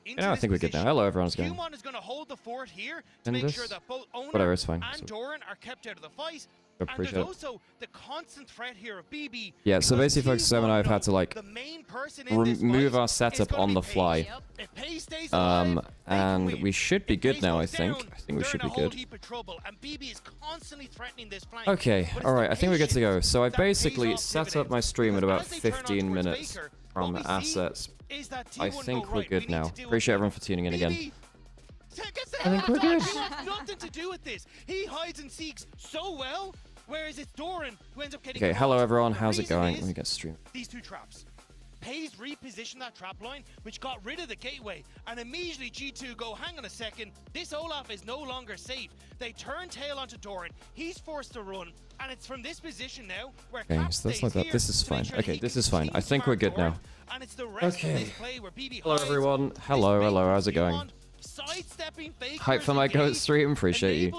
into Yeah, I think we're good now. Hello, everyone's going. LYON is going to hold the fort here to make sure that both Owner whatever, it's fine. and Doran are kept out of the fight. And Appreciate there's it. also the constant threat here of BB. Yeah, so basically, folks, Sam and I have had to like remove our setup on the fly. And we should be good now, I think. I think we should be good. Okay, alright, I think we're good to go. So I basically set up my stream at about 15 minutes from assets. I think we're good now. Appreciate everyone for tuning in again. I think we're good. Nothing to do with this. He hides and seeks so well, whereas it's Doran who ends up getting. Okay, hello everyone. How's it going? Let me get stream. These two traps. Pays repositioned that trap line, which got rid of the gateway, and immediately G2 go, hang on a second, this Olaf is no longer safe. They turn tail onto Doran. He's forced to run, and it's from this position now where okay, so that's like that. This is fine. Okay, this is fine. I think we're good now. And it's the rest of this play where BB hello everyone. Hello, hello. How's it going? Hype for my GOAT stream, appreciate you.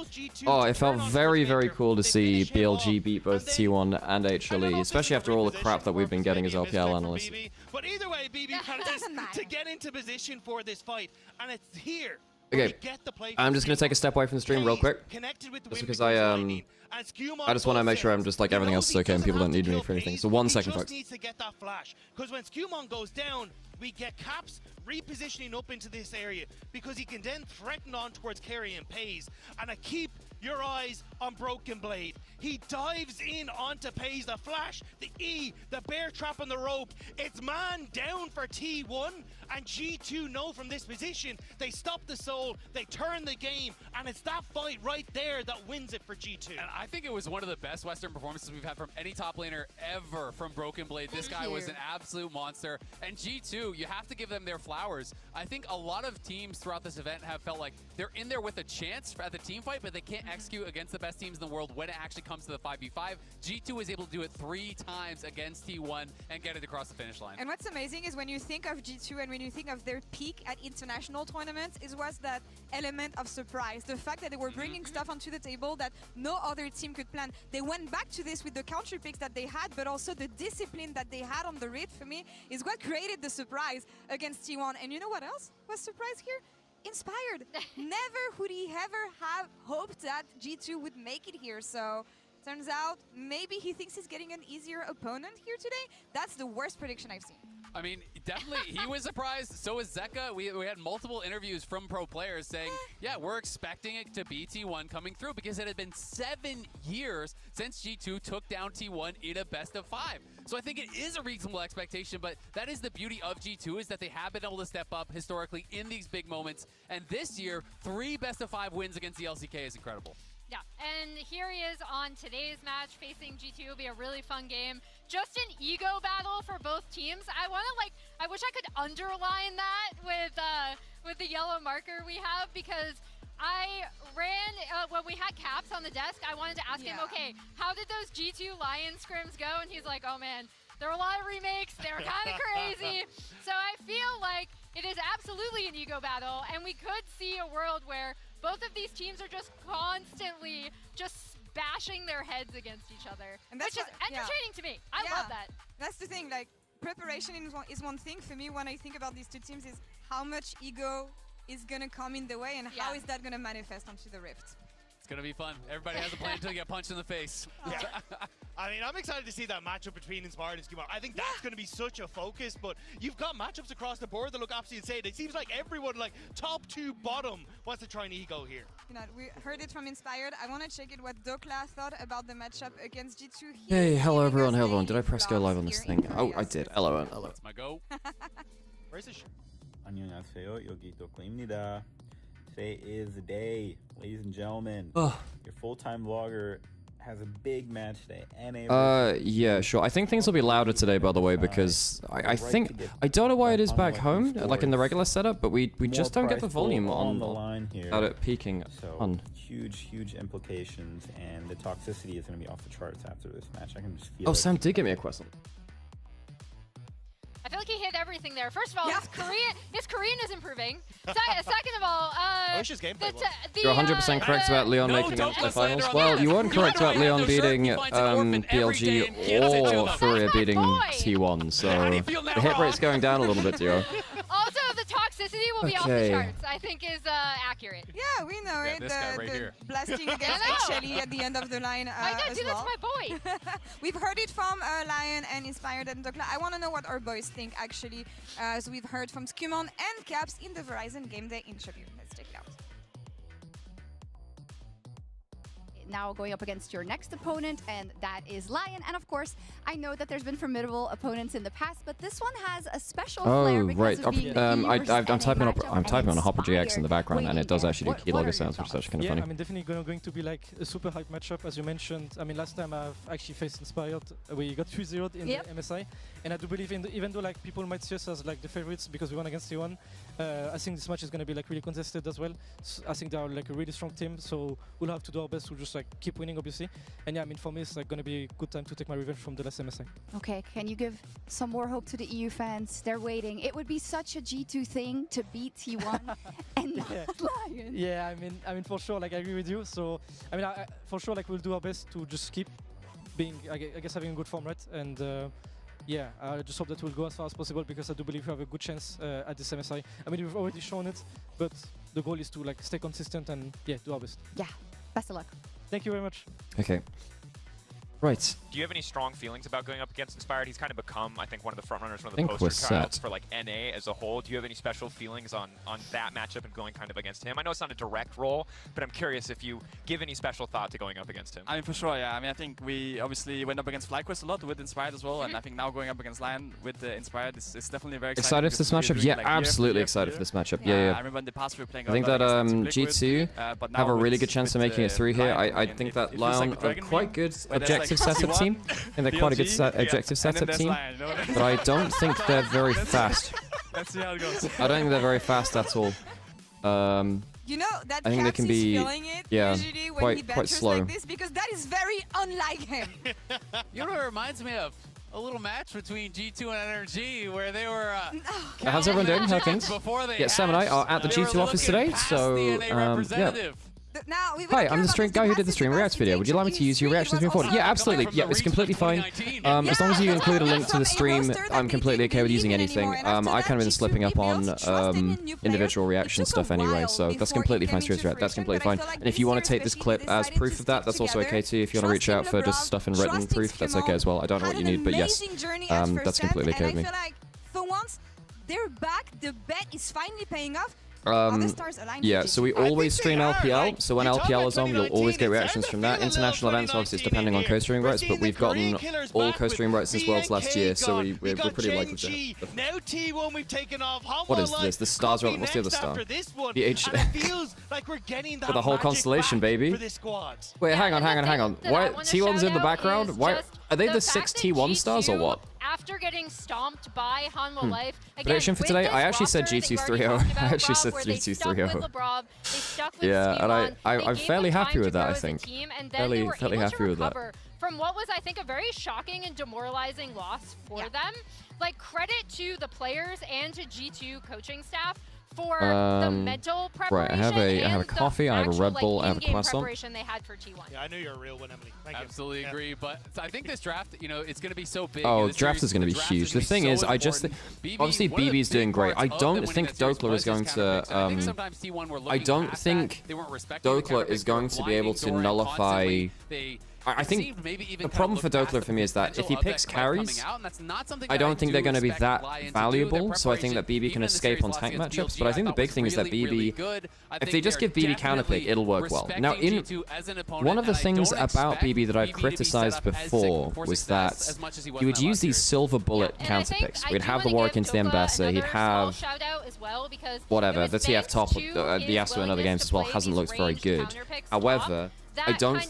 Oh, it felt very, very cool to see BLG beat both T1 and HLE, especially after all the crap that we've been getting as LPL analysts. But either way, BB manages to get into position for this fight, and it's here. Okay, I'm just gonna take a step away from the stream real quick, just because I just want to make sure I'm just like everything else is okay and people don't need me for anything. So 1 second, folks. Needs to get that flash, because when Skewmon goes down, we get Caps repositioning up into this area, because he can then threaten on towards Carry and Pays. And keep your eyes on Broken Blade. He dives in onto Pays, the flash, the E, the bear trap on the rope. It's man down for T1, and G2 know from this position, they stop the soul, they turn the game, and it's that fight right there that wins it for G2. And I think it was one of the best Western performances we've had from any top laner ever from Broken Blade. This guy was an absolute monster. And G2, you have to give them their flowers. I think a lot of teams throughout this event have felt like they're in there with a chance at the team fight, but they can't execute against the best teams in the world when it actually comes to the 5v5. G2 was able to do it 3 times against T1 and get it across the finish line. And what's amazing is when you think of G2 and when you think of their peak at international tournaments, it was that element of surprise. The fact that they were bringing stuff onto the table that no other team could plan. They went back to this with the counter picks that they had, but also the discipline that they had on the raid, for me, is what created the surprise against T1. And you know what else was surprise here? Inspired. Never would he ever have hoped that G2 would make it here. So turns out maybe he thinks he's getting an easier opponent here today. That's the worst prediction I've seen. I mean, definitely he was surprised. So was Zeka. We had multiple interviews from pro players saying, yeah, we're expecting it to be T1 coming through, because it had been 7 years since G2 took down T1 in a best of 5. So I think it is a reasonable expectation, but that is the beauty of G2, is that they have been able to step up historically in these big moments. And this year, 3 best of 5 wins against the LCK is incredible. Yeah, and here he is on today's match facing G2. It'll be a really fun game. Just an ego battle for both teams. I wish I could underline that with the yellow marker we have, because I ran, when we had Caps on the desk, I wanted to ask him, okay, how did those G2 Lion scrims go? And he's like, oh man, there were a lot of remakes, they were kind of crazy. So I feel like it is absolutely an ego battle, and we could see a world where both of these teams are just constantly just bashing their heads against each other, and which is entertaining to me. I love that. That's the thing, like, preparation is one thing. For me, when I think about these two teams, is how much ego is going to come in the way, and how is that going to manifest onto the Rift. It's going to be fun. Everybody has a plan until they get punched in the face. Yeah. I mean, I'm excited to see that matchup between Inspired and Skewmon. I think that's going to be such a focus, but you've got matchups across the board that look absolutely insane. It seems like everyone, like top to bottom, wants to try an ego here. You know, we heard it from Inspired. I want to check it what Dokla thought about the matchup against G2 here. Hey, hello everyone, hello everyone. Did I press go live on this thing? Oh, I did. Hello, hello. That's my go. Where's the shirt? 안녕하세요. 여기 도클입니다. Today is the day, ladies and gentlemen. Your full-time vlogger has a big match today. Yeah, sure. I think things will be louder today, by the way, because I think I don't know why it is back home, like in the regular setup, but we just don't get the volume on the line here. Without it peaking on. Huge implications, and the toxicity is going to be off the charts after this match. I can just feel. Oh, Sam did give me a question. I feel like he hit everything there. First of all, his Korean is improving. Second of all, you're 100% correct about LYON making it to the finals. Well, you weren't correct about LYON beating BLG or Furia beating T1, so the hit rate's going down a little bit, Dio. Also, the toxicity will be off the charts, I think is accurate. Yeah, we know it. This guy right here. Blasting against Shelly at the end of the line as well. That's my boy. We've heard it from LYON and Inspired and Dokla. I want to know what our boys think, actually, as we've heard from Skumon and Caps in the Verizon Game Day interview. Let's check it out. Now going up against your next opponent, and that is LYON. And of course, I know that there's been formidable opponents in the past, but this one has a special flair because of being I'm typing on a Hopper GX in the background, and it does actually do keylogger sounds, which is actually kind of funny. I mean, definitely going to be like a super hype matchup, as you mentioned. I mean, last time I've actually faced Inspired, we got 3-0'd in the MSI, and I do believe, even though like people might see us as like the favorites because we won against T1, I think this match is going to be like really contested as well. So I think they are like a really strong team, so we'll have to do our best to just like keep winning, obviously. And yeah, I mean, for me, it's like going to be a good time to take my revenge from the last MSI. Okay, can you give some more hope to the EU fans? They're waiting. It would be such a G2 thing to beat T1 and not LYON. Yeah, I mean, for sure, like I agree with you. So, I mean, for sure, like we'll do our best to just keep being, I guess, having a good form, right? And yeah, I just hope that we'll go as far as possible because I do believe we have a good chance at this MSI. I mean, we've already shown it, but the goal is to like stay consistent and yeah, do our best. Yeah, best of luck. Thank you very much. Okay. Right. Do you have any strong feelings about going up against Inspired? He's kind of become, I think, one of the front runners, one of the poster childs for like NA as a whole. Do you have any special feelings on that matchup and going kind of against him? I know it's not a direct role, but I'm curious if you give any special thought to going up against him. I mean, for sure, yeah. I mean, I think we obviously went up against FlyQuest a lot with Inspired as well, and I think now going up against LYON with Inspired is definitely very exciting. Excited for this matchup? Yeah, like absolutely excited for this matchup. Yeah. I remember in the past we were playing. I think that G2 have a really good chance of making it through here. I think that LYON are quite good objective setup team. I think they're quite a good objective setup team, but I don't think they're very fast. Let's see how it goes. I don't think they're very fast at all. You know that I think they can be feeling it usually when he quite slow. like this, because that is very unlike him. You know what it reminds me of? A little match between G2 and NRG where they were how's everyone doing? How are things? Yeah, Sam and I are at the G2 office today, so yeah. Hi, I'm the guy who did the stream react video. Would you like me to use your reactions moving forward? Yeah, absolutely. Yeah, it's completely fine. As long as you include a link to the stream, I'm completely okay with using anything. I kind of been slipping up on individual reaction stuff anyway, so that's completely fine. That's completely fine. And if you want to take this clip as proof of that, that's also okay too. If you want to reach out for just stuff in written proof, that's okay as well. I don't know what you need, but yes, that's completely okay with me. For once, they're back. The bet is finally paying off. Yeah, so we always stream LPL, so when LPL is on, you'll always get reactions from that. International events, obviously, it's depending on co-streaming rights, but we've gotten all co-streaming rights as Worlds last year, so we're pretty likely to. Now T1 we've taken off. What is this? The stars are, what's the other star? The H. Feels like we're getting that for the whole constellation, baby. Wait, hang on. Why T1's in the background? Why are they the 6 T1 stars or what? After getting stomped by Hanwha Life, prediction for today, I actually said G2 3-0. I actually said G2 3-0. Yeah, and I'm fairly happy with that, I think. Fairly happy with that. From what was, I think, a very shocking and demoralizing loss for them. Like, credit to the players and to G2 coaching staff for the mental preparation. Right, I have a coffee, I have a Red Bull, I have a croissant. Preparation they had for T1. Yeah, I knew you're a real one, Emily. Thank you. Absolutely agree, but I think this draft, you know, it's going to be so big. Oh, draft is going to be huge. The thing is, I just think, obviously BB's doing great. I don't think Dokla is going to, I don't think Dokla is going to be able to nullify. I think the problem for Dokla for me is that if he picks carries, I don't think they're going to be that valuable, so I think that BB can escape on tank matchups, but I think the big thing is that BB, if they just give BB counterpick, it'll work well. Now, one of the things about BB that I've criticized before was that he would use these silver bullet counterpicks. We'd have the Warwick into the Embassador, he'd have whatever, the TF top, the Yasuo in other games as well hasn't looked very good. However, I don't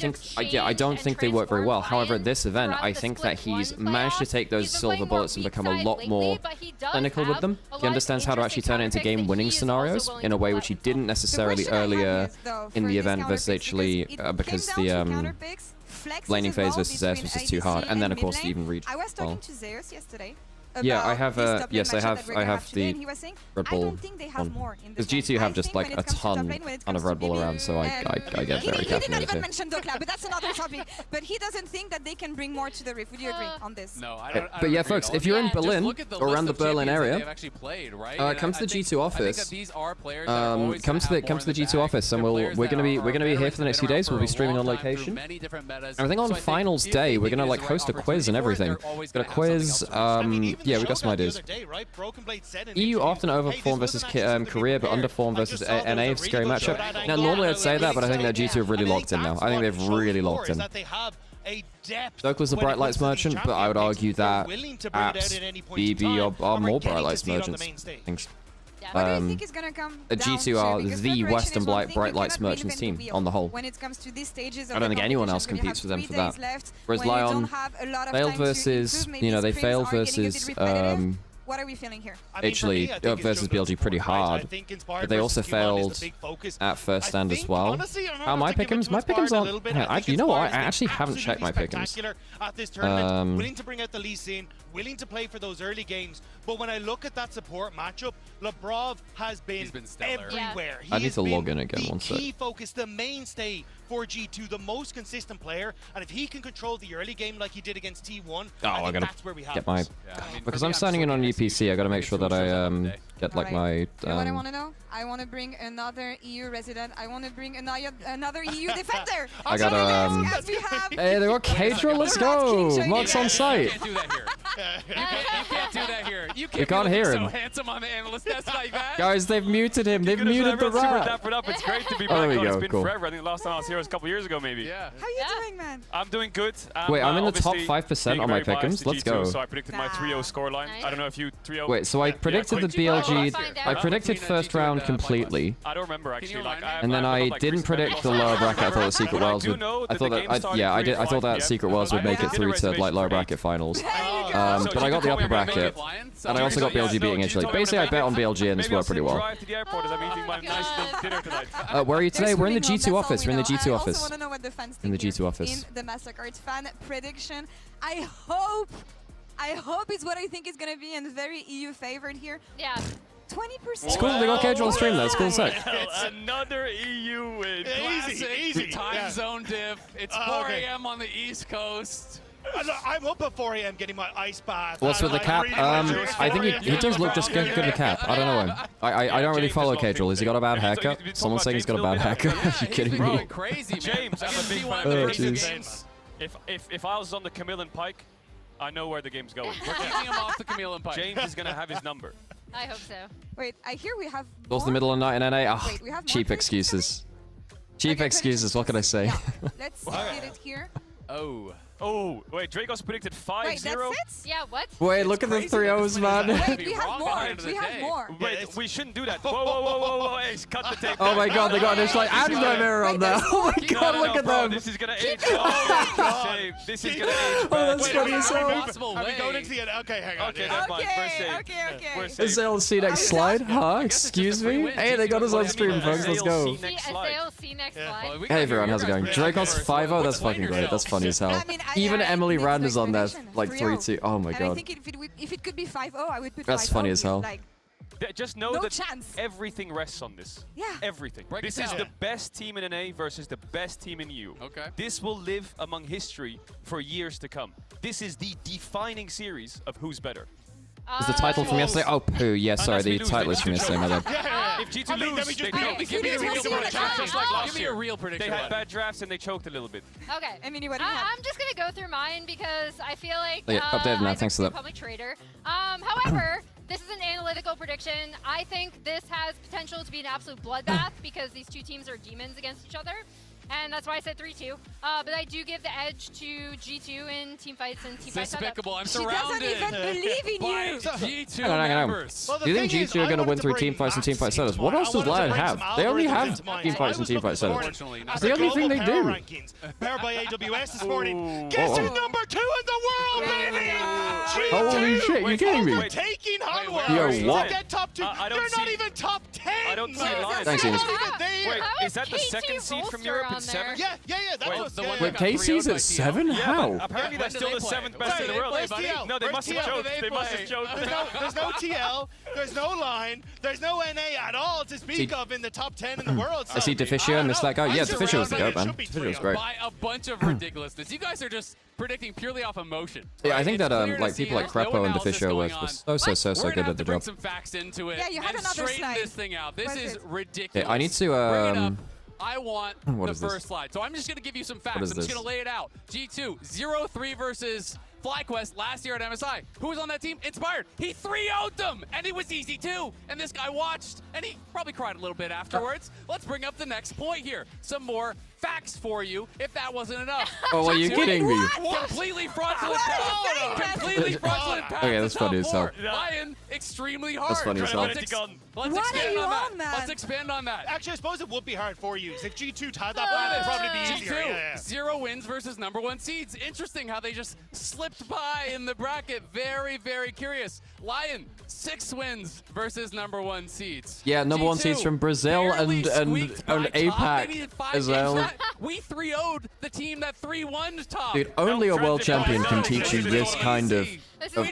think they work very well. However, at this event, I think that he's managed to take those silver bullets and become a lot more clinical with them. He understands how to actually turn it into game-winning scenarios in a way which he didn't necessarily earlier in the event versus actually because the laning phase versus Zeus was just too hard. And then, of course, even reach. I was talking to Zeus yesterday Yeah, I about have this top lane yes, I matchup have that we're gonna have today, the and he was saying, Red I Bull don't think they have on. more in Because this G2 game. have I just think like when a it comes to top ton lane, when it of comes Red to Bull Vivi, around, so I get he very did not even caffeinated. mention Dokla, but that's another topic. But he doesn't think that they can bring more to the Rift. Would you agree on this? No, I But don't yeah, agree folks, at all. if you're in Just Berlin look at the or around list the of Berlin champions that area, they've actually played, right? And come to the I think G2 office. that these are players that are always Come to the G2 office, and we're gonna be here for the next few days. We'll be streaming on location. And I think on finals day we're gonna like host a quiz and everything. Got a quiz. Yeah, we got some ideas. EU often overperform versus Korea, but underperform versus NA. Scary matchup. Now normally I'd say that, but I think that G2 have really locked in now. I think they've really locked in. Dokla's the Bright Lights merchant, but I would argue that Apps, BB are more Bright Lights merchants. Thanks. What do you think is going to come down G2 to? are Because the preparation Western is one thing, Bright you Lights cannot merchants reinvent team the wheel. on the whole. When it comes to these stages of I don't think anyone else competition, competes with them for when you have that. 3 days left, Whereas when you LYON don't have a lot of failed time to versus, improve, maybe you know, they scrims failed are getting a bit versus repetitive. What are we feeling here? actually versus BLG pretty hard, but they also failed at first stand as well. How my pick'ems? My pick'ems aren't. You know what? I actually haven't checked my pick'ems. Willing to bring out the Lee Sin, willing to play for those early games. But when I look at that support matchup, Labrov has been everywhere. I need to log in again one sec. Key focus, the mainstay for G2, the most consistent player, and if he can control the early game like he did against T1, I think that's where we have get my this. because I'm signing in on UPC. I gotta make sure that I get like my. You know what I want to know? I want to bring another EU resident. I want to bring another EU defender. I got Hey, they got Kadra. Let's go. Mark's on site. You can't do that here. You can't hear him. So handsome on the analyst desk like that. Guys, they've muted him. They've muted the rat. It's great to be Oh, back there on. we It's go. been Cool. forever. I think the last time I was here was a couple years ago, maybe. Yeah. How are you doing, man? I'm doing good. Wait, I'm in the top obviously 5% on my being very biased pick'ems. to Let's G2, go. So I predicted my 3-0 scoreline. I don't know if you 3-0. Wait, so I predicted the BLG. I predicted first round completely. I don't remember actually. And then I didn't predict the lower bracket. I thought the Secret Worlds would. I thought that. Yeah, I did. I thought that Secret Worlds would make it through to like lower bracket finals. But I got the upper bracket, and I also got BLG beating Italy. Basically, I bet on BLG, and this worked pretty well. Where are you today? We're in the G2 office. We're in the G2 I also office. want to know what the fans In the think G2 here. office. In the Mastercard fan prediction, I hope it's what I think is going to be, and very EU favored here. Yeah. 20%. It's cool. They got Kadra on stream. That's cool. Sick. Another EU win. Easy. Time zone diff. It's 4 a.m. on the East Coast. I'm up at 4 a.m. getting my ice bath. What's with the cap? I think he does look just good in the cap. I don't know him. I don't really follow Kadra. Has he got a bad haircut? Someone's saying he's got a bad haircut. Are you kidding me? Crazy, James, I'm a big fan Oh, of the jeez. games. If I was on the Camille and Pike, I know where the game's going. We're keeping him off the Camille and Pike. James is gonna have his number. I hope so. Wait, I hear we have Goes the more? middle of the night in NA. Wait, we have more Cheap predictions excuses. Cheap excuses. What can I say? Let's get it here. Oh, wait, Dragos predicted 5-0. Wait, that's it? Yeah, what? Wait, look at the 3-0s, man. Wait, we have more. We have more. Wait, we shouldn't do that. Whoa, hey, cut the tape. Oh my god, they got Initialise and Nymaera on there. Oh my god, look at them. This is gonna age. Oh, this is gonna age. Oh, that's funny as hell. Are we going into the end? Okay, hang on. Okay, never mind. We're safe. Okay. We're safe. Is LC next slide? Huh? Excuse me? Hey, they got us on stream, folks. Let's go. See next slide. Hey everyone, how's it going? Dragos 5-0? That's fucking great. That's funny as hell. I mean, Even Emily it's Rand is on there, expectation. like 3-2. Oh my And I god. think if it could be 5-0, I would put 5-0. That's funny as hell. Like, Just know no that chance. everything rests on this. Yeah. Everything. Break This it is down. the best team in NA versus the best team in EU. Okay. This will live among history for years to come. This is the defining series of who's better. Is the title from yesterday? Oh, poo. Yeah, sorry, the title is from yesterday, my bad. If G2 lose, they Give me a real prediction. Give me a real prediction. They had bad drafts and they choked a little bit. Okay. Emily, what do you have? I'm just gonna go through mine because I feel like Yeah, updated now, I'm thanks for a that. public trader. However, this is an analytical prediction. I think this has potential to be an absolute bloodbath because these two teams are demons against each other. And that's why I said 3-2. But I do give the edge to G2 in team fights and team fight setup. Despicable. I'm She surrounded doesn't even believe in by you. G2 Hang on. members. Do you think G2 are going to win through team fights and team fight setups? What else does LYON have? They only have team fights and team fight setups. Unfortunately, It's the only thing they do. Powered by AWS this morning. Guess who's number 2 in the world, baby? Holy shit, you kidding me? Taking Hanwha. Yo, what? Get top 2. I don't You're not see- even top 10. I don't see Lion. Thanks, Enos. Wait, is that the second seed from Europe in 7? Yeah. That's Wait, KC's at 7? How? Apparently that's still the 7th best in the world. No, they must have choked. They must have choked. There's no TL, there's no line, there's no NA at all to speak of in the top 10 in the world. I see Deficio and missed that guy. Yeah, Deficio was the GOAT, man. Deficio was great. By a bunch of ridiculousness. You guys are just predicting purely off emotion. Yeah, I think that like people like Crepo and Deficio were so good at the job. Some facts into it. Yeah, you had and another straighten slide. this thing out. This is ridiculous. Okay, I need to I want what the is this? first slide. So I'm just going to give you some facts. What is I'm just this? going to lay it out. G2, 0-3 versus FlyQuest last year at MSI. Who was on that team? Inspired. He 3-0'd them, and it was easy too. And this guy watched, and he probably cried a little bit afterwards. Let's bring up the next point here. Some more facts for you, if that wasn't enough. Oh, are you kidding me? Completely fraudulent pass. Completely fraudulent pass. Okay, that's funny as hell. Lion, extremely hard. That's funny as hell. Let's expand on that. Let's expand on that. Actually, I suppose it would be hard for you. If G2 had that point, it'd probably be easier. G2, 0 wins versus #1 seeds. Interesting how they just slipped by in the bracket. Very, very curious. Lion, 6 wins versus #1 seeds. Yeah, #1 seeds from Brazil and APAC as well. We 3-0'd the team that 3-1'd top. Dude, only a world champion can teach you this kind of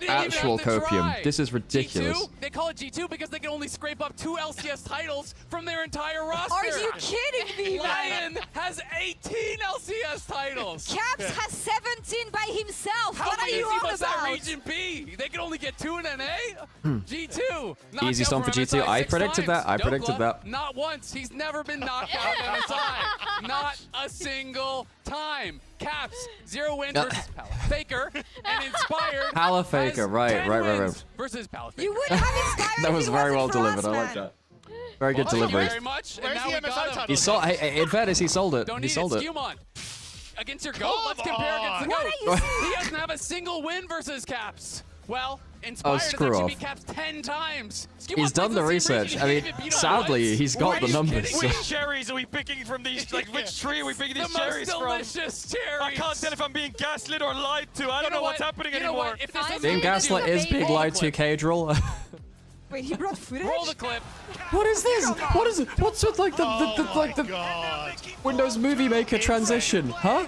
actual copium. This is ridiculous. G2, they call it G2 because they can only scrape up 2 LCS titles from their entire roster. Are you kidding me, Lion has 18 LCS titles. Caps has 17 by himself. How what are you easy on must about? that region be? They can only get 2 in NA? G2. Easy storm for G2. I predicted that. I predicted that. Not once. He's never been knocked out of MSI. Not a single time. Caps, 0 wins versus Faker, and Inspired. Faker, right. Versus Faker. You would have Inspired. That was very well delivered. Us, I like that. Very good delivery. Thank you very much. And now we got him. He sold. Hey, in fairness, he sold it. Don't He need sold it. Skewmon. Against your GOAT? Let's compare against the GOAT. He doesn't have a single win versus Caps. Well, Inspired has actually beat Caps 10 times. He's done the research. I mean, sadly, he's got the numbers. Which cherries are we picking from these? Like, which tree are we picking these cherries from? The most delicious cherries. I can't tell if I'm being gaslit or lied to. I don't know what's happening anymore. Being gaslit is being lied to, Cadril. Wait, he brought footage? Roll the clip. What is this? What is it? What's with like the Windows Movie Maker transition? Huh?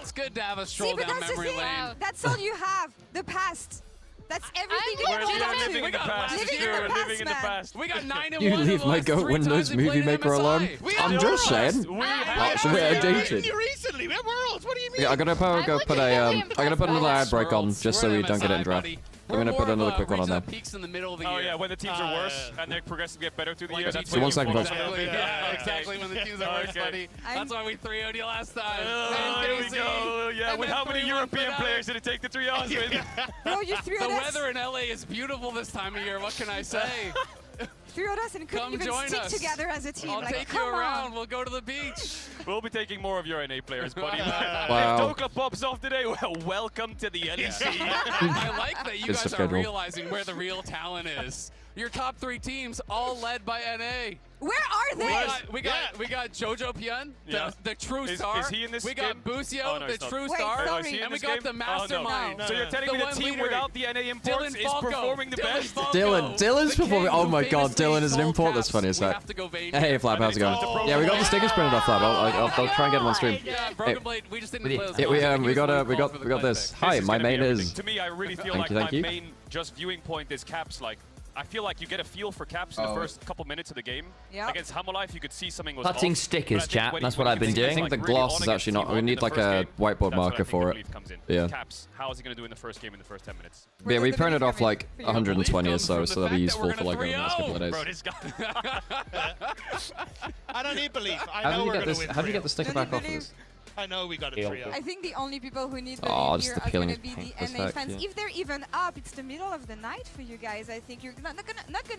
It's good to have a stroll down memory lane. That's all you have. The past. That's everything you can living in the past. Living in the past. We got 9-1. You leave my GOAT Windows Movie Maker alone. I'm just saying. Actually, I dated. Recently, we're worlds. What do you mean? Yeah, I'm gonna put another ad break on just so we don't get it in draft. I'm gonna put another quick one on there. Peaks in the middle of the year. Oh yeah, when the teams are worse and they progressively get better through the year. That's So 1 second, folks. Yeah, exactly when the teams are worse, buddy. That's why we 3-0'd you last time. There we go. Yeah, with how many European players did it take to 3-0 with? Bro, you 3-0'd The us. weather in LA is beautiful this time of year. What can I say? 3-0'd us and couldn't even stick together as a team. I'll take you around. We'll go to the beach. We'll be taking more of your NA players, buddy. Wow. If Dokla pops off today, well, welcome to the LEC. I like that you guys are realizing where the real talent is. Your top 3 teams, all led by NA. Where are they? We got Jojo Pion, the true star. Is he in this We game? got Busio, no, the true star. And we got the mastermind. So you're telling me the team without the NA imports is performing the best? Dylan's performing. Oh my god, Dylan is an import. That's funny as heck. Hey, Flap, how's it going? Yeah, we got the stickers printed off, Flap. I'll try and get them on stream. Yeah, Broken Blade. We just didn't play Yeah, we got this. Hi, my main is. To me, I really feel like my main just viewing point is Caps. Like, I feel like you get a feel for Caps in the first couple minutes of the game. Against Hammerlife, you could see something was cutting off, stickers, chat. That's what I've been doing. I think the gloss is actually not. We need like a whiteboard marker for it. Yeah. Caps, how is he going to do in the first game in the first 10 minutes? Yeah, we printed off like 120 or so that'll be useful for like over the next couple of days. Bro, this guy. I don't need belief. I know we're going to win. How do you get the sticker back off of this? I know we got a 3-0. I think the only people who need Oh, belief just here the are going killing to be is the painful NA as heck, fans. yeah. If they're even up, it's the middle of the night for you guys. I think you're not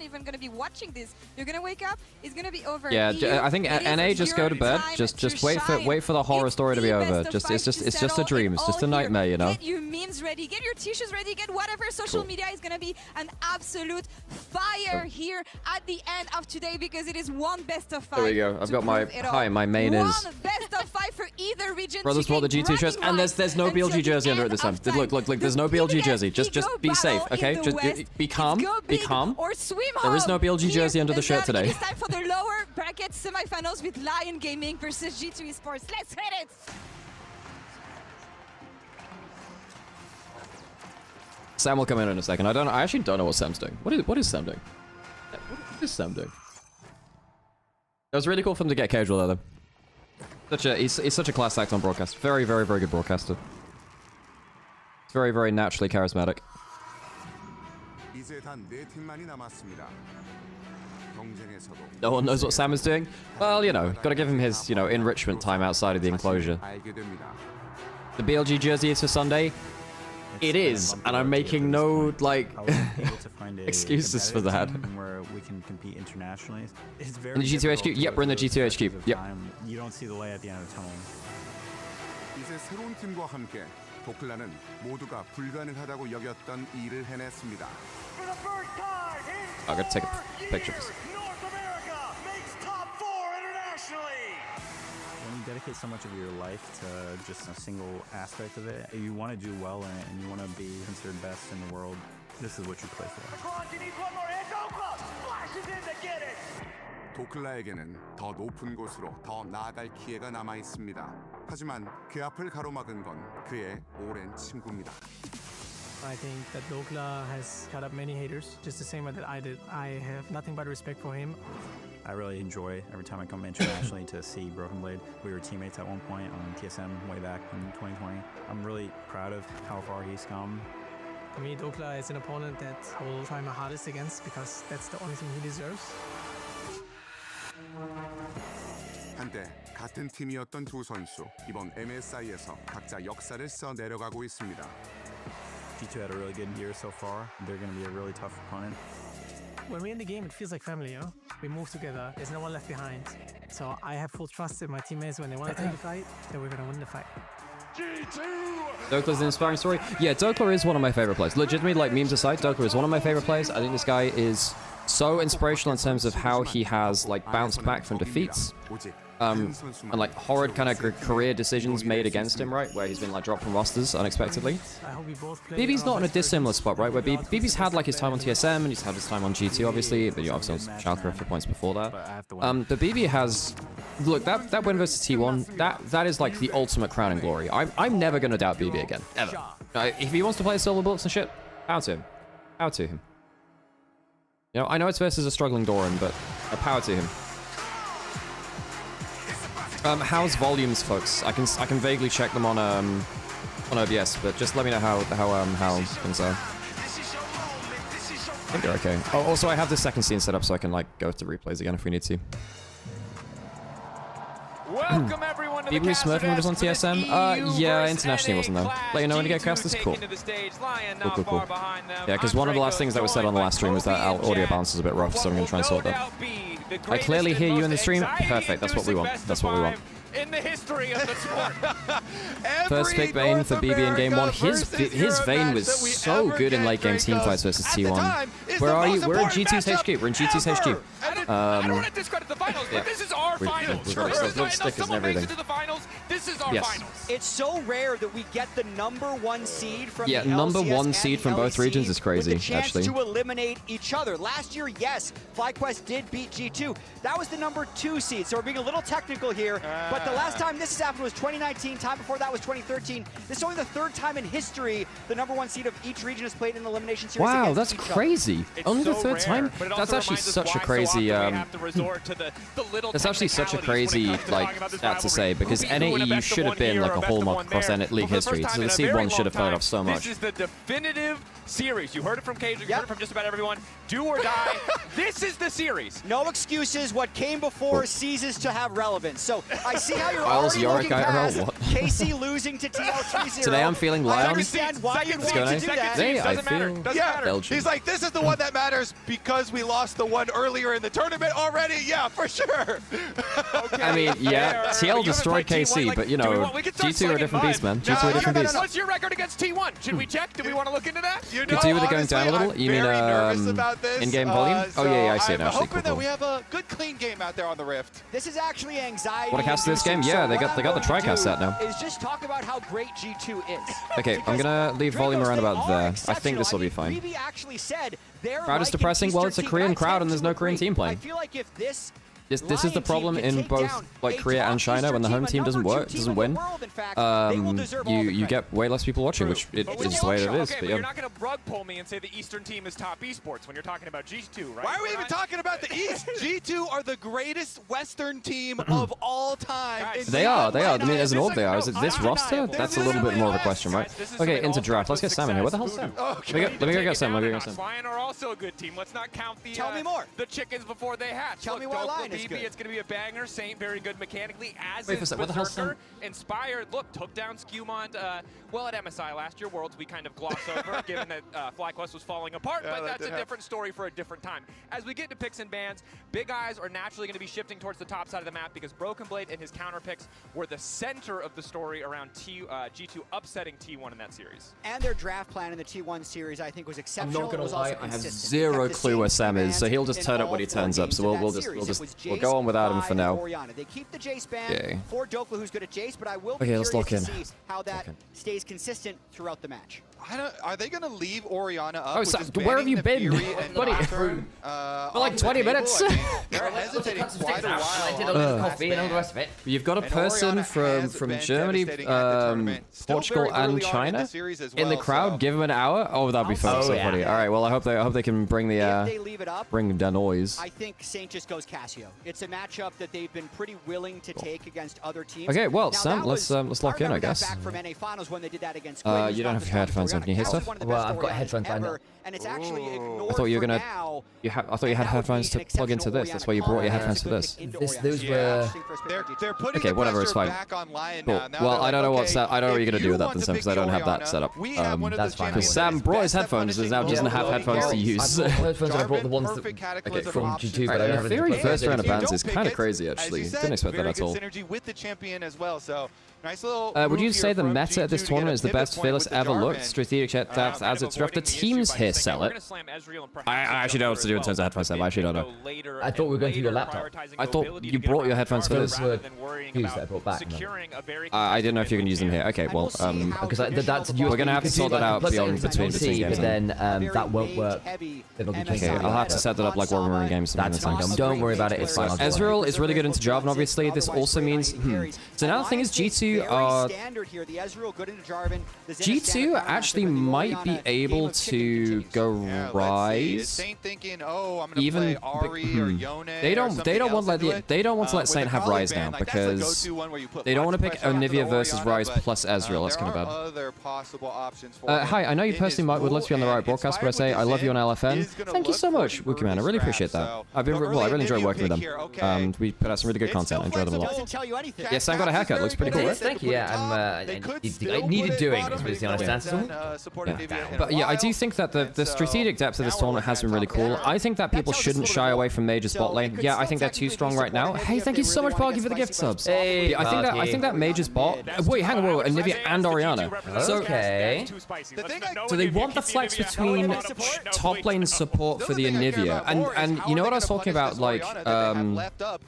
even going to be watching this. You're going to wake up. It's going to be over. Yeah, I think NA just go to bed. Just wait for the horror story to be over. It's just a dream. It's just a nightmare, you know. Get your memes ready. Get your t-shirts ready. Get whatever social media is going to be an absolute fire here at the end of today because it is one best of 5. There we go. I've got my my main is. One best of 5 for either other region. Brothers bought the G2 shirts, and there's no BLG jersey under it this time. Look, there's no BLG jersey. Just be safe, okay? Just be calm. Be calm. Or swim there is no BLG jersey under the shirt today. It's time for the lower bracket semifinals with LYON Gaming versus G2 Esports. Let's hit it. Sam will come in a second. I actually don't know what Sam's doing. What is Sam doing? What is Sam doing? It was really cool for him to get casual there, though. He's such a class act on broadcast. Very, very, very good broadcaster. Very, very naturally charismatic. No one knows what Sam is doing? Well, you know, gotta give him his, you know, enrichment time outside of the enclosure. The BLG jersey is for Sunday. It is, and I'm making no, like, excuses for that. Where we can compete internationally. It's very in the G2 HQ? Yep, we're in the G2 HQ. Yep. You don't see the light at the end of the tunnel. 이제 새로운 팀과 함께 도클라는 모두가 불가능하다고 여겼던 일을 해냈습니다. I gotta take a picture. When you dedicate so much of your life to just a single aspect of it, you want to do well in it and you want to be considered best in the world, this is what you play for. 도클라에게는 더 높은 곳으로 더 나아갈 기회가 남아 있습니다. 하지만 그 앞을 가로막은 건 그의 오랜 친구입니다. I think that Dokla has cut up many haters, just the same way that I did. I have nothing but respect for him. I really enjoy every time I come internationally to see Broken Blade. We were teammates at one point on TSM way back in 2020. I'm really proud of how far he's come. For me, Dokla is an opponent that I will try my hardest against because that's the only thing he deserves. 한때 같은 팀이었던 두 선수, 이번 MSI에서 각자 역사를 써 내려가고 있습니다. G2 had a really good year so far. They're going to be a really tough opponent. When we're in the game, it feels like family, you know? We move together, there's no one left behind. So I have full trust in my teammates when they want to take the fight, that we're going to win the fight. Dokla's an inspiring story. Yeah, Dokla is one of my favorite players. Legitimately, like memes aside, Dokla is one of my favorite players. I think this guy is so inspirational in terms of how he has like bounced back from defeats. And like horrid kind of career decisions made against him, right? Where he's been like dropped from rosters unexpectedly. BB's not in a dissimilar spot, right? Where BB's had like his time on TSM and he's had his time on G2, obviously, but you obviously on Schalke for points before that. But BB has, look, that win versus T1, that is like the ultimate crown and glory. I'm never gonna doubt BB again, ever. If he wants to play silver bullets and shit, power to him, power to him. You know, I know it's versus a struggling Doran, but power to him. How's volumes, folks? I can vaguely check them on OBS, but just let me know how things are. I think they're okay. Oh, also I have the second scene set up so I can like go to replays again if we need to. Welcome everyone to the Smurfing was on TSM? Yeah, internationally wasn't though. Let you know when to get cast. This is cool. Cool. Yeah, because one of the last things that was said on the last stream was that our audio balance is a bit rough, so I'm gonna try and sort that. I clearly hear you in the stream. Perfect. That's what we want. That's what we want. In the history of the sport. First pick Vayne for BB in game 1. His Vayne was so good in late game team fights versus T1. Where are you? We're in G2's HQ. We're in G2's HQ. I don't want to discredit the finals, but this is our finals. We've got stickers and everything. This is our finals. It's so rare that we get the #1 seed from the number LCS one seed from both regions is crazy, with the chance actually. to eliminate each other. Last year, yes, FlyQuest did beat G2. That was the #2 seed, so we're being a little technical here. But the last time this has happened was 2019. Time before that was 2013. This is only the third time in history the #1 seed of each region has played in an elimination series. Wow, against that's each crazy. Other. Only the third time? That's actually such a crazy that's actually such a crazy like stat to say, because NAE should have been like a hallmark across league history. So the seed 1 should have played off so much. This is the definitive series. You heard it from Cage, you heard it from just about everyone. Do or die. This is the series. No excuses. What came before ceases to have relevance. So I see how you're Files already looking past what? KC losing to TL3-0. Today I'm feeling LYON. I understand why you'd want to do that. Today I feel He's like, this is the one that matters because we lost the one earlier in the tournament. tournament already. Yeah, for sure. Okay, I mean, yeah, TL destroyed KC, but you know, G2 are a different beast, man. G2 are a different beast. What's your record against T1? Should we check? Do we want to look into that? You Could do with it going down a little. You mean in-game volume? Oh yeah, I see it now. I'm hoping that we have a good, clean game out there on the Rift. This is actually anxiety. Want to cast this game? Yeah, they got the TriCast set now. Is just talk about how great G2 is. Okay, I'm gonna leave volume around about there. I think this will be fine. Crowd is depressing. Well, it's a Korean crowd and there's no Korean team playing. I feel like if this is the problem in both like Korea and China when the home team doesn't win. You get way less people watching, which is the way it is. But you're not going to rug pull me and say the Eastern team is top esports when you're talking about G2, right? Why are we even talking about the East? G2 are the greatest Western team of all time. They are. I mean, as an org, they are. Is it this roster? That's a little bit more of a question, right? Okay, into draft. Let's get Sam in here. What the hell's Sam? Let me go get Sam. LYON are also a good team. Let's not count the the chickens before they hatch. Tell me why LYON is good. It's going to be a banger. Saint very good mechanically, as Wait is what the hell's Berserker. Inspired, look, took down Skewmont. Well, at MSI last year, Worlds we kind of gloss over, given that FlyQuest was falling apart, but that's a different story for a different time. As we get to picks and bans, Big Eyes are naturally going to be shifting towards the top side of the map because Broken Blade and his counter picks were the center of the story around G2 upsetting T1 in that series. And their draft plan in the T1 series, I think, was exceptional. I'm not gonna lie, I have zero clue where Sam is, so he'll just turn up when he turns up. So we'll go on without him for now. They keep the Jace ban for Dokla, who's good at Jace, but I will be let's lock curious in. to see how that stays consistent throughout the match. Are they going to leave Orianna up? Oh, Sam, where have you been, buddy? For like 20 minutes. They're hesitating quite a while. I did a little coffee and all the rest of it. You've got a person from Germany, Portugal, and China in the crowd. Give them an hour. Oh, that'd be fun. So funny. All right. Well, I hope they can bring the noise. I think Saint just goes Cassio. It's a matchup that they've been pretty willing to take against other teams. Okay. Well, Sam, let's lock in, I guess. Back from NA Finals when they did that against you don't have your headphones on. Can you hear stuff? Well, I've got headphones on now. And it's actually ignored. I thought you were gonna. I thought you had headphones to plug into this. That's why you brought your headphones for this. Those were. They're putting okay, whatever. It's fine. Cool. Well, I don't know what you're gonna do with that then, Sam, because I don't have that set up. That's fine. Because Sam brought his headphones and now doesn't have headphones to use. I brought headphones and I brought the ones that from G2, but I don't have theory, first round of bans is kind of crazy, actually. Didn't expect that at all. Synergy with the champion as well. So. Nice little would you say the meta at this tournament is the best Fearless ever looked? Strategic depth as its draft. The teams here sell it. I actually don't know what to do in terms of headphones. I actually don't know. I thought we were going through your laptop. I thought you brought your headphones for this. That I brought back. I didn't know if you can use them here. Okay, well, because that's we're gonna have to sort that out between games. But then that won't work. Okay, I'll have to set that up like while we're in games. That's fine. Don't worry about it. It's fine. Ezreal is really good into Jarvan, obviously. This also means. So now the thing is, G2 are. G2 actually might be able to go Rise. Even they don't want to let Saint have Rise now because they don't want to pick Onivia versus Rise plus Ezreal. That's kind of bad. Hi, I know you personally would love to be on the right broadcast, but I say I love you on LFN. Thank you so much, Wookie Man. I really appreciate that. I really enjoy working with them. We put out some really good content. I enjoy them a lot. Yeah, Sam got a haircut. Looks pretty cool, right? Thank you. Yeah, it needed doing, is the honest answer. But yeah, I do think that the strategic depth of this tournament has been really cool. I think that people shouldn't shy away from Mage's bot lane. Yeah, I think they're too strong right now. Hey, thank you so much, Parky, for the gift subs. Hey, yeah, I think that Mage's bot. Wait, hang on, Onivia and Orianna. So they want the flex between top lane support for the Onivia, and you know what I was talking about, like the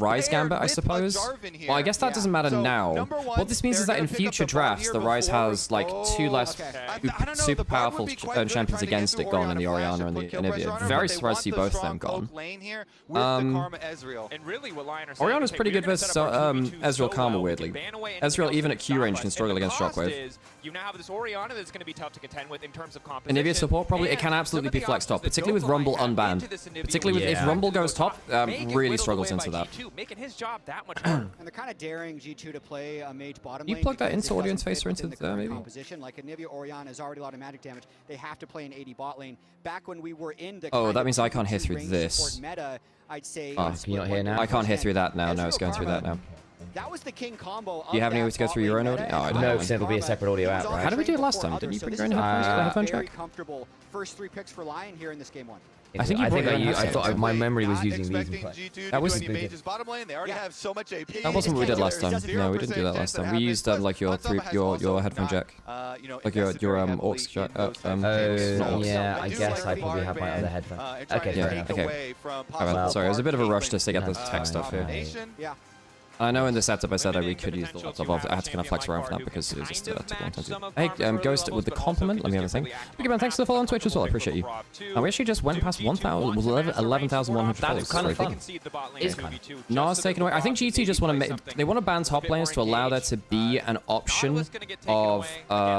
Rise Gambit, I suppose. Well, I guess that doesn't matter now. What this means is that in future drafts, the Rise has like 2 less super powerful champions against it gone in the Orianna and the Onivia. Very surprised to see both of them gone. Orianna's pretty good versus Ezreal Karma, weirdly. Ezreal, even at Q range, can struggle against Shockwave. You now have this Orianna that's going to be tough to contend with in terms of competition. Onivia support, probably, it can absolutely be flex top, particularly with Rumble unbanned. Particularly with, if Rumble goes top, really struggles into that. Making his job that much harder. And they're kind of daring G2 to play a mage bottom lane. You plug that into audience face or into there, maybe? Composition. Like Onivia Orianna is already a lot of magic damage. They have to play an 80 bot lane. Back when we were in the that means I can't hear through this. Meta, I'd say can you not hear now? I can't hear through that now. No, it's going through that now. That was the king combo. Do you have any way to go through your own audio? Oh, I don't know. No, it'll be a separate audio out, right? How did we do it last time? Didn't you bring your own headphones for the headphone Very track? comfortable first 3 picks for Lion here in this game 1. I think I thought my memory was using these. That was bottom lane. They already have so much AP. That wasn't what we did last time. No, we didn't do that last time. We used like your headphone jack, like your aux jack. Yeah, I guess I probably have my other headphone. Okay, yeah, okay. Alright, sorry, it was a bit of a rush to get the tech stuff here. I know in the setup I said we could use the laptop. I had to kind of flex around for that because it was just took a long time to do. Hey, Ghost with the compliment. Let me have a thing. Big man, thanks for the follow on Twitch as well. I appreciate you. And we actually just went past 11,100 That's kind of fun. It's kind of. Nas taken away. I think GT just want to make. They want to ban top lanes to allow there to be an option of top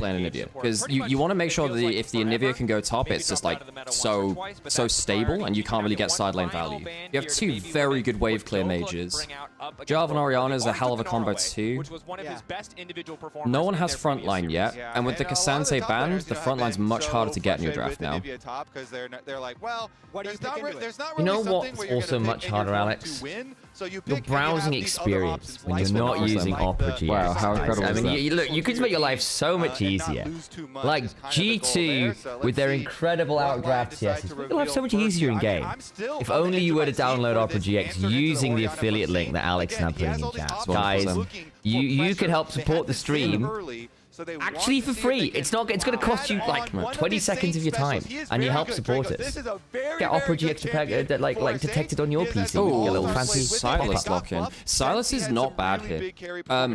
lane Onivia, because you want to make sure that if the Onivia can go top, it's just like so stable and you can't really get side lane value. You have 2 very good wave clear mages. Jarvan Orianna is a hell of a combo too. No one has frontline yet, and with the Cassante banned, the frontline's much harder to get in your draft now. You know what's also much harder, Alex? Your browsing experience when you're not using Opera GX. Wow, how incredible I is mean, that? look, you could make your life so much easier. Like G2 with their incredible outdraft TSs, you'll have so much easier in game. If only you were to download Opera GX using the affiliate link that Alex is now putting in chat. Guys, you could help support the stream. Actually for free. It's going to cost you like 20 seconds of your time, and you help support us. Get Opera GX like detected on your PC. Oh, a little fancy Silas lock-in. Silas is not bad here.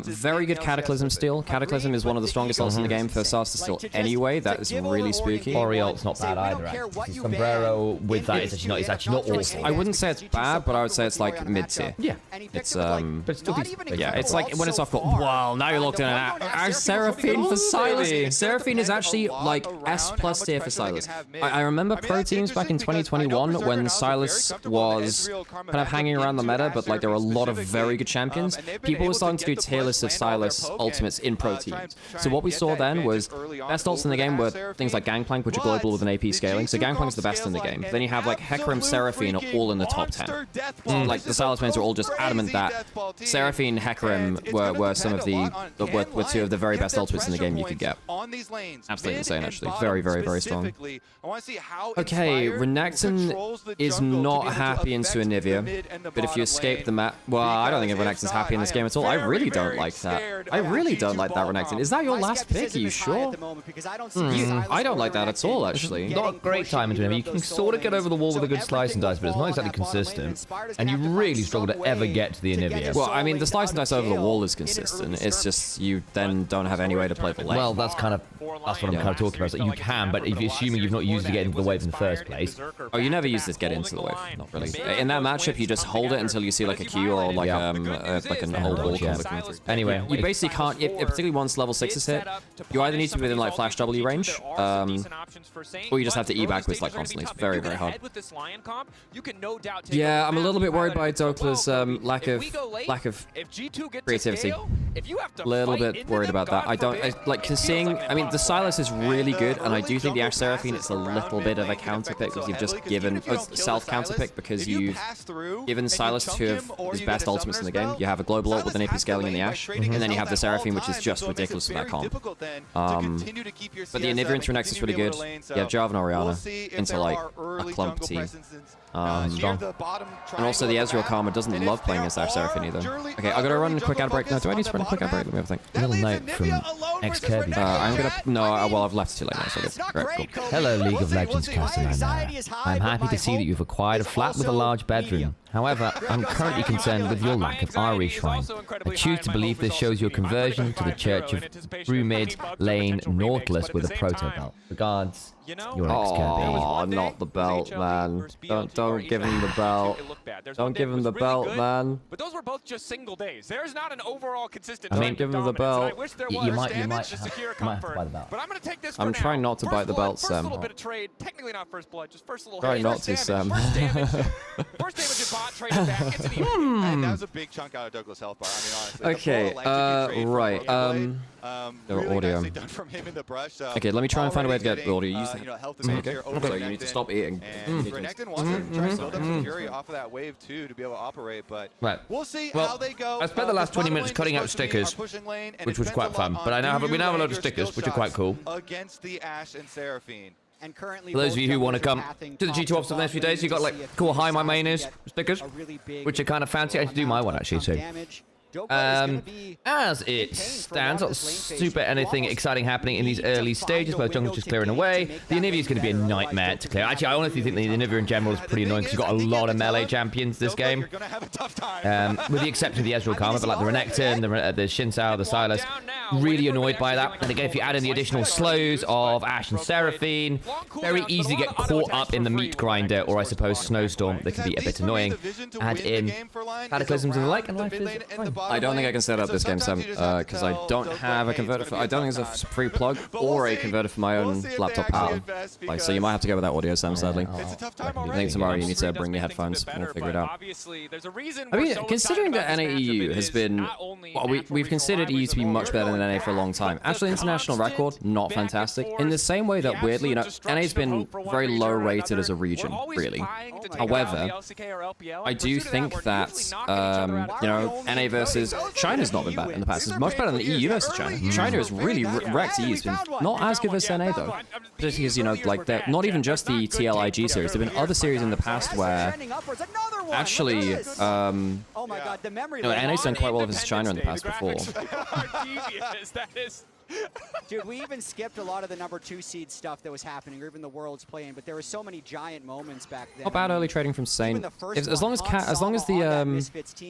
Very good Cataclysm steal. Cataclysm is one of the strongest ults in the game for Silas to steal anyway. That is really spooky. Ori ult's not bad either. Actually. Sombrero with that is actually not awful. I wouldn't say it's bad, but I would say it's like mid-tier. Yeah. It's but still yeah, it's like when it's off. Wow, now you're locked in. Seraphine for Silas. Seraphine is actually like S+ tier for Silas. I remember pro teams back in 2021 when Silas was kind of hanging around the meta, but like there were a lot of very good champions. People were starting to do tier lists of Silas ultimates in pro teams. So what we saw then was best ults in the game were things like Gangplank, which are global with an AP scaling. So Gangplank's the best in the game. Then you have like Hecarim, Seraphine are all in the top 10. Like the Silas mains are all just adamant that Seraphine, Hecarim were some of were 2 of the very best ultimates in the game you could get. Absolutely insane, actually. Very, very, very strong. Okay, Renekton is not happy into Onivia, but if you escape the map... Well, I don't think Renekton's happy in this game at all. I really don't like that. I really don't like that, Renekton. Is that your last pick? Are you sure? I don't like that at all, actually. Not a great time into Onivia. You can sort of get over the wall with a good slice and dice, but it's not exactly consistent. And you really struggle to ever get to the Onivia. Well, I mean, the slice and dice over the wall is consistent. It's just you then don't have any way to play the lane. Well, that's what I'm kind of talking about. So you can, but if you're assuming you've not used it to get into the wave in the first place. Oh, you never use this get into the wave. Not really. In that matchup, you just hold it until you see like a Q or like like an old wall coming through. Anyway, you basically can't, particularly once level 6 is hit, you either need to be within like flash W range, or you just have to E backwards like constantly. It's very, very hard. Yeah, I'm a little bit worried by Dokla's lack of creativity. A little bit worried about that. I mean, the Silas is really good, and I do think the Ashe Seraphine is a little bit of a counter pick because you've just given self counter pick because you've given Silas 2 of his best ultimates in the game. You have a global ult with an AP scaling in the Ashe, and then you have the Seraphine, which is just ridiculous for that comp. But the Onivia into Renekton is really good. You have Jarvan Orianna into like a clump team. Strong. And also the Ezreal Karma doesn't love playing against Ashe Seraphine either. Okay, I gotta run a quick ad break. No, do I need to run a quick ad break? Let me have a think. A little note from X-Kirby. I'm gonna... No, well, I've left it too late now, so good. Cool. Hello, League of Legends cast and Nymaera. I'm happy to see that you've acquired a flat with a large bedroom. However, I'm currently concerned with your lack of Ari Shrine. I choose to believe this shows your conversion to the Church of Brumid Lane Nautilus with a proto belt. Regards, your X-Kirby. Oh, not the belt, man. Don't give him the belt. Don't give him the belt, man. But those were both just single days. There's not an overall consistent. I mean, give him the belt. You might have to buy the belt. But I'm gonna take this. I'm trying not to bite the belt, Sam. First little bit of trade, technically not first blood, just first little. Try not to, Sam. First damage in bot, traded back into the. And that was a big chunk out of Douglas' health bar. I mean, honestly. Okay. Right. Really audio. done from him in the brush, so okay, let me try and find a way to get order you used to health advantage here over so you need to stop eating. And Renekton wants to try and build up some fury off of that wave too to be able to operate, but we'll see how they go. I spent the last 20 minutes cutting out stickers, which was quite fun. But we now have a lot of stickers, which are quite cool. Against the Ashe and Seraphine. And currently, for those of you who want to come to the G2 office for the next few days, you got like cool hi my main is stickers, which are kind of fancy. I should do my one actually too. As it stands, not super anything exciting happening in these early stages where jungle's just clearing away. The Onivia is going to be a nightmare to clear. Actually, I honestly think the Onivia in general is pretty annoying because you've got a lot of melee champions this game. With the exception of the Ezreal Karma, but like the Renekton, the Xin Zhao, the Sylas, really annoyed by that. And again, if you add in the additional slows of Ashe and Seraphine, very easy to get caught up in the meat grinder, or I suppose Snowstorm. They can be a bit annoying. Add in Cataclysms in the lake, and life is fine. I don't think I can set up this game, Sam, because I don't have a converter for... I don't think there's a free plug or a converter for my own laptop power. Like, so you might have to go without audio, Sam, sadly. I think tomorrow you need to bring me headphones and we'll figure it out. I mean, considering that NA-EU has been... Well, we've considered EU to be much better than NA for a long time. Actually, international record, not fantastic. In the same way that, weirdly, you know, NA's been very low rated as a region, really. However, I do think that, you know, NA versus China's not been bad in the past. It's much better than the EU versus China. China has really wrecked EU. It's been not as good as NA, though. Particularly because, you know, like, they're not even just the TLIG series. There have been other series in the past where actually, you know, NA's done quite well versus China in the past before. Dude, we even skipped a lot of the number 2 seed stuff that was happening, or even the Worlds playing, but there were so many giant moments back then. Not bad early trading from Saint. As long as the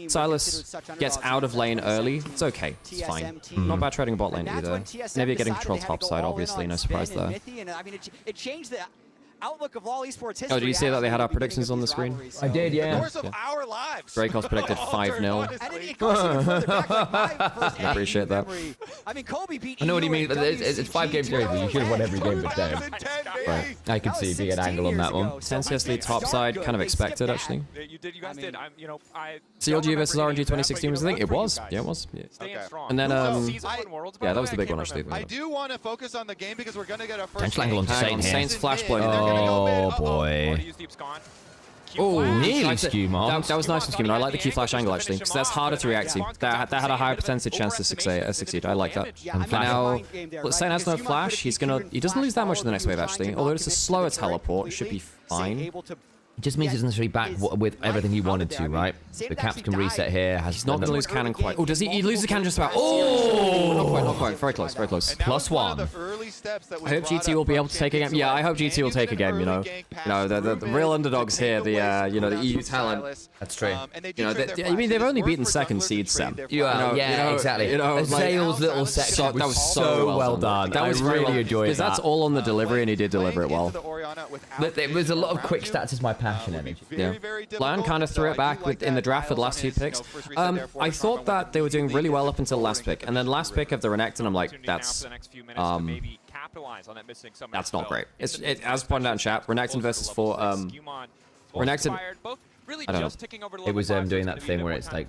Sylas gets out of lane early, it's okay. It's fine. Not bad trading bot lane either. Maybe getting control top side, obviously, no surprise there. I mean, it changed the outlook of LoL esports history. Oh, did you see that they had our predictions on the screen? I did, yeah. The course of our lives. Dracos predicted 5-0. I appreciate that. I mean, Kobe beat I know what you mean. It's 5 games series. You should have won every game this game. Right. I could see being an angle on that one. Senselessly top side, kind of expected, actually. You guys did. CLG versus RNG 2016 was the thing? It was. Yeah, it was. Yeah. And then, yeah, that was the big one, actually. I do want to focus on the game because we're going to get our first angle on Saint here. Saint's flash blow. Oh boy. Oh, nearly Skewmon. That was nice from Skewmon. I like the Q flash angle actually, because that's harder to react to. That had a higher percentage chance to succeed. I like that. And now, Saint has no flash. He doesn't lose that much in the next wave actually. Although it's a slower teleport, it should be fine. It just means he doesn't necessarily back with everything he wanted to, right? The caps can reset here. He's not going to lose cannon quite. Oh, does he? He loses cannon just about. Oh! Not quite. Very close. Very close. +1. I hope GT will be able to take a game. Yeah, I hope GT will take a game. You know, the real underdogs here. The EU talent. That's true. You know, I mean, they've only beaten second seeds, Sam. Yeah, exactly. You know, Zale's little section was so well done. That was really enjoyed. Because that's all on the delivery, and he did deliver it well. There was a lot of quick stats as my passion energy. Yeah. LYON kind of threw it back in the draft for the last few picks. I thought that they were doing really well up until last pick, and then last pick of the Renekton, I'm like, that's not great. As pointed out in chat, Renekton versus Renekton. I don't know. It was doing that thing where it's like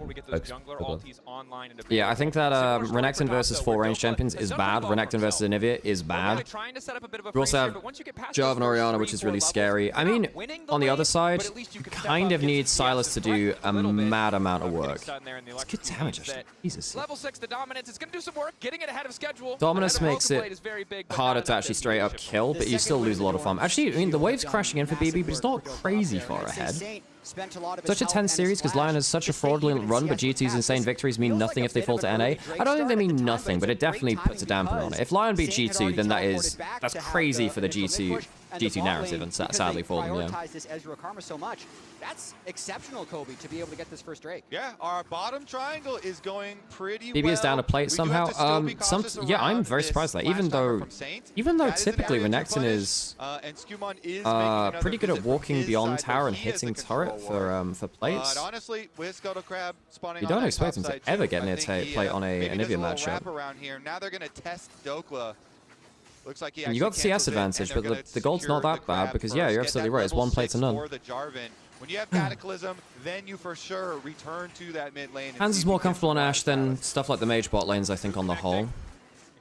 yeah, I think that Renekton versus 4 range champions is bad. Renekton versus Onivia is bad. We also have Jarvan and Orianna, which is really scary. I mean, on the other side, you kind of need Sylas to do a mad amount of work. It's good damage, actually. Jesus. Level 6, the Dominance is going to do some work, getting it ahead of schedule. Dominance makes it harder to actually straight up kill, but you still lose a lot of farm. Actually, I mean, the wave's crashing in for BB, but it's not crazy far ahead. Such a tense series because LYON has such a fraudulent run, but G2's insane victories mean nothing if they fall to NA. I don't think they mean nothing, but it definitely puts a damper on it. If LYON beat G2, then that's crazy for the G2 narrative, and sadly for them, yeah. This Ezreal Karma so much. That's exceptional, Kobe, to be able to get this first Drake. Yeah, our bottom triangle is going pretty BB is down to plate somehow. Yeah, I'm very surprised that even though typically Renekton is pretty good at walking beyond tower and hitting turret for plates. Honestly, with Scuttlecrab spawning, you don't expect him to ever get near plate on a Onivia matchup. Now they're going to test Dokla. Looks like you got the CS advantage, but the gold's not that bad because, yeah, you're absolutely right. It's 1 plate to none. When you have Cataclysm, then you for sure return to that mid lane. Hands is more comfortable on Ashe than stuff like the mage bot lanes, I think, on the whole.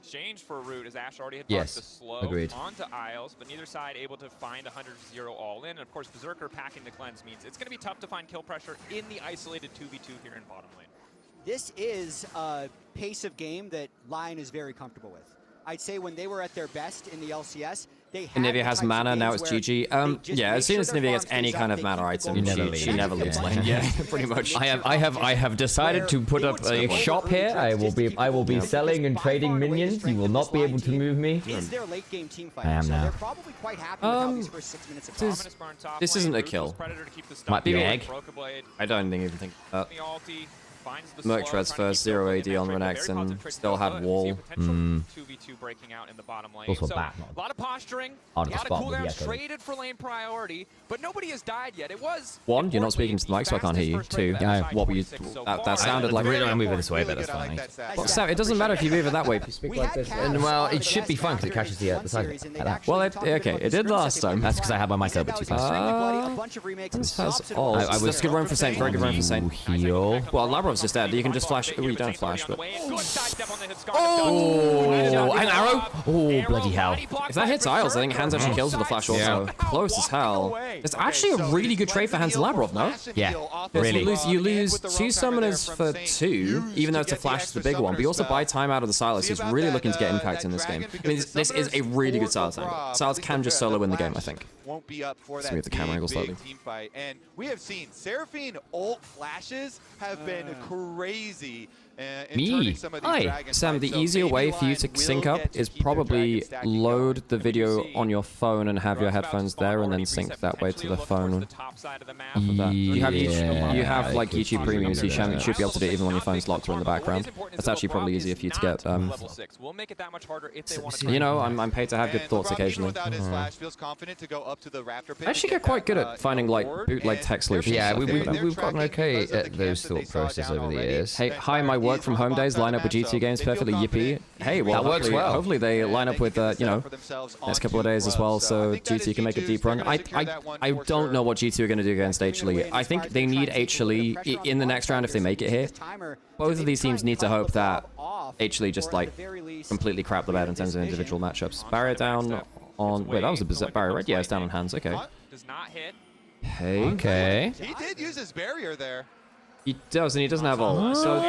exchange for a route as Ash already had Yes, the slow agreed. onto Isles, but neither side able to find 100-0 all in. And of course, Berserker packing the cleanse means it's going to be tough to find kill pressure in the isolated 2v2 here in bottom lane. This is a pace of game that LYON is very comfortable with. I'd say when they were at their best in the LCS, they had Onivia has mana, now it's GG. Yeah, as soon as Onivia gets any kind of mana item, she never leaves lane. Yeah, pretty much. I have decided to put up a shop here. I will be selling and trading minions. You will not be able to move me. I am now. This isn't a kill. Might be an egg. I don't even think that. Merc Treads first, 0 AD on Renex, and still had wall. 2v2 breaking out in the bottom lane. Also so back. a lot of posturing, On a the lot of spot with the cooldowns echo. traded for lane priority, but nobody has died yet. It was 1, you're not speaking to the mic, so I can't hear you. 2, what were you? That sounded like. I really want to move it this way, but that's fine. Well, Sam, it doesn't matter if you move it that way. If you speak like this, And well, it should be fine because it catches the side of it. Like that. Well, okay, it did last time. That's because I had my mic over too close. This has all. I was good run for Saint. Very good run for Saint. Heal. Well, Labrov's just dead. You can just flash. Oh, you don't flash, but. Oh, an arrow. Oh, bloody hell. If that hits Isles, I think Hans actually kills with the flash also. Close as hell. It's actually a really good trade for Hans and Labrov, no? Yeah, really. You lose 2 summoners for 2, even though it's a flash to the big one, but you also buy time out of the Sylas, who's really looking to get impact in this game. I mean, this is a really good Sylas angle. Sylas can just solo win the game, I think. Won't be up for Let's move the camera angle slightly. team fight. And we have seen Seraphine ult flashes have been crazy. Me? Hi. Sam, the easier way for you to sync up is probably load the video on your phone and have your headphones there and then sync that way to the phone. You have like YouTube Premium, so you should be able to do it even when your phone's locked or in the background. That's actually probably easier for you to get. You know, I'm paid to have good thoughts occasionally. I actually get quite good at finding like bootleg tech solutions. Yeah, we've gotten okay at those thought process over the years. Hey, hi, my work from home days line up with G2 games perfectly. Yippee. Hey, well, that works well. Hopefully they line up with you know, next couple of days as well, so G2 can make a deep run. I don't know what G2 are going to do against HLE. I think they need HLE in the next round if they make it here. Both of these teams need to hope that HLE just like completely crap the bed in terms of individual matchups. Barrier down on. Wait, that was a berserk barrier, right? Yeah, it's down on Hands. Okay. Does not hit. Hey. Okay. He did use his barrier there. He does, and he doesn't have ult. So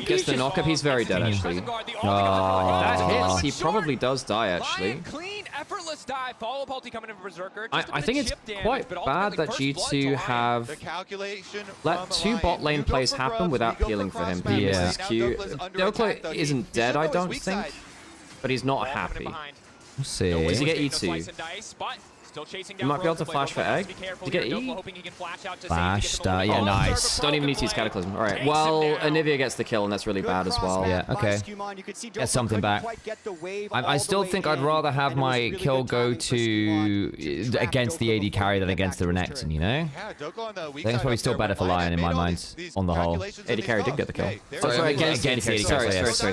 gets the knock-up. He's very dead, actually. That hits. He probably does die, actually. Clean, effortless dive. Follow-up ulti coming in for Berserker. I think it's quite bad that G2 have let 2 bot lane plays happen without peeling for him. Yeah. Dokla isn't dead, I don't think, but he's not happy. We'll see. Does he get E2? You might be able to flash for egg. Did you get E? Flash, start, yeah, nice. Don't even need to use Cataclysm. Alright, well, Onivia gets the kill, and that's really bad as well. Yeah, okay. Get something back. I still think I'd rather have my kill go to against the AD carry than against the Renekton, you know? I think it's probably still better for LYON in my mind, on the whole. AD carry did get the kill. Sorry, against the AD carry.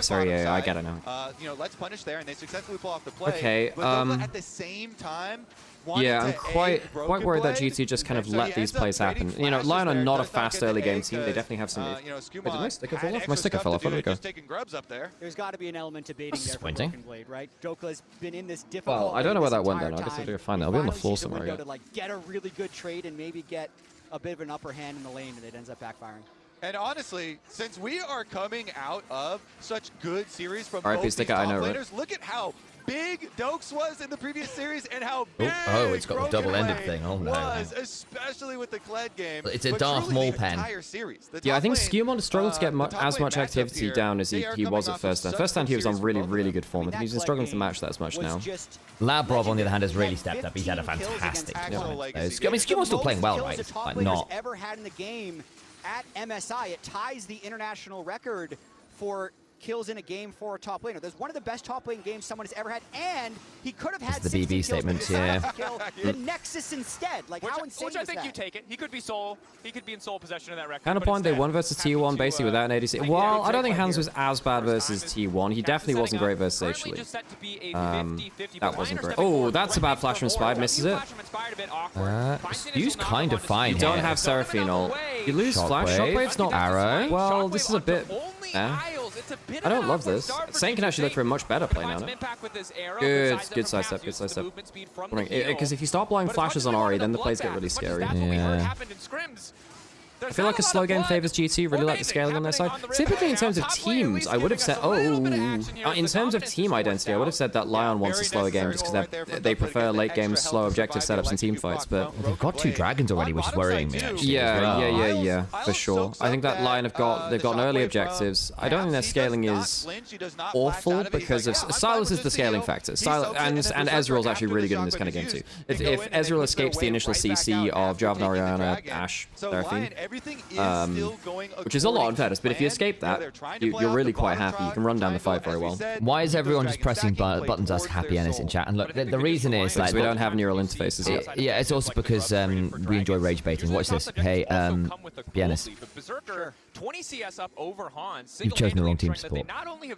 Sorry, yeah, I get it now. You know, let's punish there, and they successfully pull off the play. Okay, at the same time, yeah, I'm quite worried that G2 just kind of let these plays happen. You know, LYON are not a fast early game team. They definitely have some. Wait, did my sticker fall off? My sticker fell off. Where did it go? There's got to be an element to baiting there for Broken Blade, right? Dokla's been in this difficult. Well, I don't know where that went then. I guess I'll do a find that. I'll be on the floor somewhere again. To like get a really good trade and maybe get a bit of an upper hand in the lane, and it ends up backfiring. And honestly, since we are coming out of such good series from RIP both sticker, these I know, top right? laners, look at how big Dokes was in the previous series and how big it's got a double-ended thing. Oh no! Was, especially with the Kled game. It's a Darth Maul pen. Yeah, I think Skewmon struggled to get as much activity down as he was at first stand. First stand, he was on really good form. He's been struggling to match that as much now. Labrov, on the other hand, has really stepped up. He's had a fantastic tournament. I mean, Skewmon's still playing well, right? Like, not. Ever had in the game at MSI, it ties the international record for kills in a game for a top laner. There's one of the best top lane games someone has ever had, and he could have had the BB statement, yeah. Kill the Nexus instead. Like, how insane Which I think you take it. He could be in sole possession of that record. Counterpoint, they won versus T1 basically without an ADC. Well, I don't think Hans was as bad versus T1. He definitely wasn't great versus HLE. That wasn't great. Oh, that's a bad flash from Inspired. Misses it. Stu's kind of fine. You don't have Seraphine ult. You lose flash. Shockwave's not arrow. Well, this is a bit. I don't love this. Saint can actually look for a much better play now. Good sidestep, good sidestep. Because if you start blowing flashes on Ori, then the plays get really scary. Yeah. I feel like a slow game favors GT, really like the scaling on their side. Typically, in terms of teams, I would have said, in terms of team identity, I would have said that LYON wants a slower game just because they prefer late game slow objective setups and team fights, but... They've got 2 dragons already, which is worrying me, actually. Yeah, for sure. I think that LYON they've got early objectives. I don't think their scaling is awful because of... Sylas is the scaling factor. And Ezreal's actually really good in this kind of game too. If Ezreal escapes the initial CC of Jarvan, Orianna, Ashe, Seraphine, which is a lot in fairness, but if you escape that, you're really quite happy. You can run down the fight very well. Why is everyone just pressing buttons as Happy Ennis in chat? And look, the reason is because we don't have neural interfaces yet. Yeah, it's also because we enjoy rage baiting. Watch this. Hey, Ennis. 20 CS up over Hans. You've chosen the wrong team support.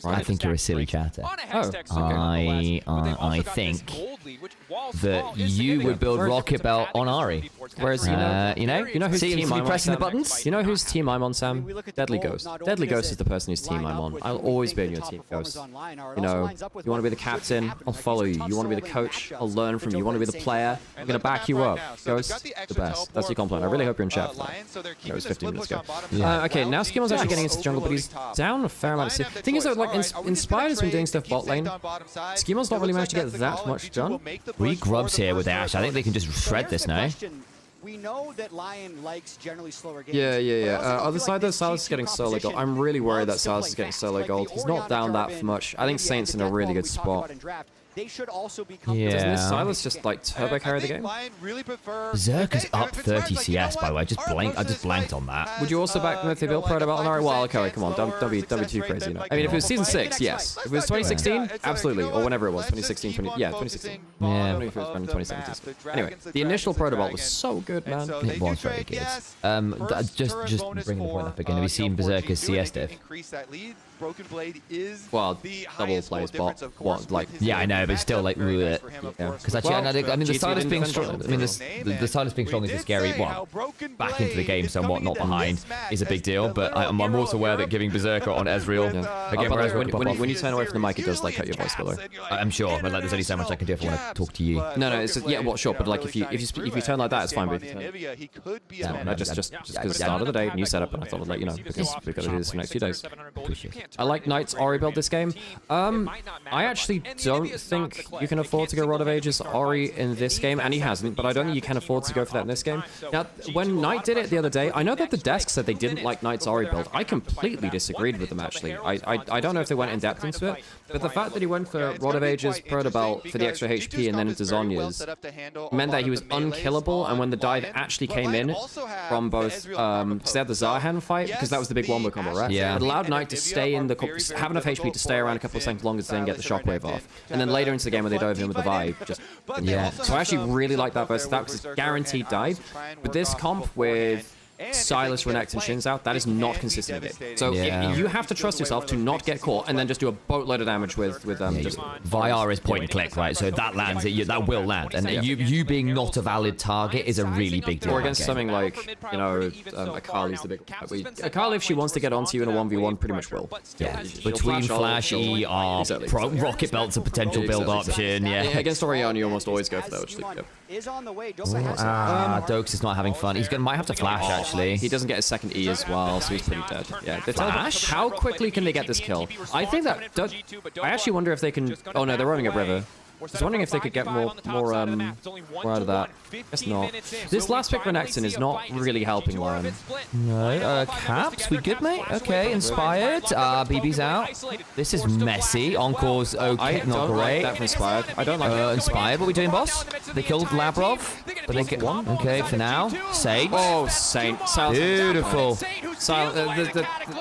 I think you're a silly chatter. I think that you would build Rocket Belt on Ari. Whereas, you know whose team I'm pressing on, the buttons? You know whose team I'm on, Sam? Deadly Ghost. Deadly Ghost is the person whose team I'm on. I'll always be on your team, Ghost. You know, you want to be the captain? I'll follow you. You want to be the coach? I'll learn from you. You want to be the player? I'm going to back you up. Ghost, the best. That's your compliment. I really hope you're in chat for that. That was 15 minutes ago. Okay, now Skimmel's actually getting into the jungle, but he's down a fair amount of CS. The thing is, though, like, Inspired has been doing stuff bot lane. Skimmel's not really managed to get that much done. 3 grubs here with Ashe. I think they can just shred this now. We know that LYON likes generally slower games. Yeah. Other side, though, Sylas is getting solo gold. I'm really worried that Sylas is getting solo gold. He's not down that much. I think Saint's in a really good spot. They should also be Doesn't this Sylas just like turbo carry the game? Berserker's up 30 CS, by the way. I just blanked on that. Would you also back them if they built Pro Battle? Well, okay, come on, don't be too crazy. I mean, if it was Season 6, yes. If it was 2016, absolutely. Or whenever it was, 2016, 2016. Yeah, I don't know if it was 2017. Anyway, the initial Pro Battle was so good, man. It was very good. Just bring the point up again. Have you seen Berserker's CS diff? Well, double plays bot. What, like? Yeah, I know, but still, like, because actually, I mean, the Sylas being strong. I mean, the Sylas being strong is a scary. Well, back into the game somewhat, not behind, is a big deal. But I'm also aware that giving Berserker on Ezreal again, when you turn away from the mic, it does like cut your voice below. I'm sure, but like, there's only so much I can do if I want to talk to you. No, it's just, yeah, well, sure, but like if you turn like that, it's fine. But just because it's the start of the day, new setup, and I thought I'd let you know because we've got to do this for the next few days. I like Knight's Ori build this game. I actually don't think you can afford to go Rod of Ages Ori in this game, and he hasn't, but I don't think you can afford to go for that in this game. Now, when Knight did it the other day, I know that the desk said they didn't like Knight's Ori build. I completely disagreed with them, actually. I don't know if they went in depth into it, but the fact that he went for Rod of Ages, Proto Belt for the extra HP, and then into Zhonya's meant that he was unkillable, and when the dive actually came in from both, because they had the Zarhan fight, because that was the big wombo combo, right? Yeah. It allowed Knight to stay in the, have enough HP to stay around a couple of seconds longer to then get the shockwave off. And then later into the game when they dove in with the vibe, just, yeah. So I actually really like that versus that because it's guaranteed dive. But this comp with Sylas, Renekton, and Shin's out, that is not consistent with it. So you have to trust yourself to not get caught and then just do a boatload of damage with just... VIR is point and click, right? So that lands, that will land. And you being not a valid target is a really big deal. Or against something like, you know, Akali's the big... Akali, if she wants to get onto you in a 1v1, pretty much will. Yeah, between Flash, ER, Rocket Belt's a potential build option, yeah. Against Orianna, you almost always go for that, which is Dokes is not having fun. He might have to flash, actually. He doesn't get a second E as well, so he's pretty dead. Yeah, Flash? How quickly can they get this kill? I think that... I actually wonder if they can... Oh no, they're running up river. I was wondering if they could get more out of that. Guess not. This last pick Renekton is not really helping LYON. No, Caps, we good, mate? Okay, Inspired. BB's out. This is messy. Encore's okay, not great. That from Inspired. I don't like that. Inspired, what are we doing, boss? They killed Lavrov, but they get one. Okay, for now. Saint. Oh, Saint. Beautiful. The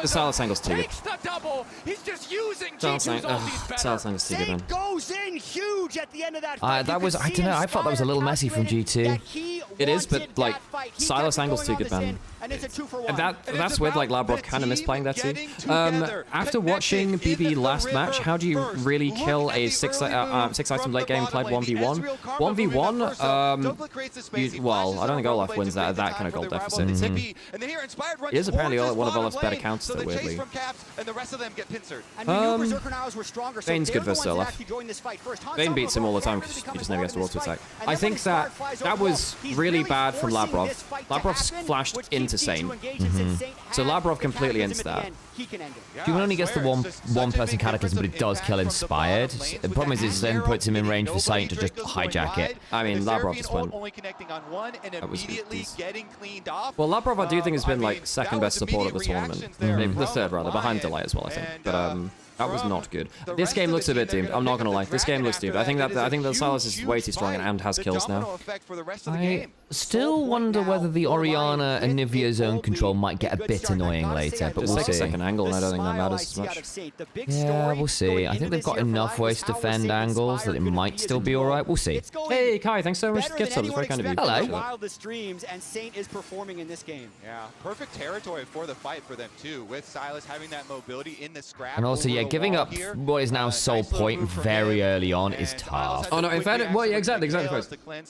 Sylas angle's too good. Sylas angle's too good, man. Goes in huge at the end of that fight. That was, I don't know, I thought that was a little messy from G2. It is, but like, Sylas angle's too good, man. And it's a 2-for-1. And that's with like Labrov kind of misplaying that too. After watching BB last match, how do you really kill a 6-item late game played 1v1? 1v1, well, I don't think Olaf wins that kind of goal deficit. It is apparently one of Olaf's better counters, though, weirdly. Bane's good versus Olaf. Bane beats him all the time because he just never gets the wall to attack. I think that was really bad from Labrov. Labrov's flashed into Sane. So Labrov completely ends that. Human only gets the one-person cataclysm, but it does kill Inspired. The problem is it then puts him in range for Saint to just hijack it. I mean, Labrov just went. That was well, Labrov I do think has been like second best support of the tournament. The third rather, behind Delay as well, I think. But that was not good. This game looks a bit doomed. I'm not gonna lie. This game looks doomed. I think that Silas is way too strong and has kills now. I still wonder whether the Orianna and Onivia zone control might get a bit annoying later, but we'll see. Second angle, and I don't think that matters as much. Yeah, we'll see. I think they've got enough ways to defend angles that it might still be alright. We'll see. Hey, Kai, thanks so much for the gift sub. It's very kind of you. Hello. Wildest dreams, and Saint is performing in this game. Yeah, perfect territory for the fight for them too, with Silas having that mobility in the scrap. And also, yeah, giving up what is now sole point very early on is tough. Oh no, in fact, well, yeah, exactly.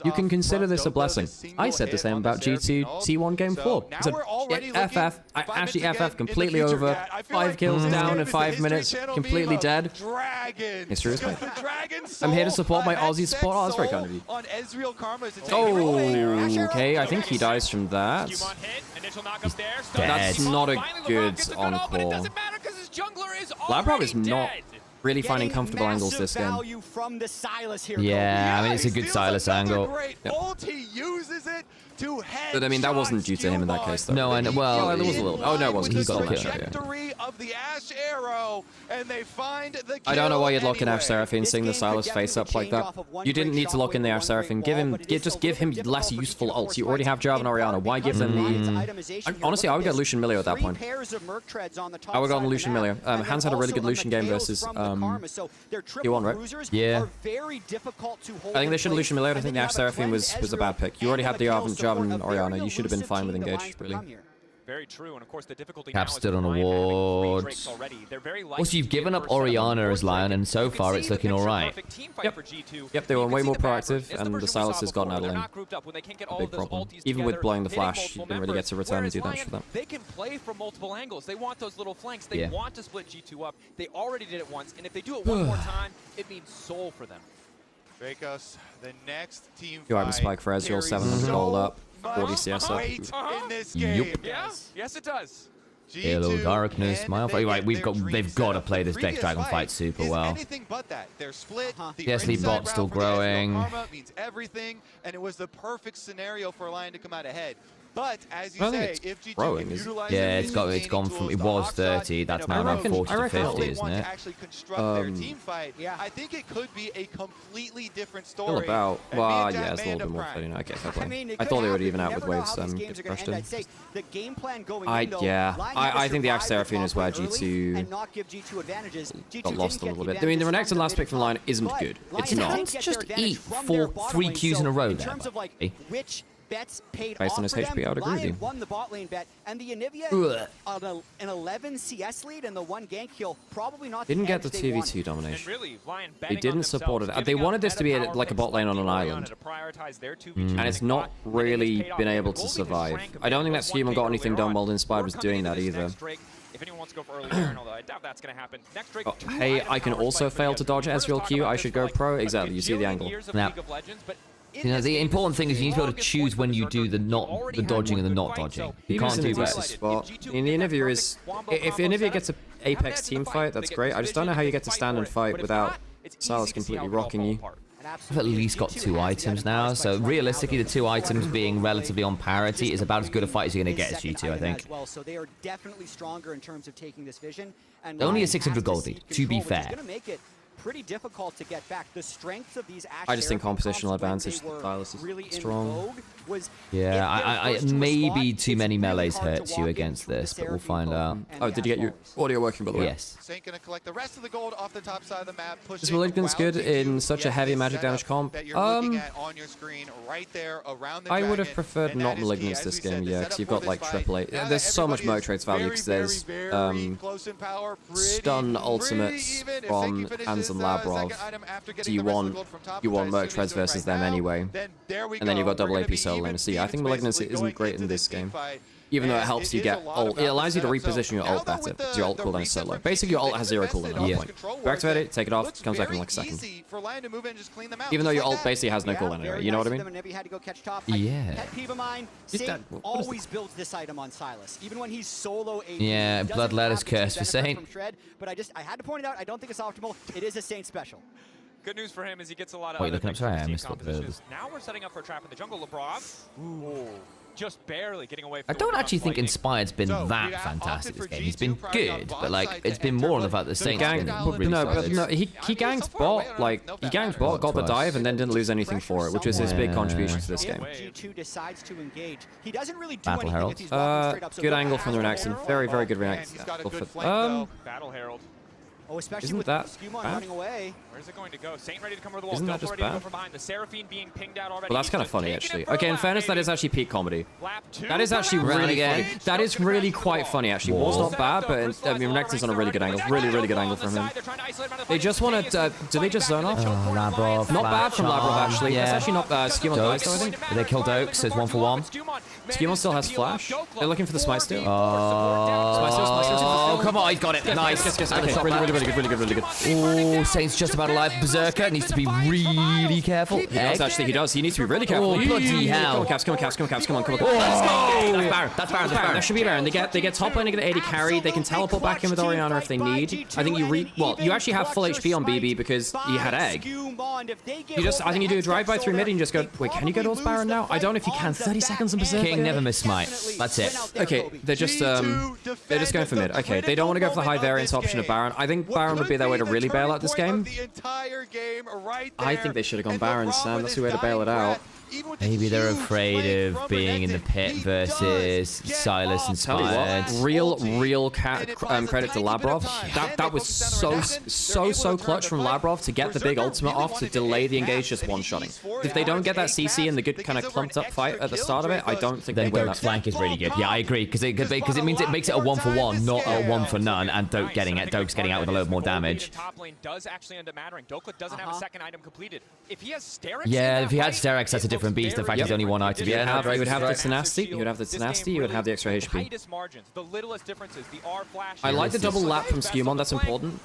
You can consider this a blessing. I said the same about G2 T1 Game 4. I said, FF, I actually FF completely over, 5 kills down in 5 minutes, completely dead. History is made. I'm here to support my Aussie support. Oh, that's very kind of you. Oh, okay, I think he dies from that. That's not a good encore. Labrov is not really finding comfortable angles this game. Yeah, I mean, it's a good Silas angle. Yep. But I mean, that wasn't due to him in that case, though. No, and well, there was a little. Oh no, it wasn't. He got the kill. I don't know why you'd lock in Ash Seraphine, seeing the Silas face up like that. You didn't need to lock in the Ash Seraphine. Just give him less useful ults. You already have Jarvan and Orianna. Why give them the? Honestly, I would get Lucian Milio at that point. I would go on Lucian Milio. Hans had a really good Lucian game versus T1, right? Yeah. I think they should have Lucian Milio. I think the Ash Seraphine was a bad pick. You already had the Jarvan and Orianna. You should have been fine with engage, really. Very true, and of course the difficulty Cap stood on a ward. Also, you've given up Orianna as LYON, and so far it's looking alright. Yep, they were way more proactive, and the Silas has gotten out of lane. A big problem. Even with blowing the flash, you didn't really get to return and do that for them. They can play from multiple angles. They want those little flanks. They want to split G2 up. They already did it once, and if they do it one more time, it means soul for them. Dracos, the next team You have a spike for Ezreal, 700 gold up. 40 CS up. Yup. Yeah, yes it does. Hello, darkness. My right, they've got to play this Dex Dragon fight super well. Yes, the bot's still growing. Means everything, and it was the perfect scenario for LYON to come out ahead. But as you say, if G2 growing, yeah, it's gone from it was 30, that's now around 40 to 50, isn't it? I think it could be a completely different story. Still about, well, yeah, it's a little bit more 39. Okay, fair play. I thought they would even out with waves get crushed in. I think the Ash Seraphine is where G2 got lost a little bit. I mean, the Renekton last pick from LYON isn't good. It's not. Just eat 3 Qs in a row there. Bets paid based on his HP, I would agree with you. Won the bot lane bet, and the Onivia an 11 CS lead and the 1 gank kill, probably not. Didn't get the 2v2 domination. They didn't support it. They wanted this to be like a bot lane on an island, and it's not really been able to survive. I don't think that Schema got anything done while Inspired was doing that either. If anyone wants to go for early Baron, although I doubt that's going to happen. Next Drake, hey, I can also fail to dodge Ezreal Q. I should go pro. Exactly. You see the angle. Now, you know, the important thing is you need to be able to choose when you do the dodging and the not dodging. You can't do that. Spot. In the Onivia is, if Onivia gets an Apex team fight, that's great. I just don't know how you get to stand and fight without Silas completely rocking you. I've at least got 2 items now, so realistically the 2 items being relatively on parity is about as good a fight as you're going to get as G2, I think. So they are definitely stronger in terms of taking this vision. Only a 600 gold lead, to be fair. pretty difficult to get back. The strength of these Ashe I just think Seraphim compositional comps when advantage they were Silas is really in strong. vogue was Yeah, I maybe too many melees hurts you against this, but we'll find out. Oh, did you get your audio working by the way? Yes. Saint gonna collect the rest of the gold off the top side of the map. Is Malignant's good in such a heavy magic damage comp? I would have preferred not Malignance this game, yeah, because you've got like AAA. There's so much Merc Traits value because there's stun ultimates from Hans and Labrov. So you want Merc Treads versus them anyway. And then you've got double AP solo lane. So yeah, I think Malignance isn't great in this game. Even though it helps you get ult, it allows you to reposition your ult better, because your ult cooldown is so low. Basically, your ult has 0 cooldown at that point. You activate it, take it off, it comes back in like a second. Even though your ult basically has no cooldown anyway, you know what I mean? Yeah. Saint always builds this item on Silas, even when he's solo AD. Yeah, Bloodletter's curse for Saint. But I had to point it out, I don't think it's optimal. It is a Saint special. Good news for him is he gets a lot of. Wait, looking up. Sorry, I missed what the. Now we're setting up for a trap in the jungle. Labrov. Ooh. Just barely getting away. I don't actually think Inspired's been that fantastic this game. He's been good, but like it's been more on the fact that Saint's been really solid. He ganked bot, got the dive, and then didn't lose anything for it, which was his big contribution to this game. G2 decides to engage. He doesn't really do Battle anything Herald. if he's walking straight up. So Good angle from the Renaxon. Very, very good Renaxon. Battle Herald. Oh, especially Isn't with that Skewmon bad? running away. Where's it going to go? Saint ready to come over the wall. Isn't that Delph just ready to go bad? from behind. The Seraphine being pinged out already. Well, that's kind of funny, actually. Okay, in fairness, that is actually peak comedy. That is actually Round really again. funny. That is really quite funny, actually. Wall's not bad, but I mean, Renaxon's on a really good angle. Really, really good angle from him. They just want to... do they just zone off? Labrov. Not bad from Labrov, actually. Yeah. It's actually not... Skewmon dies, though, I think. They killed Dokes, so it's 1 for 1. Skewmon still has flash. They're looking for the smite steal. Oh, come on, he's got it. Nice. Yes. Okay, really good. Oh, Saint's just about alive. Berserker needs to be really careful. Yes, actually, he does. He needs to be really careful. Oh, bloody hell. Come on, Caps. Come on. Oh, that's Baron. That should be Baron. They get top lane, they get 80 carry. They can teleport back in with Orianna if they need. I think you actually have full HP on BB because you had Egg. I think you do a drive-by through mid and you just go, wait, can you go towards Baron now? I don't know if you can. 30 seconds on Berserker. King never miss smite. That's it. Okay, they're just going for mid. Okay, they don't want to go for the high variance option of Baron. I think Baron would be their way to really bail out this game. I think they should have gone Baron, Sam. That's the way to bail it out. Maybe they're afraid of being in the pit versus Silas Inspired. Real credit to Labrov. That was so clutch from Labrov to get the big ultimate off to delay the engage just one-shotting. If they don't get that CC and the good kind of clumped up fight at the start of it, I don't think they win that. Flank is really good. Yeah, I agree because it means it makes it a 1 for 1, not a 1 for none, and Dokes getting out with a load more damage. Top lane does actually end up mattering. Dokla doesn't have a second item completed. If he has Sterex, yeah, if he had Sterex, that's a different beast. In fact, he's only one item. Yeah, you would have the tenacity. You would have the extra HP. I like the double lap from Skewmon. That's important.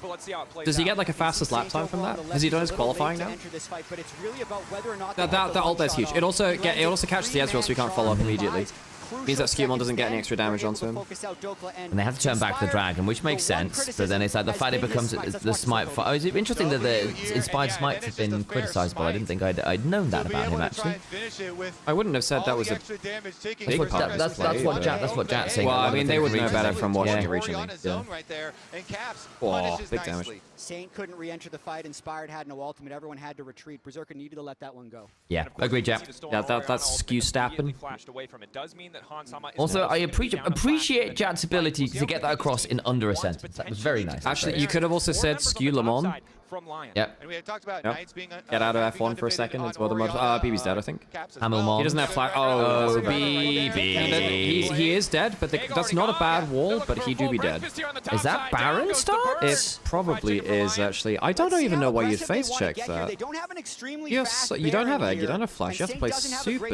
Does he get like a fastest lap time from that? Has he done his qualifying now? That ult is huge. It also catches the Ezreal, so we can't follow up immediately. Means that Skewmon doesn't get any extra damage onto him. And they have to turn back the dragon, which makes sense. But then it's like the fact it becomes the smite. Oh, it's interesting that the Inspired smites have been criticized, but I didn't think I'd known that about him actually. I wouldn't have said that was a big part. That's what Jat's saying. Well, I mean, they would know better from watching it originally. Yeah. Oh, big damage. Saint couldn't re-enter the fight. Inspired had no ultimate. Everyone had to retreat. Berserker needed to let that one go. Yeah, agreed, Jat. Yeah, that's skew stapping. Also, I appreciate Jat's ability to get that across in under a sentence. That was very nice. Actually, you could have also said skew Lemon. Yep. And we had talked about Knights being Get out of F1 for a second. It's well the mod. BB's dead, I think. Hamilmon. He doesn't have flag. Oh, BB. He is dead, but that's not a bad wall, but he do be dead. Is that Baron start? It probably is, actually. I don't even know why you'd face check that. They don't have an extremely You don't have Egg, you don't have Flash. You have to play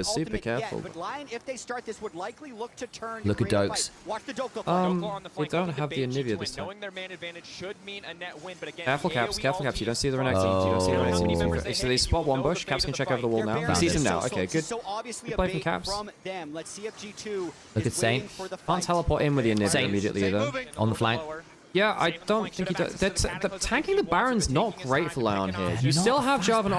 super careful. But LYON, if they start this, would likely look to turn. Look at Dokes. Watch the Dokla. They don't have the Onivia this time. Careful, Caps. You don't see the Renaxon. So they spot one bush. Caps can check over the wall now. He sees him now. Okay, good. Good play from Caps. Look at Saint. Can't teleport in with the Onivia immediately though. On the flank. Yeah, I don't think he does. Tanking the Baron's not great for LYON here. You still have Jarvan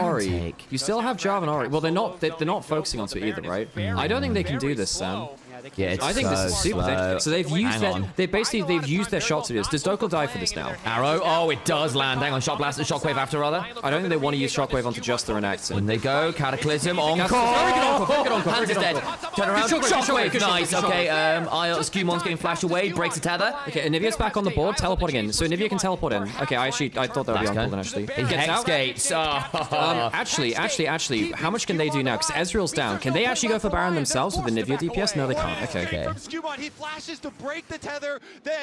Ori. Well, they're not focusing onto it either, right? I don't think they can do this, Sam. Yeah, I think this is super slow. So they've used they've used their shots to this. Does Dokal die for this now? Arrow. Oh, it does land. Hang on, Shock Blast and Shockwave after, rather. I don't think they want to use Shockwave onto just the Renekton. In they go. Cataclysm. Encore. Very good encore. Hands is dead. Turn around. Shockwave. Nice. Okay, Scumon's getting flashed away. Breaks the tether. Okay, Onivia's back on the board, teleporting in. So Onivia can teleport in. Okay, I thought that would be on cooldown, actually. He gets out. Gates. Actually, how much can they do now? Because Ezreal's down. Can they actually go for Baron themselves with Onivia DPS? No, they can't. Okay.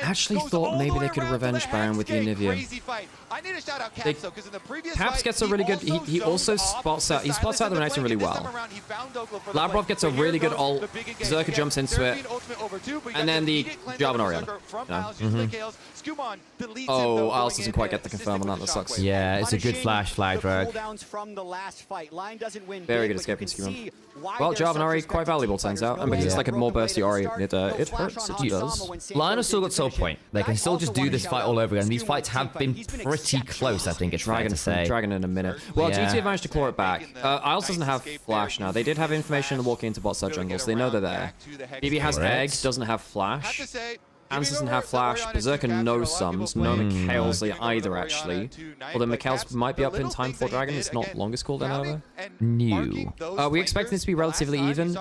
Actually thought maybe they could revenge Baron with the Onivia. Caps gets a really good. He also spots out. He spots out the Renekton really well. Labrov gets a really good ult. Zerka jumps into it, and then the Jarvan Orianna. Oh, Isles doesn't quite get the confirm on that. That sucks. Yeah, it's a good flash flag drag. Very good escape from Skewman. Well, Jarvan Ori quite valuable, turns out, and because it's like a more bursty Ori, it hurts. It does. LYON have still got Soul Point. They can still just do this fight all over again. These fights have been pretty close, I think it's fair to say. Dragon in a minute. Well, GT have managed to claw it back. Isles doesn't have flash now. They did have information walking into bot side jungle, so they know they're there. BB has egg, doesn't have flash. Hans doesn't have flash. Berserker no sums. No Mikhail's either, actually. Although Mikhail's might be up in time for Dragon. It's not longest cooldown ever. New. We expect this to be relatively even.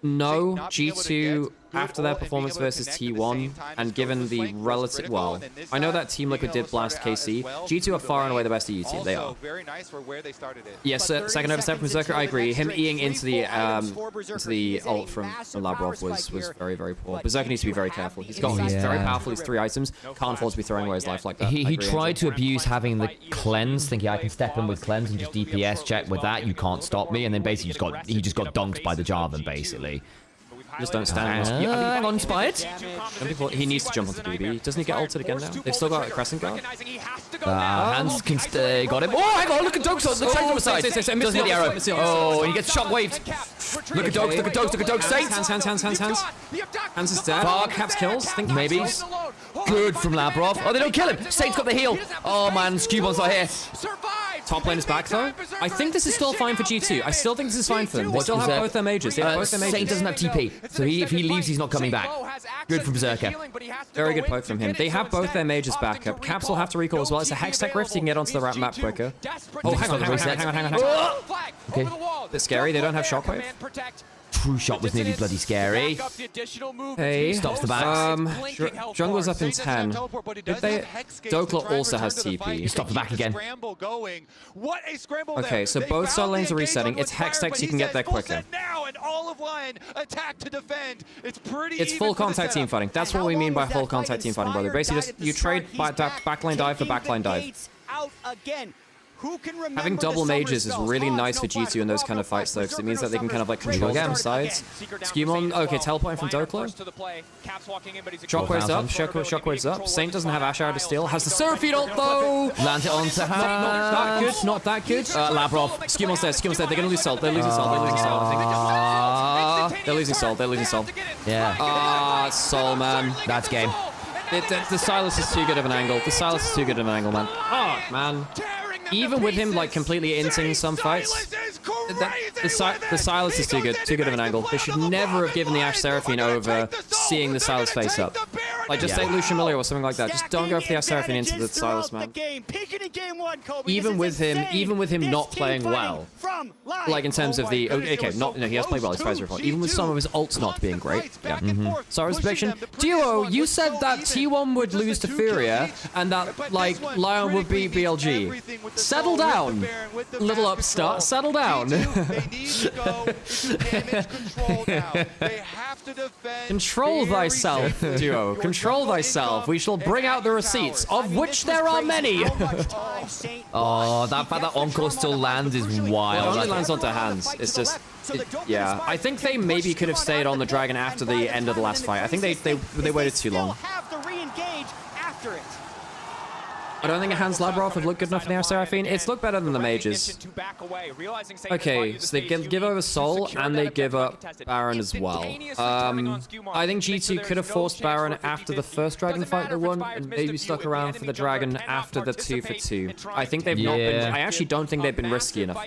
No. G2, after their performance versus T1, and given the relative... Well, I know that Team Liquid did blast KC. G2 are far and away the best EU team. They are. Yes, second overstep from Berserker, I agree. Him Eing into the ult from Labrov was very, very poor. Berserker needs to be very careful. He's very powerful. He's 3 items. Can't afford to be throwing away his life like that. He tried to abuse having the cleanse, thinking I can step in with cleanse and just DPS check with that. You can't stop me. And then basically he just got dunked by the Jarvan, basically. Just don't stand. Hang on, Inspired. He needs to jump onto BB. Doesn't he get ulted again now? They've still got a Crescent Guard. Hans can got him. Oh, hang on, look at Dokes on the side. Doesn't hit the arrow. Oh, he gets shockwaved. Look at Dokes, look at Dokes. Saints. Hands. Hans is dead. Caps kills. Think maybe. Good from Labrov. Oh, they don't kill him. Saint's got the heal. Oh, man, Scumon's not here. Top lane is back, though. I think this is still fine for G2. I still think this is fine for them. They still have both their mages. Saint doesn't have TP, so if he leaves, he's not coming back. Good from Berserker. Very good poke from him. They have both their mages back up. Caps will have to recall as well. It's a Hextech Rift. You can get onto the map quicker. Oh, hang on. Okay. Bit scary. They don't have Shockwave. True shot was nearly bloody scary. Hey, stops the back. Jungle's up in 10. Dokal also has TP. He stopped the back again. Okay, so both side lanes are resetting. It's Hextech, so you can get there quicker. It's full contact team fighting. That's what we mean by full contact team fighting, brother. Basically, just you trade backline dive for backline dive. Having double mages is really nice for G2 in those kind of fights, though, because it means that they can kind of like control game sides. Skewmon, okay, teleporting from Dokla. Shockwave's up, Shockwave's up. Saint doesn't have Asher to steal, has the Seraphine ult, though! Land it onto Hans. Not that good. Labrov. Skewmon's dead, they're gonna lose Salt, They're losing Salt. Yeah. Soul, man. That's game. The Silas is too good of an angle. Man. Oh, man. Even with him, like, completely inting some fights, the Silas is too good of an angle. They should never have given the Ashe Seraphine over seeing the Silas face up. Like, just say Lucian Miller or something like that. Just don't go for the Ashe Seraphine into the Silas, man. Even with him not playing well, like in terms of the he has played well. He's Pfizer report. Even with some of his ults not being great. Yeah. Sorry, prediction. Duo, you said that T1 would lose to Furia and that like LYON would beat BLG. Settle down, little upstart. Settle down. Control thyself, Duo. Control thyself. We shall bring out the receipts, of which there are many. Oh, that fact that Encore still lands is wild. It only lands onto Hands. It's just... yeah, I think they maybe could have stayed on the Dragon after the end of the last fight. I think they waited too long. I don't think Hans Labrov have looked good enough in the Ashe Seraphine. It's looked better than the mages. Okay, so they give over Soul and they give up Baron as well. I think G2 could have forced Baron after the first Dragon fight they won and maybe stuck around for the Dragon after the 2-for-2. I think they've not been... I actually don't think they've been risky enough.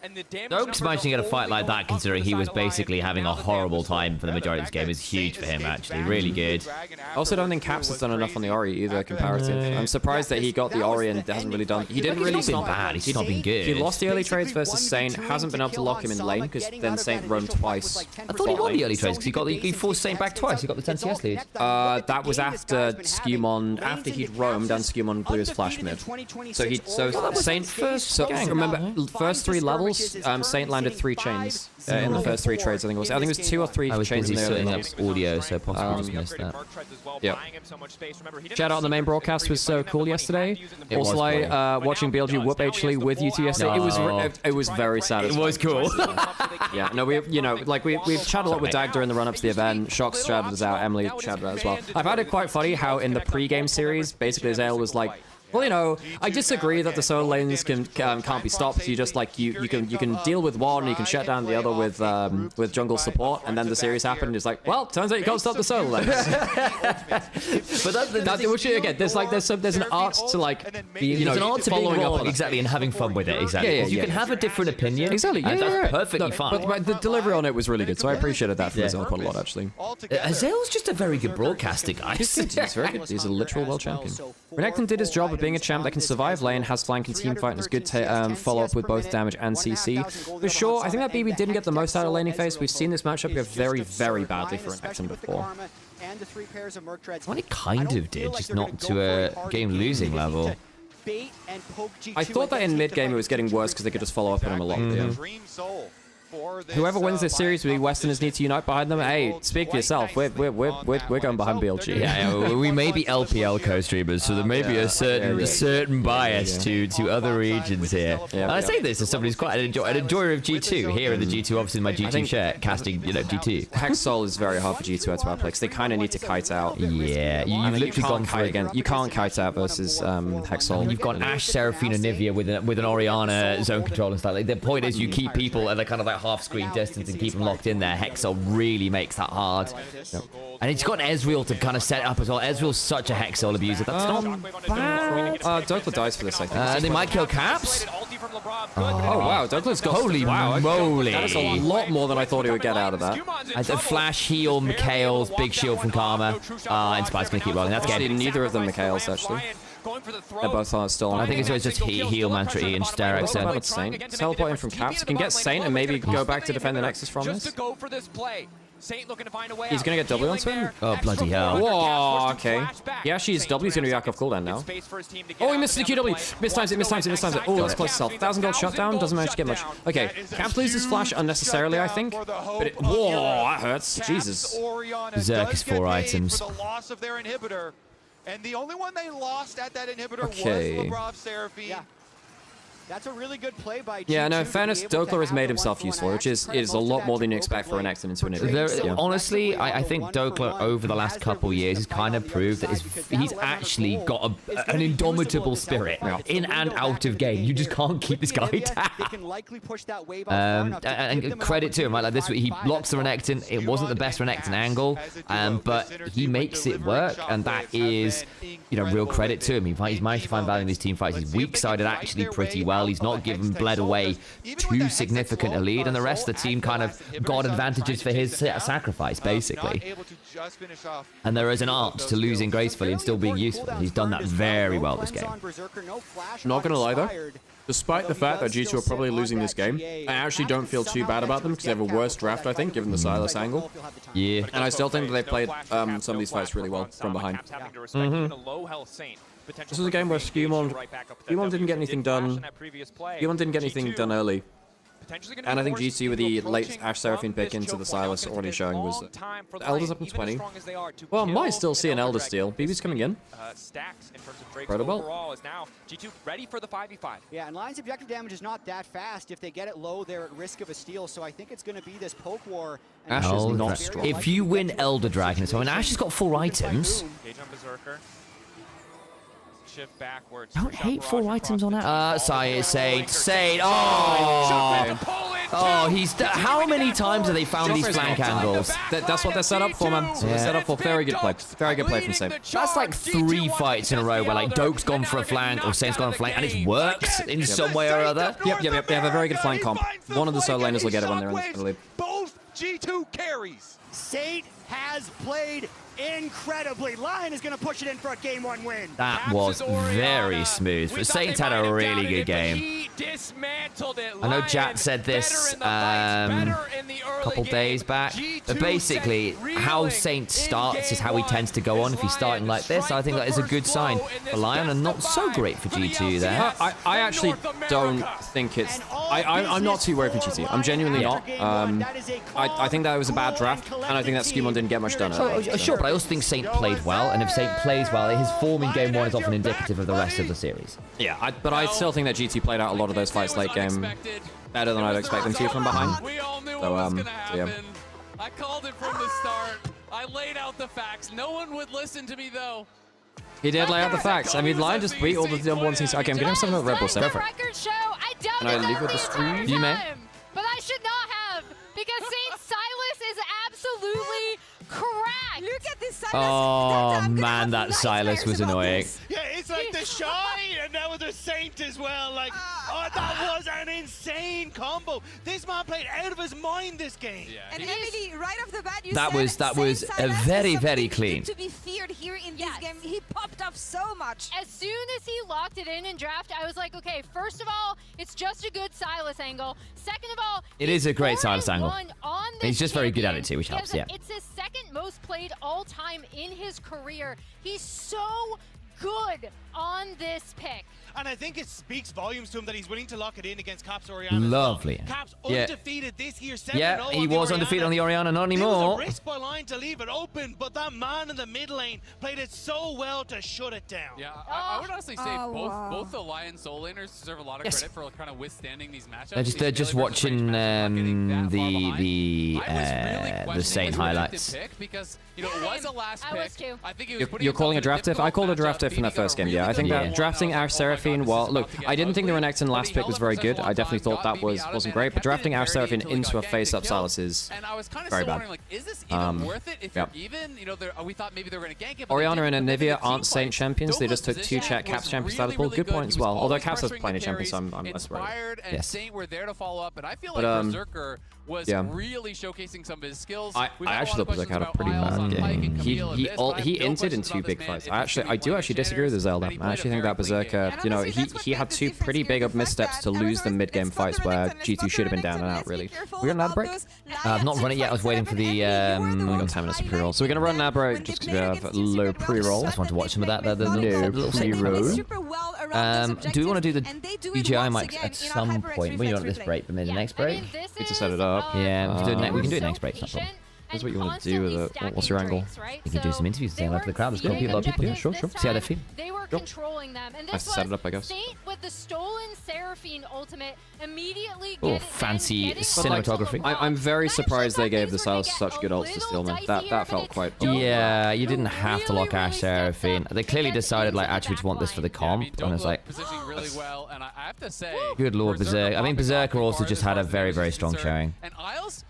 And the damage Dokes managing to get a fight like that, considering he was basically having a horrible time for the majority of this game, is huge for him, actually. Really good. I also don't think Caps has done enough on the Ori either, comparative. I'm surprised that he got the Ori and hasn't really done... He didn't really... He's not bad. He's not been good. He lost the early trades versus Saint, hasn't been able to lock him in lane, because then Saint roamed twice. I thought he won the early trades, because he forced Saint back twice. He got the 10 CS lead. That was after Skewmon, after he'd roamed and Skewmon blew his flash mid. So Saint first... So remember, first 3 levels, Saint landed 3 chains in the first 3 trades. I think it was 2 or 3 chains in the early levels. Audio, so possibly just missed that. Yeah. Shout out, the main broadcast was so cool yesterday. Also, watching BLG whoop HLE with U2 yesterday, it was very satisfying. It was cool. Yeah, no, we've chatted a lot with Dag during the run-up to the event. Shox chatted us out, Emily chatted as well. I found it quite funny how in the pre-game series, basically Azale was like, well, I disagree that the solo lanes can't be stopped. You just you can deal with one, you can shut down the other with jungle support, and then the series happened. And it's like, well, turns out you can't stop the solo lanes. But again, there's an art to there's an art to following being up wrong, exactly, and having fun with it, exactly. Yeah, you can have a different opinion, exactly. And that's perfectly fine. But the delivery on it was really good, so I appreciated that from Azale quite a lot, actually. Azale's just a very good broadcaster, guys. He's very good. He's a literal world champion. Renekton did his job of being a champ that can survive lane, has flank and team fight, and is good to follow up with both damage and CC. For sure, I think that BB didn't get the most out of laning phase. We've seen this matchup go very, very badly for Renekton before. Well, it kind of did, just not to a game-losing level. I thought that in mid-game it was getting worse because they could just follow up on him a lot. Whoever wins this series, we Westerners need to unite behind them. Hey, speak for yourself. We're going behind BLG. Yeah, we may be LPL co-streamers, so there may be a certain bias to other regions here. And I say this as somebody who's quite an enjoyer of G2 here in the G2 office in my G2 shirt, casting G2. Hexol is very hard for G2 to outplay because they kind of need to kite out. Yeah, you've literally gone for it again. You can't kite out versus Hexol. You've got Ashe, Seraphine, Onivia with an Orianna zone control and stuff. The point is you keep people at the kind of half screen distance and keep them locked in there. Hexol really makes that hard. And it's got Ezreal to kind of set it up as well. Ezreal's such a Hexol abuser. That's not bad. Dokla dies for this, I think. They might kill Caps. Oh, wow. Dokla's got... Holy moly. That is a lot more than I thought he would get out of that. And a flash, heal, Mikhail's, big shield from Karma. Inspire's going to keep rolling. That's good. Neither of them Mikhail's, actually. They're both still on. I think it's just heal Mantra E and Stereo. Saint. Teleporting from Caps. He can get Saint and maybe go back to defend the Nexus from this. He's going to get W onto him? Oh, bloody hell. Whoa, okay. Yeah, W's going to be back off cooldown now. Oh, he missed the QW. Mistimes it. Oh, that's close to self. 1,000 gold shutdown. Doesn't manage to get much. Okay, Caps loses flash unnecessarily, I think. But whoa, that hurts. Jesus. Zerk is 4 items. And the only one they lost at that inhibitor was LeBron Seraphine. Yeah. That's a really good play by G2. Yeah, no, in fairness, Dokla has made himself useful, which is a lot more than you expect for an Renekton into an inhibitor. Honestly, I think Dokla over the last couple of years has kind of proved that he's actually got an indomitable spirit in and out of game. You just can't keep this guy down. And credit to him, like this, he blocks the Renekton. It wasn't the best Renekton angle, but he makes it work, and that is, real credit to him. He's managed to find value in these team fights. He's weak-sided actually pretty well. He's not given bled away too significant a lead, and the rest of the team kind of got advantages for his sacrifice, basically. And there is an art to losing gracefully and still being useful. He's done that very well this game. Not gonna lie though, despite the fact that G2 are probably losing this game, I actually don't feel too bad about them because they have a worse draft, I think, given the Silas angle. Yeah. And I still think that they played some of these fights really well from behind. This was a game where Skewmon didn't get anything done. Skewmon didn't get anything done early. And I think GC with the late Ashe Seraphine pick into the Silas already showing was the Elder's up in 20. Well, might still see an Elder steal. BB's coming in. Protobelt. G2 ready for the 5v5. Yeah, and Lion's objective damage is not that fast. If they get it low, they're at risk of a steal. So I think it's going to be this poke war. Ashe is not strong. If you win Elder Dragon, so Ashe has got 4 items. Don't hate 4 items on that. Saint. Oh! Oh, how many times have they found these flank angles? That's what they're set up for, man. So they're set up for very good play. Very good play from Saint. That's like 3 fights in a row where like Doke's gone for a flank or Saint's gone for a flank and it's worked in some way or other. Yep. They have a very good flank comp. One of the solo laners will get it when they're in the lead. Both G2 carries. Saint has played incredibly. LYON is going to push it in for a Game 1 win. That was very smooth. But Saint had a really good game. I know Jack said this a couple days back, but basically how Saint starts is how he tends to go on if he's starting like this. I think that is a good sign for LYON and not so great for G2 there. I actually don't think it's... I'm not too worried for G2. I'm genuinely not. I think that was a bad draft, and I think that Skewmon didn't get much done. Sure, but I also think Saint played well, and if Saint plays well, his form in Game 1 is often indicative of the rest of the series. Yeah, but I still think that GT played out a lot of those fights late game better than I'd expect them to from behind. We all knew what was going to happen. I called it from the start. I laid out the facts. No one would listen to me, though. He did lay out the facts. I mean, LYON just beat all the number 1 teams. Okay, I'm getting something about Red Bull. So Can I leave with the stream? You may. But I should not have, because Saint Silas is absolutely cracked. Look at this Silas. Oh man, that Silas was annoying. Yeah, it's like the Shy and now the Saint as well. Like, oh, that was an insane combo. This man played out of his mind this game. Yeah, and Emily, right off the bat, you that said was a very clean. To be feared here in this game, he popped off so much. As soon as he locked it in draft, I was like, okay, first of all, it's just a good Silas angle. Second of all, it is a great Silas angle. He's just very good at it too, which helps. Yeah. It's his second most played all time in his career. He's so good on this pick. And I think it speaks volumes to him that he's willing to lock it in against Caps Oriana. Lovely. Caps undefeated this year. 7-0 yeah, he was undefeated on the Oriana, not anymore. It was a risk by LYON to leave it open, but that man in the mid lane played it so well to shut it down. Yeah, I would honestly say both the LYON soul laners deserve a lot of credit for kind of withstanding these matchups. They're just watching the Saint highlights. Because it was a last pick. I think it was You're calling a draft diff? I called a draft diff in that first game. Yeah, I think that drafting our Seraphine. Well, look, I didn't think the Renekton last pick was very good. I definitely thought that wasn't great. But drafting our Seraphine into a face-up Silas is very bad. Like, is this even worth it? If you're even, we thought maybe they were going to gank it. Oriana and Onivia aren't Saint champions. They just took 2 Caps champions out of the pool. Good point as well. Although Caps is playing a champion, so I'm less worried. And Saint were there to follow up, and I feel like Berserker was really showcasing some of his skills. I actually thought Berserker had a pretty bad game. He entered in 2 big fights. I do actually disagree with the Zelda. I actually think that Berserker, he had 2 pretty big up missteps to lose the mid-game fights where G2 should have been down and out, really. We're going to ad break? I've not run it yet. I was waiting for the... we got 10 minutes of pre-roll. So we're going to run an ad break just because we have low pre-roll. I just want to watch some of that. The little pre-roll. Do we want to do the BGI mics at some point? We don't want this break, but maybe the next break? Need to set it up. Yeah, we can do it next break. It's not a problem. That's what you want to do with it. What's your angle? You can do some interviews, say hello to the crowd. There's a lot of people. Yeah, sure. See how they feel. They were controlling them, and this set it up, I guess. Saint with the stolen Seraphine ultimate immediately. Oh, fancy cinematography. I'm very surprised they gave the Silas such good ults to Stillman. That felt quite. Yeah, you didn't have to lock our Seraphine. They clearly decided, like, actually, to want this for the comp, and it's like. Positioning really well, and I have to say. Good lord, Berserker. I mean, Berserker also just had a very strong showing. And Isles.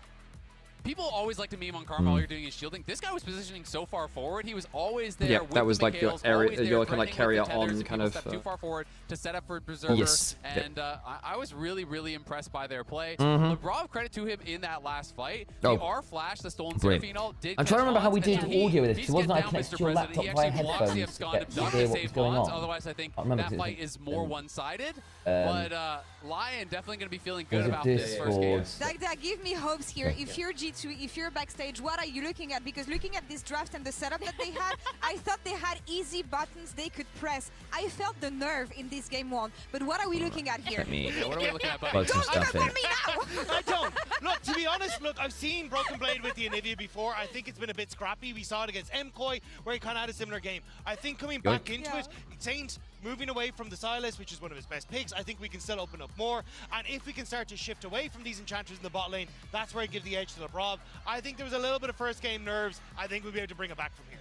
People always like to meme on Karma while you're doing his shielding. This guy was positioning so far forward. He was always there. Yeah, that was like your area. You're looking like carrier on kind of. Too far forward to set up for Berserker. Yes. And I was really impressed by their play. LeBron, credit to him in that last fight. The R flash, the stolen Seraphine ult did. I'm trying to remember how we did audio with this. It wasn't I connected to your laptop via headphones to hear what was going on. Otherwise, I think that fight is more one-sided. But LYON definitely going to be feeling good about this first game. That give me hopes here. If you're G2, if you're backstage, what are you looking at? Because looking at this draft and the setup that they had, I thought they had easy buttons they could press. I felt the nerve in this game 1. But what are we looking at here? What are we looking at, buddy? Don't give up on me now! I don't. Look, to be honest, I've seen Broken Blade with the Onivia before. I think it's been a bit scrappy. We saw it against MKOI, where he kind of had a similar game. I think coming back into it, Saint moving away from the Silas, which is one of his best picks, I think we can still open up more. And if we can start to shift away from these enchanters in the bot lane, that's where I give the edge to LeBron. I think there was a little bit of first game nerves. I think we'll be able to bring it back from here.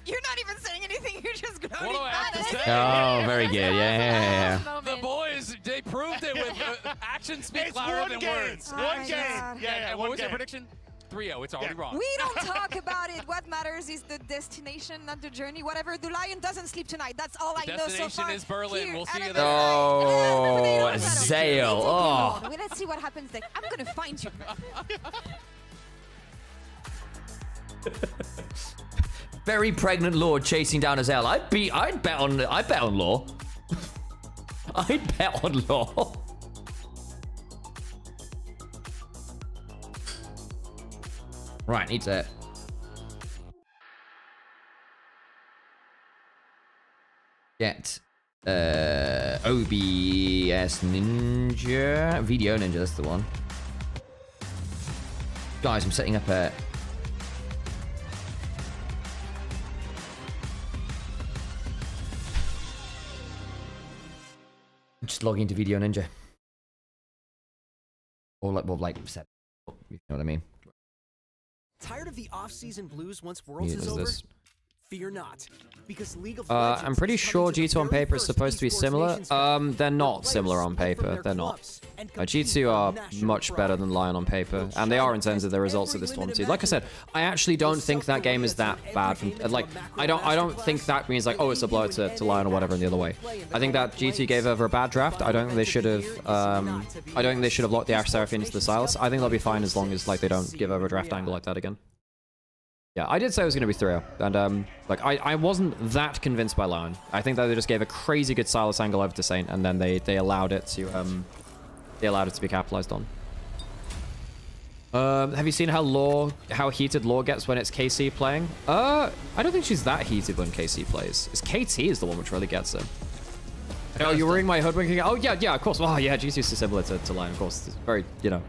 You're not even saying anything. You're just gloating. What do I have to say? Oh, very good. Yeah. The boys, they proved it with actions speak louder than words. One game. Yeah, and what was your prediction? 3-0. It's already wrong. We don't talk about it. What matters is the destination, not the journey. Whatever. The Lion doesn't sleep tonight. That's all I know so far. Destination is Berlin. Here we'll see you at there. Oh, Zale. Oh. Well, let's see what happens next. I'm gonna find you. Very pregnant Lord chasing down a Zale. I'd bet on Law. I'd bet on Law. Right, needs it. Get OBS Ninja. Video Ninja, that's the one. Guys, I'm setting up a... Just logging into Video Ninja. Or like set. You know what I mean? Tired of the off-season blues once Worlds is over? Fear not, because League of I'm pretty sure G2 on paper is supposed to be similar. They're not similar on paper. They're not. G2 are much better than LYON on paper, and they are in terms of their results of this tournament too. Like I said, I actually don't think that game is that bad. Like, I don't think that means like, oh, it's a blow to LYON or whatever in the other way. I think that G2 gave over a bad draft. I don't think they should have. I don't think they should have locked the Ash Seraphine into the Silas. I think they'll be fine as long as like they don't give over a draft angle like that again. Yeah, I did say it was going to be 3-0, and like I wasn't that convinced by LYON. I think that they just gave a crazy good Silas angle over to Saint, and then they allowed it to be capitalized on. Have you seen how heated Law gets when it's KC playing? I don't think she's that heated when KC plays. It's KT is the one which really gets it. Oh, you're worrying my hoodwinking? Oh yeah, of course. Oh yeah, G2 is similar to LYON, of course. It's very, you know.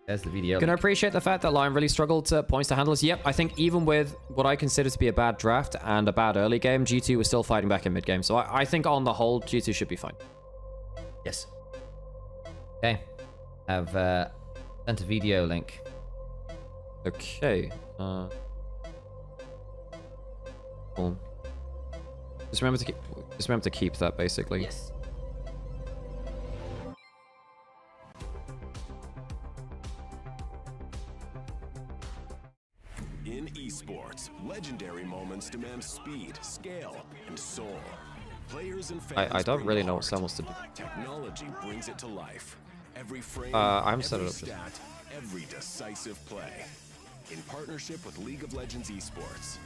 There's the video. Can I appreciate the fact that LYON really struggled to points to handlers? Yep, I think even with what I consider to be a bad draft and a bad early game, G2 was still fighting back in mid game. So I think on the whole, G2 should be fine. Yes. Okay. Have sent a video link. Okay. Cool. Just remember to keep that basically. Yes. In esports, legendary moments demand speed, scale, and soul. Players and fans I don't really know what Sam wants to do. Technology brings it to life. Every frame, I'm set every up. stat, every decisive play. In partnership with League of Legends Esports,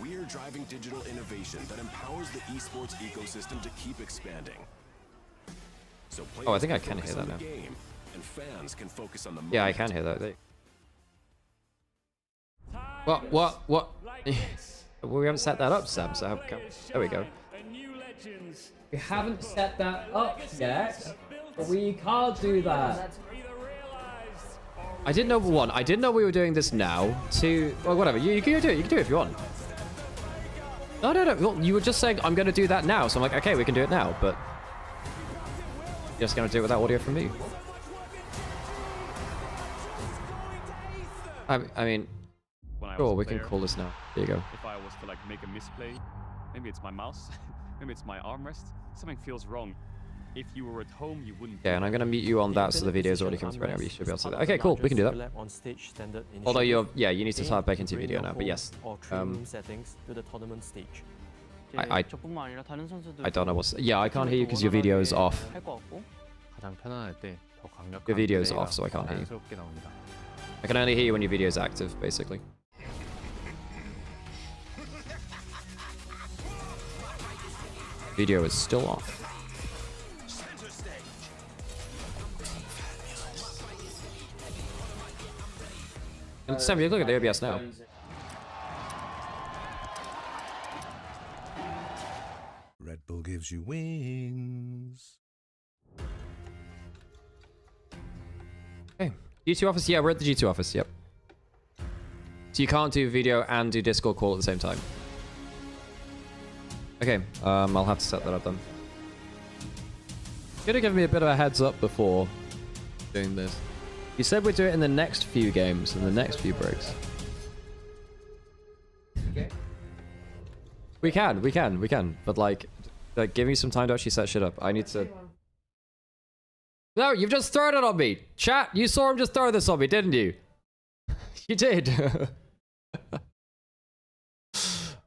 we're driving digital innovation that empowers the esports ecosystem to keep expanding. So Oh, I think I can hear that now. Game, and fans can focus on the Yeah, I can hear that. What? We haven't set that up, Sam, so there we go. We haven't set that up yet. We can't do that. I didn't know, one, I didn't know we were doing this now. Two, well, whatever, you can do it. You can do it if you want. No. Well, you were just saying, I'm going to do that now. So I'm like, okay, we can do it now, but you're just going to do it without audio from me. I mean, sure, we can call this now. There you go. If I was to like make a misplay, maybe it's my mouse, maybe it's my armrest, something feels wrong. If you were at home, you wouldn't. Yeah, and I'm gonna mute you on that so the video's already come through right now. You should be able to see that. Okay, cool, we can do that. Although you need to start back into video now, but yes. I don't know what's. Yeah, I can't hear you because your video is off. Your video is off, so I can't hear you. I can only hear you when your video is active, basically. Video is still off. And Sam, you look at the OBS now. Red Bull gives you wings. Okay. G2 office? Yeah, we're at the G2 office, yep. So you can't do video and do Discord call at the same time. Okay, I'll have to set that up then. Could have given me a bit of a heads up before doing this. You said we'd do it in the next few games, in the next few breaks. We can. But like give me some time to actually set shit up. I need to... No, you've just thrown it on me. Chat, you saw him just throw this on me, didn't you? You did.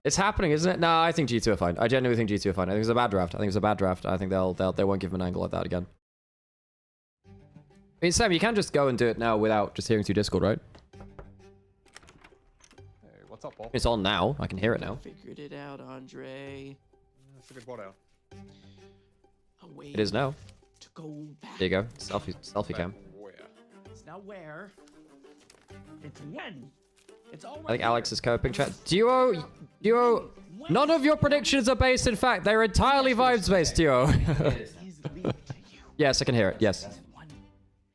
It's happening, isn't it? No, I think G2 are fine. I genuinely think G2 are fine. I think it's a bad draft. I think they won't give him an angle like that again. I mean, Sam, you can just go and do it now without just hearing through Discord, right? Hey, what's up, Paul? It's on now. I can hear it now. Figured it out, Andre. Figured what out? It is now. To go back. There you go. Selfie cam. It's not where. It's when. It's all I think Alex is coping. Chat. Duo. None of your predictions are based in fact. They're entirely vibes based, Duo. Yes, I can hear it. Yes.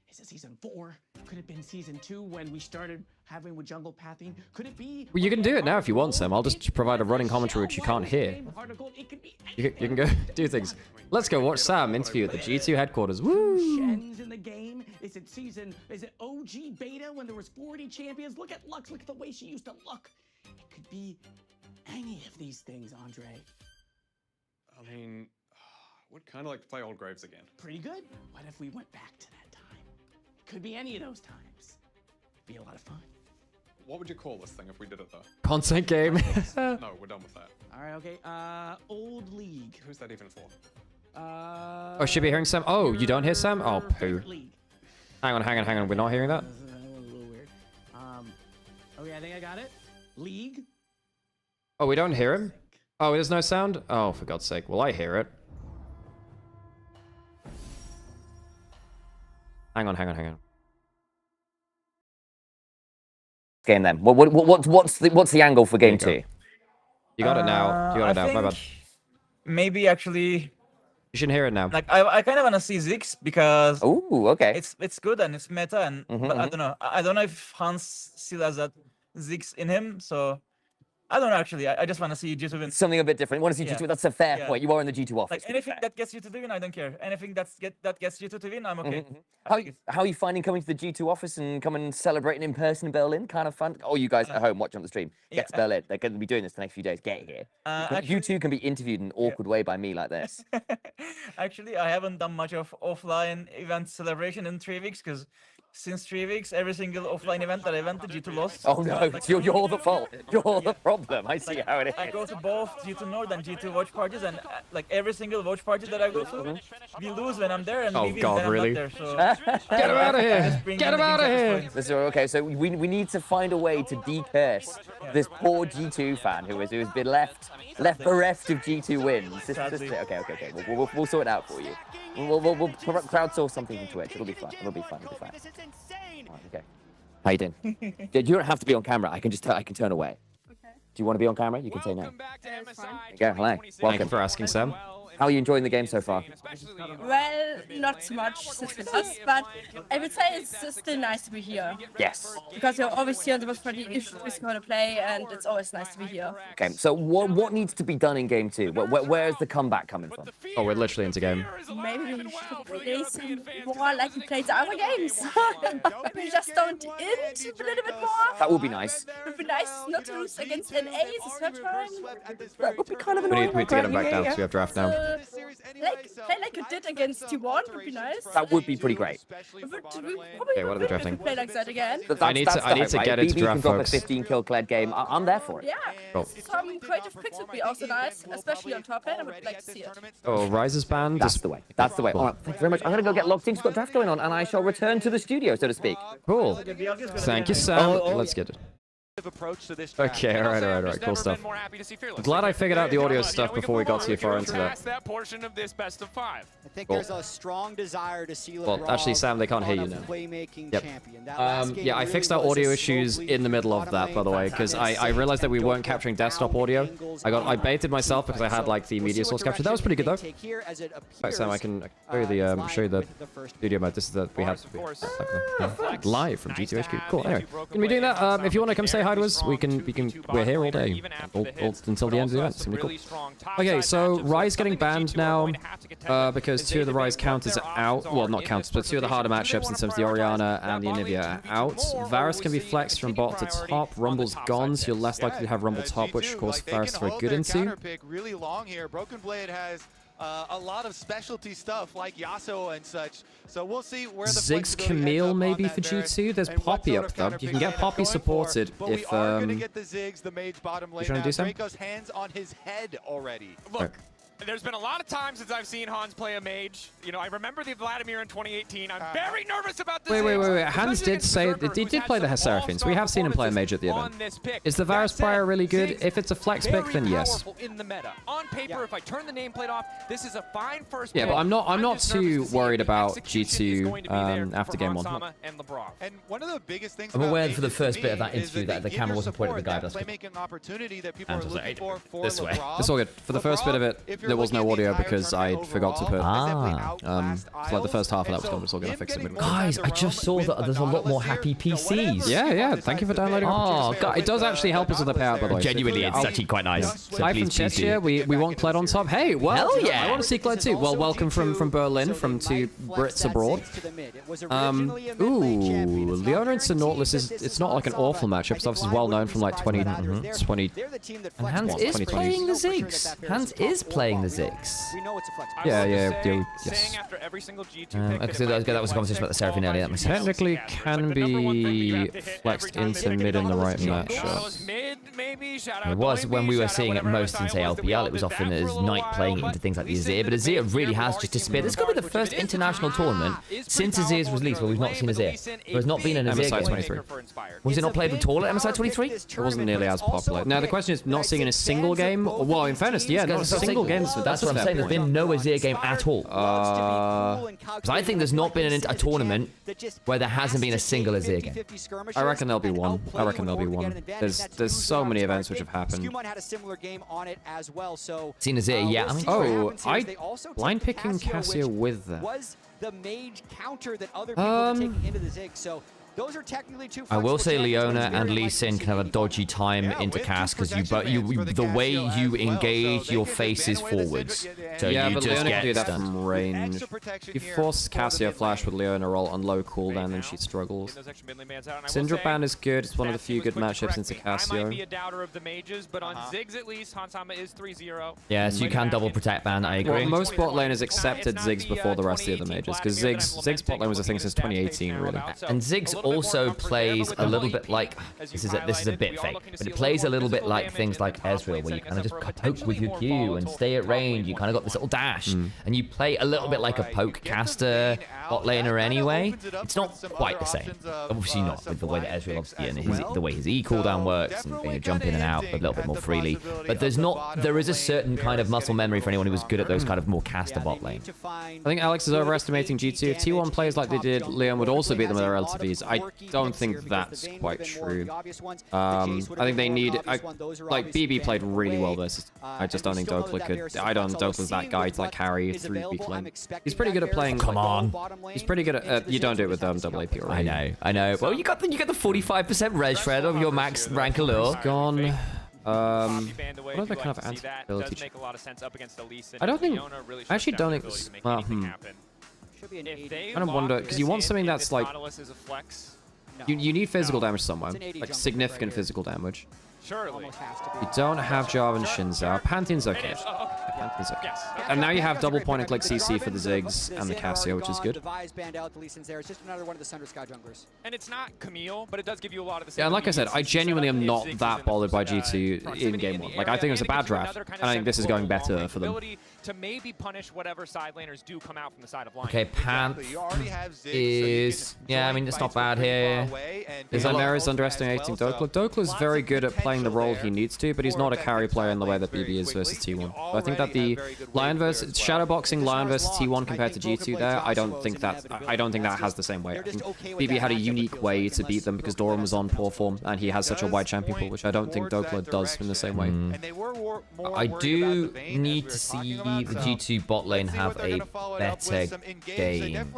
Is it season 4? Could it have been season 2 when we started having with jungle pathing? Could it be? Well, you can do it now if you want, Sam. I'll just provide a running commentary which you can't hear. You can go do things. Let's go watch Sam interview at the G2 headquarters. Woo! Shens in the game? Is it OG beta when there was 40 champions? Look at Lux. Look at the way she used to look. It could be any of these things, Andre. I mean, would kind of like to play Old Graves again. Pretty good. What if we went back to that time? It could be any of those times. Be a lot of fun. What would you call this thing if we did it though? Content game. No, we're done with that. All right, okay. Old League. Who's that even for? Oh, should be hearing Sam. Oh, you don't hear Sam? Oh, poo. Hang on. We're not hearing that? A little weird. Okay, I think I got it. League. Oh, we don't hear him? Oh, there's no sound? Oh, for God's sake. Well, I hear it. Hang on. Game then. What's the angle for game 2? You got it now. You got it now. My bad. Maybe actually. You shouldn't hear it now. Like I kind of want to see Ziggs because. Ooh, okay. It's good and it's meta and but I don't know. I don't know if Hans still has that Ziggs in him, so. I don't know actually. I just want to see G2 win. Something a bit different. You want to see G2? That's a fair point. You are in the G2 office. Like anything that gets you to win, I don't care. Anything that gets you to win, I'm okay. How are you finding coming to the G2 office and coming and celebrating in person in Berlin? Kind of fun. Oh, you guys at home watching on the stream. Get to Berlin. They're going to be doing this the next few days. Get here. You two can be interviewed in an awkward way by me like this. Actually, I haven't done much of offline event celebration in 3 weeks because. Since 3 weeks, every single offline event that I went to G2 lost. Oh no, you're the fault. You're the problem. I see how it is. I go to both G2 North and G2 watch parties, and like every single watch party that I go to, we lose when I'm there, and we win when I'm not there. So get him out of here! Get him out of here! Okay, so we need to find a way to decurse this poor G2 fan who's been left bereft of G2 wins. Okay. We'll sort it out for you. We'll crowdsource something from Twitch. It'll be fun. Okay. How you doing? You don't have to be on camera. I can turn away. Okay. Do you want to be on camera? You can say no. Go. Hello. Welcome. Thank you for asking, Sam. How are you enjoying the game so far? Well, not so much since we lost, but I would say it's still nice to be here. Yes. Because you're always here on the watch party if we're going to play, and it's always nice to be here. Okay, so what needs to be done in game 2? Where's the comeback coming from? Oh, we're literally into game. Maybe we should play some more like we played the other games. We just don't int a little bit more. That would be nice. It would be nice not to lose against NA the third time. That would be kind of annoying. We need to get him back down because we have draft now. Play like you did against T1 would be nice. That would be pretty great. Okay, what are they drafting? Play like that again. I need to get into draft, folks. BB can drop a 15 kill Kled game. I'm there for it. Yeah. Cool. Some creative picks would be also nice, especially on top lane. I would like to see it. Oh, Rise's banned. That's the way. That's the way. All right, thank you very much. I'm gonna go get logged in. We've got draft going on, and I shall return to the studio, so to speak. Cool. Thank you, Sam. Let's get it. Okay, alright, cool stuff. I'm glad I figured out the audio stuff before we got too far into that. I think there's a strong desire to see Well, actually, Sam, they can't hear you now. Yep. Yeah, I fixed our audio issues in the middle of that, by the way, because I realized that we weren't capturing desktop audio. I baited myself because I had like the media source captured. That was pretty good though. Right, Sam, I can show you the studio mode. This is the we have live from G2 HQ. Cool. Anyway, gonna be doing that. If you want to come say hi upside was we're here all day, until the end of the event. It's gonna be cool. Okay, so Rise getting banned now because 2 of the Rise counters are out. Well, not counters, but 2 of the harder matchups in terms of the Orianna and the Onivia are out. Varus can be flexed from bot to top. Rumble's gone, so you're less likely to have Rumble top, which of course Varus is very good into. Really long here. Broken Blade has a lot of specialty stuff like Yasuo and such. So we'll see where the Ziggs Camille maybe for G2. There's Poppy up though. You can get Poppy supported if we are going to get the Ziggs, the mage bottom lane. Trying to do something? Draco's hands on his head already. Look, there's been a lot of times since I've seen Hans play a mage. You know, I remember the Vladimir in 2018. I'm very nervous about this. Wait. Hans did say he did play the Seraphins. We have seen him play a mage at the event. Is the Varus Prior really good? If it's a flex pick, then yes. In the meta. On paper, if I turn the nameplate off, this is a fine first Yeah, but I'm not too worried about G2 after game 1. And one of the biggest things I'm aware for the first bit of that interview that the camera wasn't pointed at the guy. That's playmaking opportunity that people are looking for this way. It's all good. For the first bit of it, there was no audio because I forgot to put. Like the first half of that was gone. It's all gonna fix it. Guys, I just saw that there's a lot more happy PCs. Yeah. Thank you for downloading. Oh, God, it does actually help us with the payout, by the way. Genuinely, it's actually quite nice. So Hi from Cheshire. We want Kled on top. Hey, well, hell yeah. I want to see Kled too. Well, welcome from Berlin, from 2 Brits abroad. Leona and Sir Nautilus it's not like an awful matchup. It's obviously well known from like 2020. And Hans is playing the Ziggs. Hans is playing the Ziggs. Yeah, yes. That was a conversation about the Seraphine earlier. That makes sense. Technically can be flexed into mid in the right matchup. It was when we were seeing it most in, say, LPL. It was often as Knight playing it into things like the Azir, but Azir really has just disappeared. This is going to be the first international tournament since Azir's release where we've not seen Azir. There's not been an Azir MSI game. 23. Was it not played at all at MSI 23? It wasn't nearly as popular. Now the question is not seeing in a single game. Well, in fairness, yeah, not a single game. That's what I'm saying. There's been no Azir game at all. Because I think there's not been a tournament where there hasn't been a single Azir game. I reckon there'll be one. There's so many events which have happened. Seen Azir, yeah. I blind picking Cassio with that. Was the mage counter that other people were taking into the Ziggs, so those are technically 2 I will say Leona and Lee Sin can have a dodgy time into cast because the way you engage your faces forwards. So yeah, you but just Leona get can do that stunned. from range. You force Cassio flash with Leona roll on low cooldown and she struggles. Syndra ban is good. It's one of the few good matchups into Cassio. I might be a doubter of the mages, but on Ziggs at least, Hansama is 3-0. Yes, you can double protect ban, I agree. Well, most bot laners accepted Ziggs before the rest of the other mages because Ziggs bot lane was a thing since 2018, really. And Ziggs also plays a little bit like this is a bit fake, but it plays a little bit like things like Ezreal, where you kind of just poke with your Q and stay at range. You kind of got this little dash, and you play a little bit like a poke caster bot laner anyway. It's not quite the same, obviously not with the way that Ezreal obviously and the way his E cooldown works and jump in and out a little bit more freely. But there is a certain kind of muscle memory for anyone who was good at those kind of more caster bot lane. I think Alex is overestimating G2. If T1 plays like they did, Leon would also beat them with their LTVs. I don't think that's quite true. I think they need like BB played really well versus. I just don't think Dokla could. I don't think Dokla's that guy to like carry through B lane. He's pretty good at playing. Come on. He's pretty good at. You don't do it with double AP already. I know. Well, you got the 45% res shred of your max rank allure. Gone. What other kind of anti-ability? I don't think. I actually don't think. I kind of wonder because you want something that's like. You need physical damage somewhere, like significant physical damage. Surely. You don't have Jarvan Shinzao. Pantheon's okay. Pantheon's okay. And now you have double point and click CC for the Ziggs and the Cassio, which is good. And it's not Camille, but it does give you a lot of the Yeah, and like I said, I genuinely am not that bothered by G2 in game 1. Like, I think it was a bad draft, and I think this is going better for them. To maybe punish whatever side laners do come out from the side of line. Okay, Panth is... Yeah, I mean, it's not bad here. Nymaera is underestimating Dokla. Dokla is very good at playing playing the role he needs to, but he's not a carry player in the way that BB is versus T1. So I think that the LYON versus shadowboxing LYON versus T1 compared to G2 there, I don't think that has the same weight. I think BB had a unique way to beat them because Doran was on poor form and he has such a wide champion pool, which I don't think Dokla does in the same way. I do need to see the G2 bot lane have a better game.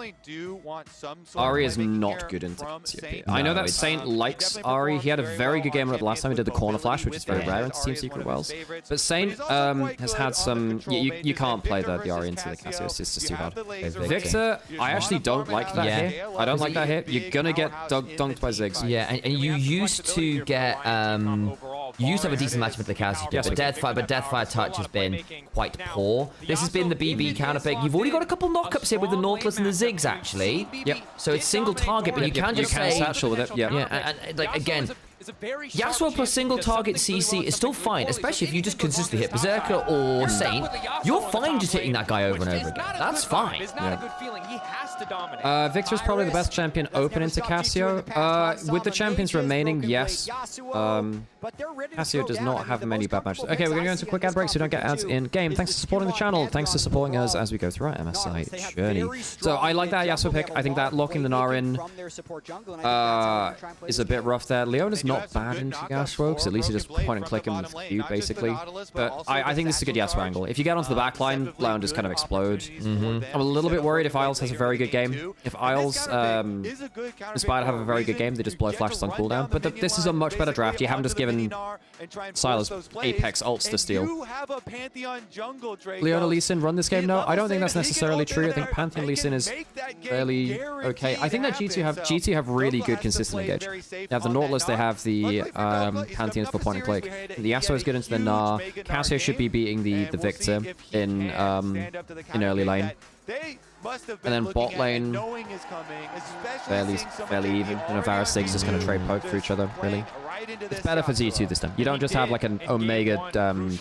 Ari is not good in TCP. I know that Saint likes Ari. He had a very good game the last time he did the corner flash, which is very rare in Team Secret Worlds. But Saint has had some... You can't play the Ari into the Cassio. It's just too hard. Victor, I actually don't like that hit. I don't like that hit. You're gonna get dunked by Ziggs. Yeah, and you used to get... You used to have a decent match with the Cassio, but Deathfire touch has been quite poor. This has been the BB counter pick. You've already got a couple knockups here with the Nautilus and the Ziggs, actually. Yep. So it's single target, but you can just say... satchel with it. Yeah. And like, again... Yasuo plus single target CC is still fine, especially if you just consistently hit Berserker or Saint. You're fine just hitting that guy over and over again. That's fine. Victor's probably the best champion open into Cassio. With the champions remaining, yes. Cassio does not have many bad matches. Okay, we're going to go into a quick ad break so we don't get ads in game. Thanks for supporting the channel. Thanks for supporting us as we go through our MSI journey. So I like that Yasuo pick. I think that locking the Gnar in is a bit rough there. LYON is not bad into Yasuo, because at least he just point and click him with Q, basically. But I think this is a good Yasuo angle. If you get onto the back line, LYON just kind of explode. I'm a little bit worried if Isles has a very good game. If Isles aspire to have a very good game, they just blow flashes on cooldown. But this is a much better draft. You haven't just given Silas Apex ults to steal. LYON Lee Sin run this game? No, I don't think that's necessarily true. I think Pantheon Lee Sin is fairly okay. I think that G2 have really good consistent engage. They have the Nautilus, they have the Pantheons for point and click. The Yasuo is good into the Gnar. Cassio should be beating the Victor in early lane. And then bot lane, fairly even. You know, Varus Ziggs just going to trade poke for each other, really. It's better for Z2 this time. You don't just have like an Omega,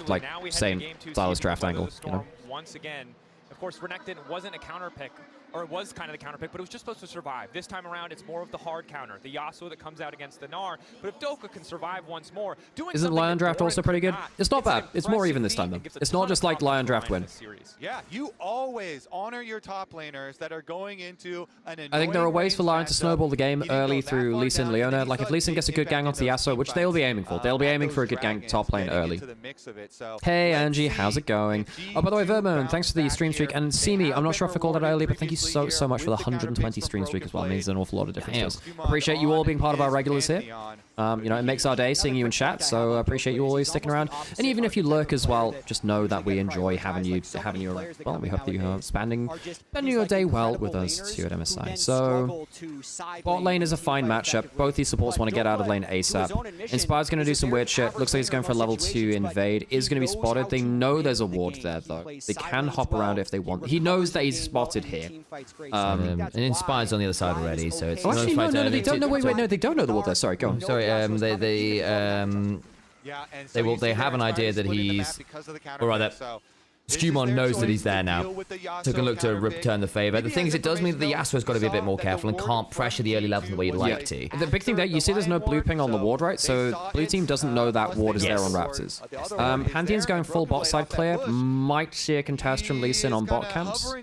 like, same Silas draft angle, you know? Once again, of course, Renekton wasn't a counter pick, or it was kind of the counter pick, but it was just supposed to survive. This time around, it's more of the hard counter, the Yasuo that comes out against the Gnar. But if Dokka can survive once more, isn't LYON draft also pretty good? It's not bad. It's more even this time, though. It's not just like LYON draft win. Yeah, you always honor your top laners that are going into an I think there are ways for LYON to snowball the game early through Lee Sin, Leona. Like, if Lee Sin gets a good gang onto the Yasuo, which they'll be aiming for. They'll be aiming for a good gang top lane early. Hey, Angie, how's it going? Oh, by the way, Vermon, thanks for the stream streak. And Simi, I'm not sure if I called that earlier, but thank you so much for the 120 stream streak as well. It means an awful lot of difference to us. Appreciate you all being part of our regulars here. You know, it makes our day seeing you in chat, so I appreciate you always sticking around. And even if you lurk as well, just know that we enjoy having you around. Well, we hope that you are spending your day well with us here at MSI. So, bot lane is a fine matchup. Both these supports want to get out of lane ASAP. Inspired's going to do some weird shit. Looks like he's going for a level 2 invade. Is going to be spotted. They know there's a ward there, though. They can hop around if they want. He knows that he's spotted here. And Inspired's on the other side already, so it's... Oh, actually, no, they don't know. Wait, no, they don't know the ward there. Sorry, go on. Sorry, they have an idea that he's... Or rather, Skewmon knows that he's there now, so can look to return the favor. The thing is, it does mean that the Yasuo's got to be a bit more careful and can't pressure the early levels the way you'd like to. The big thing there, you see there's no blue ping on the ward, right? So blue team doesn't know that ward is there on Raptors. Pantheon's going full bot side clear. Might see a contest from Lee Sin on bot camps.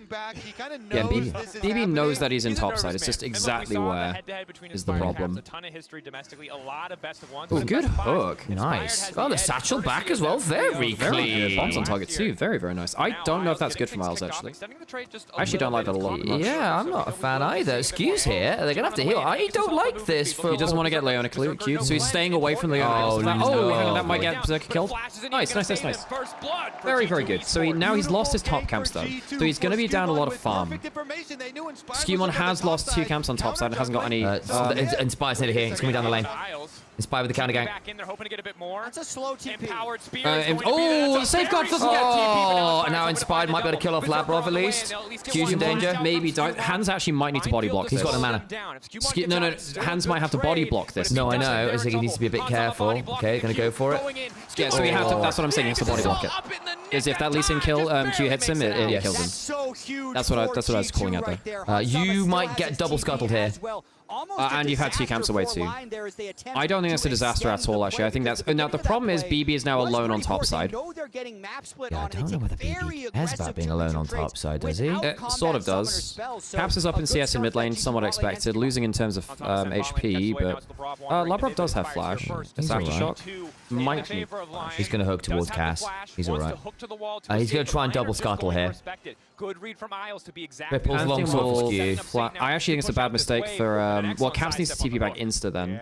Yeah, BB knows that he's in top side. It's just exactly where is the problem. Oh, good hook. Nice. Oh, the satchel back as well. Very clean. Bombs on target too. Very nice. I don't know if that's good for Miles, actually. I actually don't like that a lot much. Yeah, I'm not a fan either. Excuse here. They're going to have to heal. I don't like this. He doesn't want to get Leona cubed, so he's staying away from Leona. Oh, hang on, that might get Berserker killed. Nice. Very good. So now he's lost his top camps, though. So he's going to be down a lot of farm. Skewmon has lost 2 camps on top side and hasn't got any... Inspire's near here. He's coming down the lane. Inspired with the counter gang. That's a slow TP. Oh, the safeguard doesn't get TP. Oh, now Inspired might be able to kill off Labrov at least. Q's in danger. Maybe don't. Hands actually might need to body block this. He's got no mana. No. Hands might have to body block this. No, I know. I think he needs to be a bit careful. Okay, gonna go for it. Yeah, so he has to, that's what I'm saying. He has to body block it. Because if that Lee Sin kill Q hits him, it kills him. That's what I was calling out there. You might get double scuttled here. And you've had 2 camps away too. I don't think that's a disaster at all, actually. I think that's... Now, the problem is BB is now alone on top side. Yeah, I don't know whether BB cares about being alone on top side, does he? It sort of does. Caps is up in CS in mid lane, somewhat expected, losing in terms of HP, but Labrov does have flash. It's aftershock. Might need flash. He's going to hook towards Cass. He's alright. He's going to try and double scuttle here. Good read from Isles to be exact. Ripple's long sword for Skew. I actually think it's a bad mistake for... well, Caps needs to TP back insta then.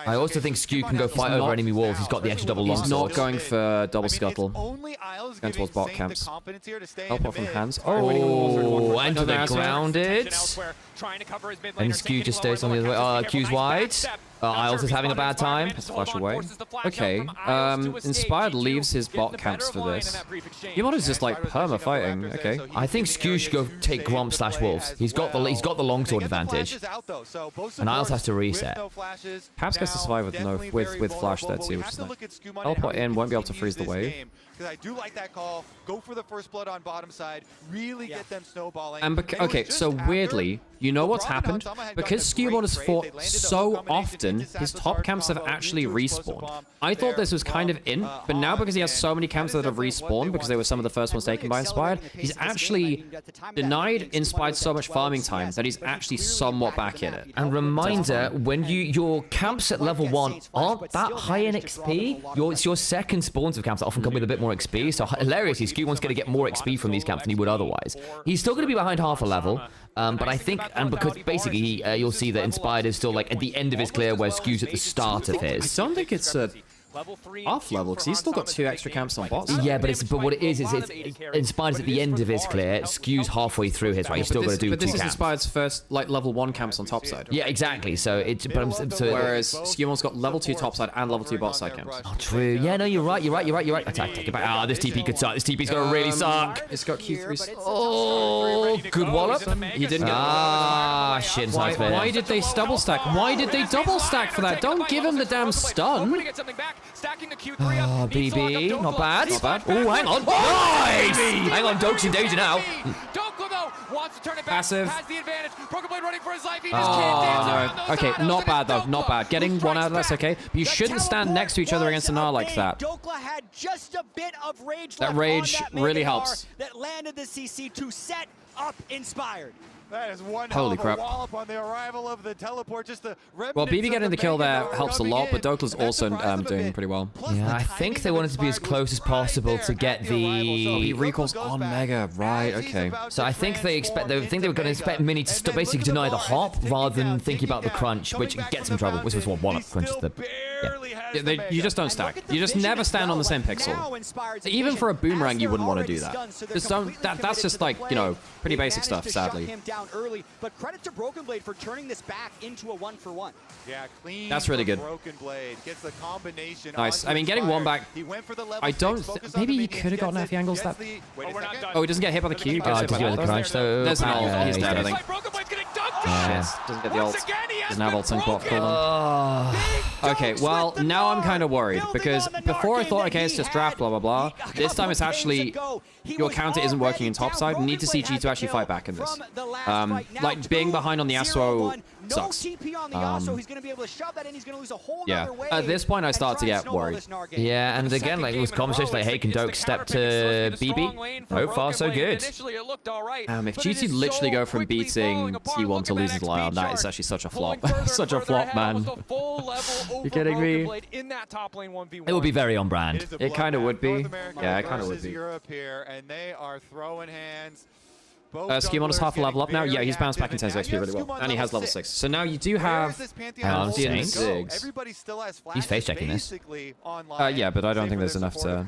I also think Skew can go fight over enemy walls. He's got the extra double long He's sword. not going for double scuttle. Going towards bot camps. Help off from hands. Oh, into the grounded. And Skew just stays on the other way. Q's wide. Isles is having a bad time. Flash away. Okay. Inspired leaves his bot camps for this. Yamon is just like perma fighting. Okay. I think Skew should go take Gromp / Wolves. He's got the longsword advantage. And Isles has to reset. Caps gets to survive with flash there too, which is nice. Teleport in, won't be able to freeze the wave. Because I do like that call. Go for the first blood on bottom side. Really get them snowballing. And okay, so weirdly, you know what's happened? Because Skewbot has fought so often, his top camps have actually respawned. I thought this was kind of in, but now because he has so many camps that have respawned, because they were some of the first ones taken by Inspired, he's actually denied Inspired so much farming time that he's actually somewhat back in it. And reminder, when your camps at level 1 aren't that high in XP, it's your second spawns of camps that often come with a bit more XP, so hilariously, Skew1's going to get more XP from these camps than he would otherwise. He's still going to be behind half a level, but I think, and because basically you'll see that Inspired is still like at the end of his clear where Skew's at the start of his. I don't think it's a off level because he's still got 2 extra camps on bots. Yeah, but what it is it's Inspired's at the end of his clear, Skew's halfway through his, right? He's still got to do 2 camps. But this is Inspired's first like level 1 camps on top side. Yeah, exactly. So it's whereas Skew's got level 2 top side and level 2 bot side camps. Oh, true. Yeah, no, you're right. I take it back. This TP could suck. This TP's gonna really suck. It's got Q3. Oh, good wallop. He didn't get shit. Why did they double stack? Why did they double stack for that? Don't give him the damn stun. Oh, BB, not bad. Oh, hang on. Nice! Hang on, Doke's in danger now. Passive. Oh, no. Okay, not bad though, not bad. Getting 1 out of that's okay. But you shouldn't stand next to each other against an R like that. That rage really helps. That landed the CC to set up Inspired. That is one Holy crap. wallop on the arrival of the teleport. Just the well, BB getting the kill there helps a lot, but Dokla's also doing pretty well. Yeah, I think they wanted to be as close as possible to get the... He recalls on Mega, right, okay. So I think they were going to expect Mini to basically deny the hop rather than thinking about the crunch, which gets him in trouble. Which was what one-up crunch is the... Yeah, you just don't stack. You just never stand on the same pixel. Even for a boomerang, you wouldn't want to do that. Just don't. That's just like, you know, pretty basic stuff, sadly. Early, but credit to Broken Blade for turning this back into a 1-for-1. Yeah, clean. That's really good. Broken Blade gets the combination. Nice. I mean, getting 1 back. I don't. Maybe he could have gotten FE angles that. Oh, he doesn't get hit by the Q. Doesn't get the crunch though. There's an ult. He's dead, I think. Doesn't get the ult. Doesn't have ult sync block cooldown. Okay, well, now I'm kind of worried because before I thought, okay, it's just draft, blah, blah, blah. This time it's actually your counter isn't working in top side. You need to see G2 actually fight back in this. Like being behind on the Yasuo sucks. Yeah, at this point I start to get worried. Yeah, and again, like it was conversation like, hey, can Doke step to BB? So far, so good. If G2 literally go from beating T1 to losing to LYON, that is actually such a flop. Such a flop, man. You kidding me? It would be very on brand. It kind of would be. Yeah, it kind of would be. And they are throwing hands. Schemon is half a level up now. Yeah, he's bounced back in 10 HP really well. And he has level 6. So now you do have Ziggs. He's face checking this. Yeah, but I don't think there's enough to...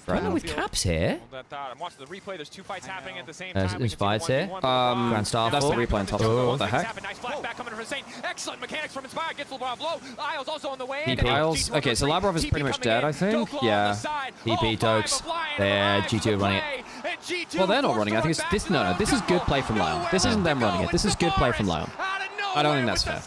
Right, with Caps here. I'm watching the replay. There's 2 fights happening at the same time. There's 5 here. Grand Star. That's the replay on top. What the heck? Nice flashback coming from Hussein. Excellent mechanics from Inspire. Gets the blow. Isles also on the way. Isles. Okay, so Labrov is pretty much dead, I think. Yeah. PP Dokes. There, G2 running it. Well, they're not running. I think it's this. No, this is good play from LYON. This isn't them running it. This is good play from LYON. I don't think that's fair.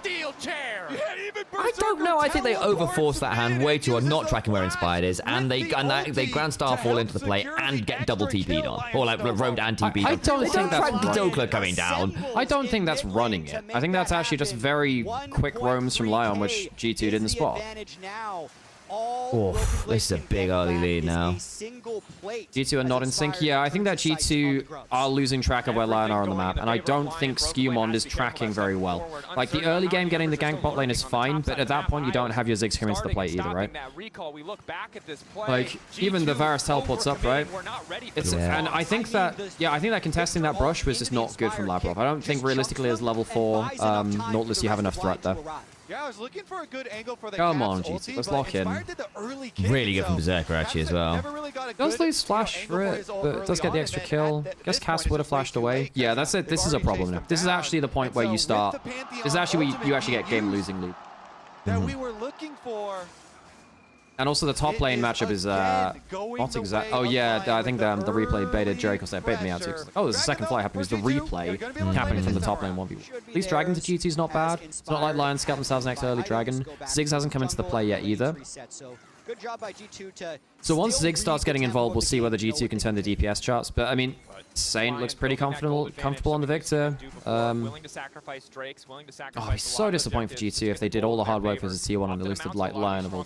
I don't know. I think they overforced that hand way too hard, not tracking where Inspired is, and they Grand Starfall into the play and get double TP'd on, or like roamed and TP'd on. I don't think that's Dokla coming down. I don't think that's running it. I think that's actually just very quick roams from LYON, which G2 didn't spot. Oh, this is a big early lead now. G2 are not in sync. Yeah, I think that G2 are losing track of where LYON are on the map, and I don't think Skewmond is tracking very well. Like, the early game getting the gank bot lane is fine, but at that point you don't have your Ziggs come into the play either, right? Like, even the Varus teleports up, right? And I think that, I think that contesting that brush was just not good from Labrov. I don't think realistically as level 4 Nautilus you have enough threat there. Yeah, I was looking for a good angle for the Come on, G2, let's lock in. Really good from Berserker actually as well. Does lose flash for it, but does get the extra kill. Guess Cass would have flashed away. Yeah, that's it. This is a problem now. This is actually the point where you start. This is actually where you actually get game losing lead. That we were looking for. And also the top lane matchup is not exact. Oh yeah, I think the replay baited Jericho. They baited me out too. Oh, there's a second flight happening. There's the replay happening from the top lane 1v1. At least Dragon to G2 is not bad. It's not like LYON scout themselves next early Dragon. Ziggs hasn't come into the play yet either. So once Ziggs starts getting involved, we'll see whether G2 can turn the DPS charts. But I mean, Saint looks pretty comfortable on the Victor. Oh, it's so disappointing for G2 if they did all the hard work versus T1 and elusive like LYON of all.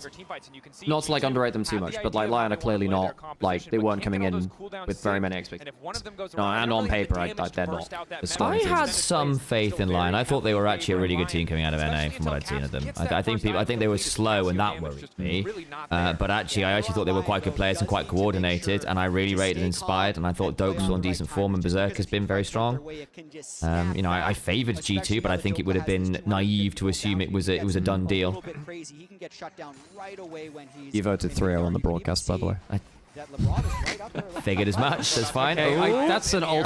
Not to like underrate them too much, but like LYON are clearly not, like they weren't coming in with very many expectations. No, and on paper, they're not. I had some faith in LYON. I thought they were actually a really good team coming out of NA from what I'd seen of them. I think they were slow and that worried me. But actually, I actually thought they were quite good players and quite coordinated, and I really rated Inspired, and I thought Dokes was on decent form, and Berserk has been very strong. You know, I favoured G2, but I think it would have been naive to assume it was a done deal. You voted 3-0 on the broadcast, by the way. Figured as much. That's fine. That's an ulting.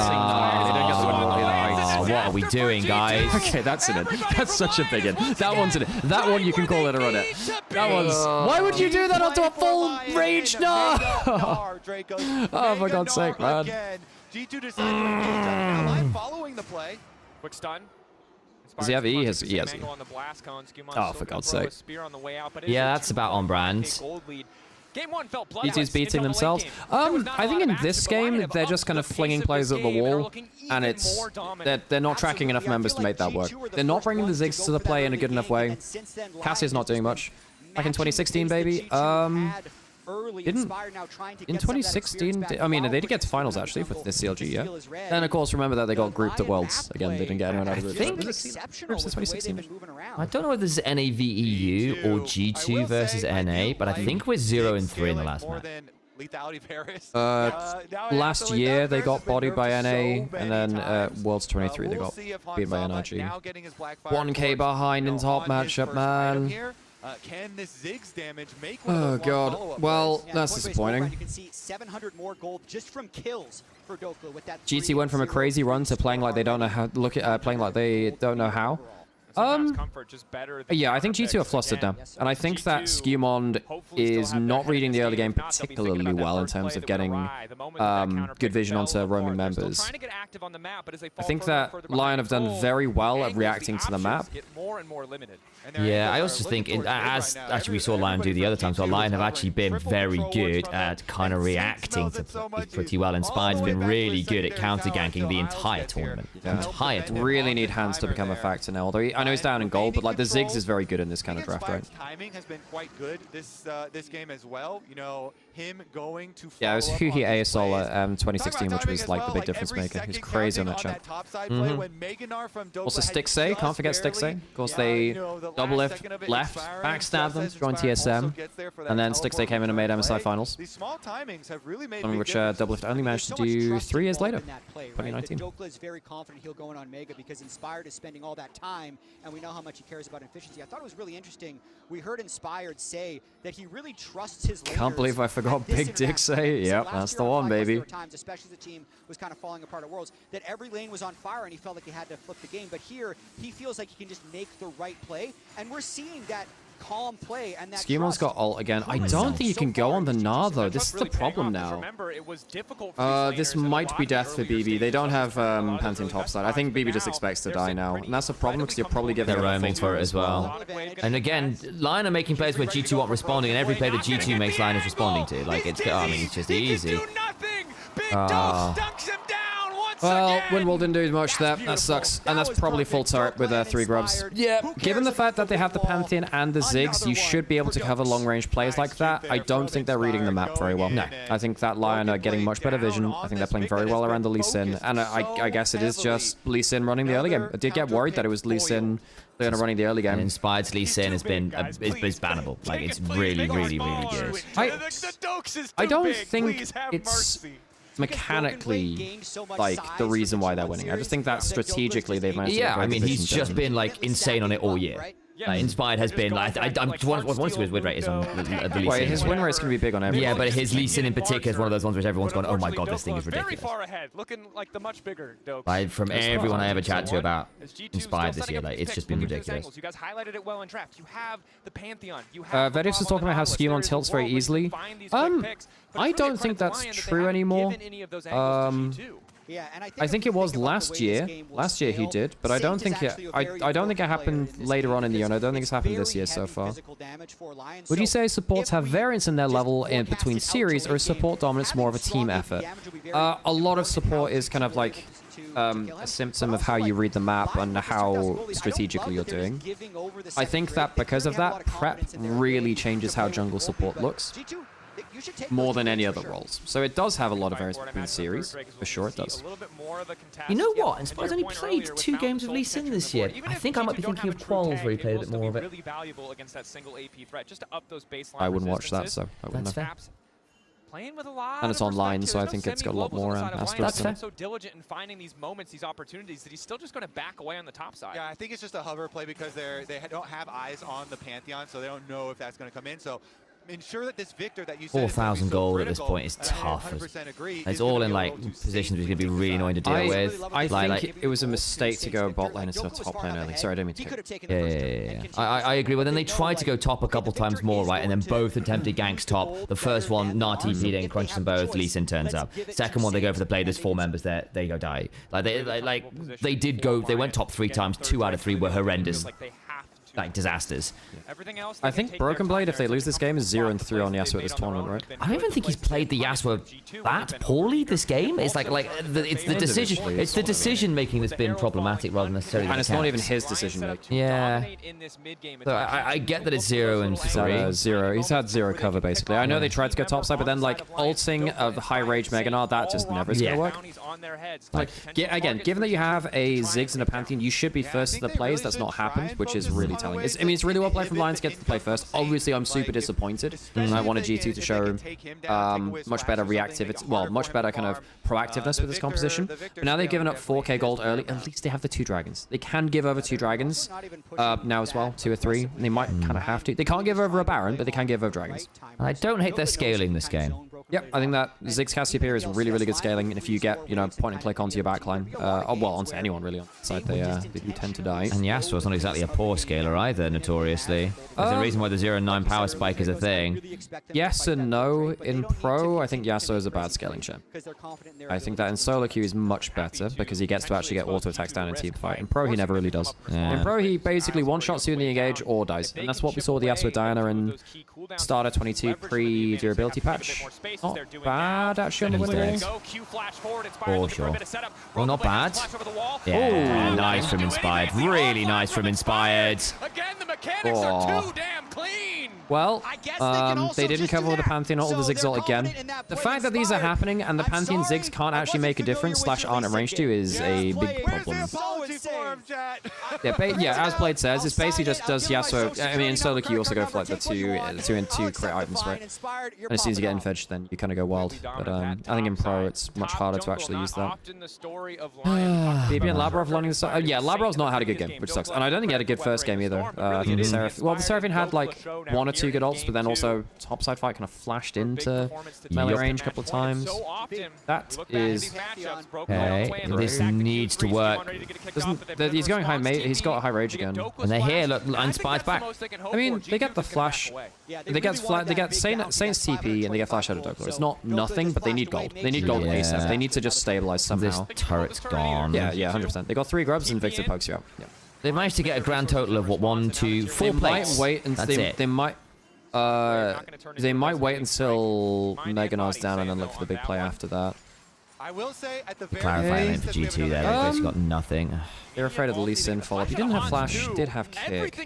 What are we doing, guys? Okay, that's in it. That's such a big one. That one's in it. That one you can call it a run it. That one's. Why would you do that onto a full rage? No! Oh, for God's sake, man. G2 decided following the play. Quick stun. Does he have E? He has E. Oh, for God's sake. Yeah, that's about on brand. Game 1 felt G2's beating themselves. I think in this game, they're just kind of flinging plays at the wall, and they're not tracking enough members to make that work. They're not bringing the Ziggs to the play in a good enough way. Cassie's not doing much. Back in 2016, baby. In 2016, I mean, they did get to finals actually with this CLG, yeah. And of course, remember that they got grouped at Worlds. Again, they didn't get anyone out of it. I think since 2016. I don't know if this is NAVEU or G2 versus NA, but I think we're 0-3 in the last match. Last year they got bodied by NA, and then Worlds 23 they got beat by NRG. 1k behind in top matchup, man. Can this Ziggs damage make oh god. Well, that's disappointing. You can see 700 more gold just from kills for Dokla with that. GT went from a crazy run to playing like they don't know how. Playing like they don't know how. Yeah, I think G2 are flustered now, and I think that Skewmond is not reading the early game particularly well in terms of getting good vision onto roaming members. I think that LYON have done very well at reacting to the map. Yeah, I also think, as actually we saw LYON do the other time, so LYON have actually been very good at kind of reacting to pretty well. Inspired's been really good at counter-ganking the entire tournament. Really need hands to become a factor now, although I know he's down in gold, but like the Ziggs is very good in this kind of draft, right? Timing has been quite good this game as well. You know, him going to it was Huhi Aesol 2016, which was like the big difference maker. He's crazy on that chat. Also Stixay, can't forget Stixay. Of course, they double lift left, backstab them, joined TSM, and then Stixay came in and made MSI finals. These small timings have really made which double lift only managed to do 3 years later, 2019. Dokla is very confident he'll go in on Mega because Inspired is spending all that time, and we know how much he cares about efficiency. I thought it was really interesting. We heard Inspired say that he really trusts his laners. Can't believe I forgot Big Dick say. Yep, that's the one, baby. Times, especially the team was kind of falling apart at Worlds, that every lane was on fire and he felt like he had to flip the game. But here, he feels like he can just make the right play. And we're seeing that calm play and that Scumon's got ult again. I don't think you can go on the Gnar though. This is the problem now. This might be death for BB. They don't have Pantheon topside. I think BB just expects to die now. And that's a problem because you're probably giving They're roaming for it as well. And again, LYON are making plays where G2 aren't responding, and every play that G2 makes, LYON is responding to. Like, it's, I mean, it's just easy. Well, Windwall didn't do much there. That sucks. And that's probably full turret with 3 grubs. Yeah, given the fact that they have the Pantheon and the Ziggs, you should be able to cover long-range plays like that. I don't think they're reading the map very well. No. I think that LYON are getting much better vision. I think they're playing very well around the Lee Sin. And I guess it is just Lee Sin running the early game. I did get worried that it was Lee Sin running the early game. And Inspired's Lee Sin has been is bannable. Like, it's really, really, really good. I don't think it's mechanically like the reason why they're winning. I just think that strategically they've managed to I mean, he's just been like insane on it all year. Inspired has been like, one of his win rate is on the Lee Sin. His win rate's going to be big on everything. Yeah, but his Lee Sin in particular is one of those ones which everyone's gone, oh my god, this thing is ridiculous. Like, from everyone I ever chat to about Inspired this year, like, it's just been ridiculous. You guys highlighted it well in draft. You have the Pantheon. Vedius was talking about how Scumon tilts very easily. I don't think that's true anymore. I think it was last year. Last year he did, but I don't think I don't think it happened later on in the year. And I don't think it's happened this year so far. Would you say supports have variance in their level in between series, or is support dominance more of a team effort? A lot of support is kind of like a symptom of how you read the map and how strategically you're doing. I think that because of that, prep really changes how jungle support looks. More than any other roles. So it does have a lot of variance between series. For sure it does. You know what? Inspired's only played 2 games of Lee Sin this year. I think I might be thinking of Qualls where he played a bit more of it. I wouldn't watch that, so I wouldn't know. And it's online, so I think it's got a lot more aspects. That's so diligent in finding these moments, these opportunities, that he's still just going to back away on the top side. Yeah, I think it's just a hover play because they don't have eyes on the Pantheon, so they don't know if that's going to come in. So ensure that this Victor that you said 4,000 gold at this point is tough. It's all in like positions which are going to be really annoying to deal with. I think it was a mistake to go bot lane instead of top lane early. Sorry, I didn't mean to. Yeah. I agree. Well, then they tried to go top a couple times more, right? And then both attempted ganks top. The first one, Gnar TP'd in, crunches them both. Lee Sin turns up. Second one, they go for the play. There's 4 members there. There you go, die. They did go. They went top 3 times. 2 out of 3 were horrendous. Like disasters. I think Broken Blade, if they lose this game, is 0-3 on Yasuo at this tournament, right? I don't even think he's played the Yasuo that poorly this game. It's it's the decision making that's been problematic rather than necessarily. And it's not even his decision making. Yeah. So I get that it's 0-3. 0. He's had 0 cover basically. I know they tried to go topside, but then like ulting of high rage Mega Gnar, that just never is gonna work. Like again, given that you have a Ziggs and a Pantheon, you should be first to the plays. That's not happened, which is really telling. I mean, it's really well played from LYON to get to the play first. Obviously, I'm super disappointed. I wanted G2 to show much better reactivity, well, much better kind of proactiveness with this composition. But now they've given up 4k gold early. At least they have the 2 dragons. They can give over 2 dragons now as well, 2 or 3. And they might kind of have to. They can't give over a Baron, but they can give over dragons. I don't hate their scaling this game. Yep, I think that Ziggs Cassiopeia is really, really good scaling. And if you get, point and click onto your backline, well, onto anyone really on the side, they do tend to die. And Yasuo's not exactly a poor scaler either, notoriously. There's a reason why the 0-9 power spike is a thing. Yes and no. In Pro, I think Yasuo is a bad scaling champ. I think that in solo queue is much better because he gets to actually get auto attacks down in team fight. In Pro, he never really does. Yeah. In Pro, he basically one-shots you in the engage or dies. And that's what we saw with the Yasuo Diana in Starter 22 pre-durability patch. Not bad, actually, on the win rate. For sure. Well, not bad. Yeah, nice from Inspired. Really nice from Inspired. Oh. Well, they didn't cover the Pantheon or the Ziggs ult again. The fact that these are happening and the Pantheon Ziggs can't actually make a difference / aren't at range to is a big problem. Yeah, as Blade says, it's basically just does Yasuo. I mean, in solo queue you also go for like the 2 crit items, right? And as soon as you get infedged, then you kind of go wild. But I think in Pro it's much harder to actually use that. BB and Labrov learning the Labrov's not had a good game, which sucks. And I don't think he had a good first game either. I think the Seraphine had like 1 or two good ults, but then also topside fight kind of flashed into melee range a couple of times. That is... Okay, this needs to work. He's going high mate. He's got a high rage again. And they're here. Look, Inspired's back. I mean, they get the flash. They get Saint's TP and they get flash out of Doppler. It's not nothing, but they need gold. They need gold ASAP. They need to just stabilize somehow. This turret's gone. Yeah, 100%. They got 3 grubs and Victor pokes you out. Yeah. They've managed to get a grand total of what, 1, 2, 4 plates. Might wait and that's it. They might wait until Meganar's down and then look for the big play after that. I will say at the very Clarify lane for G2 there. They've basically got nothing. They're afraid of the Lee Sin follow-up. He didn't have flash, he did have kick.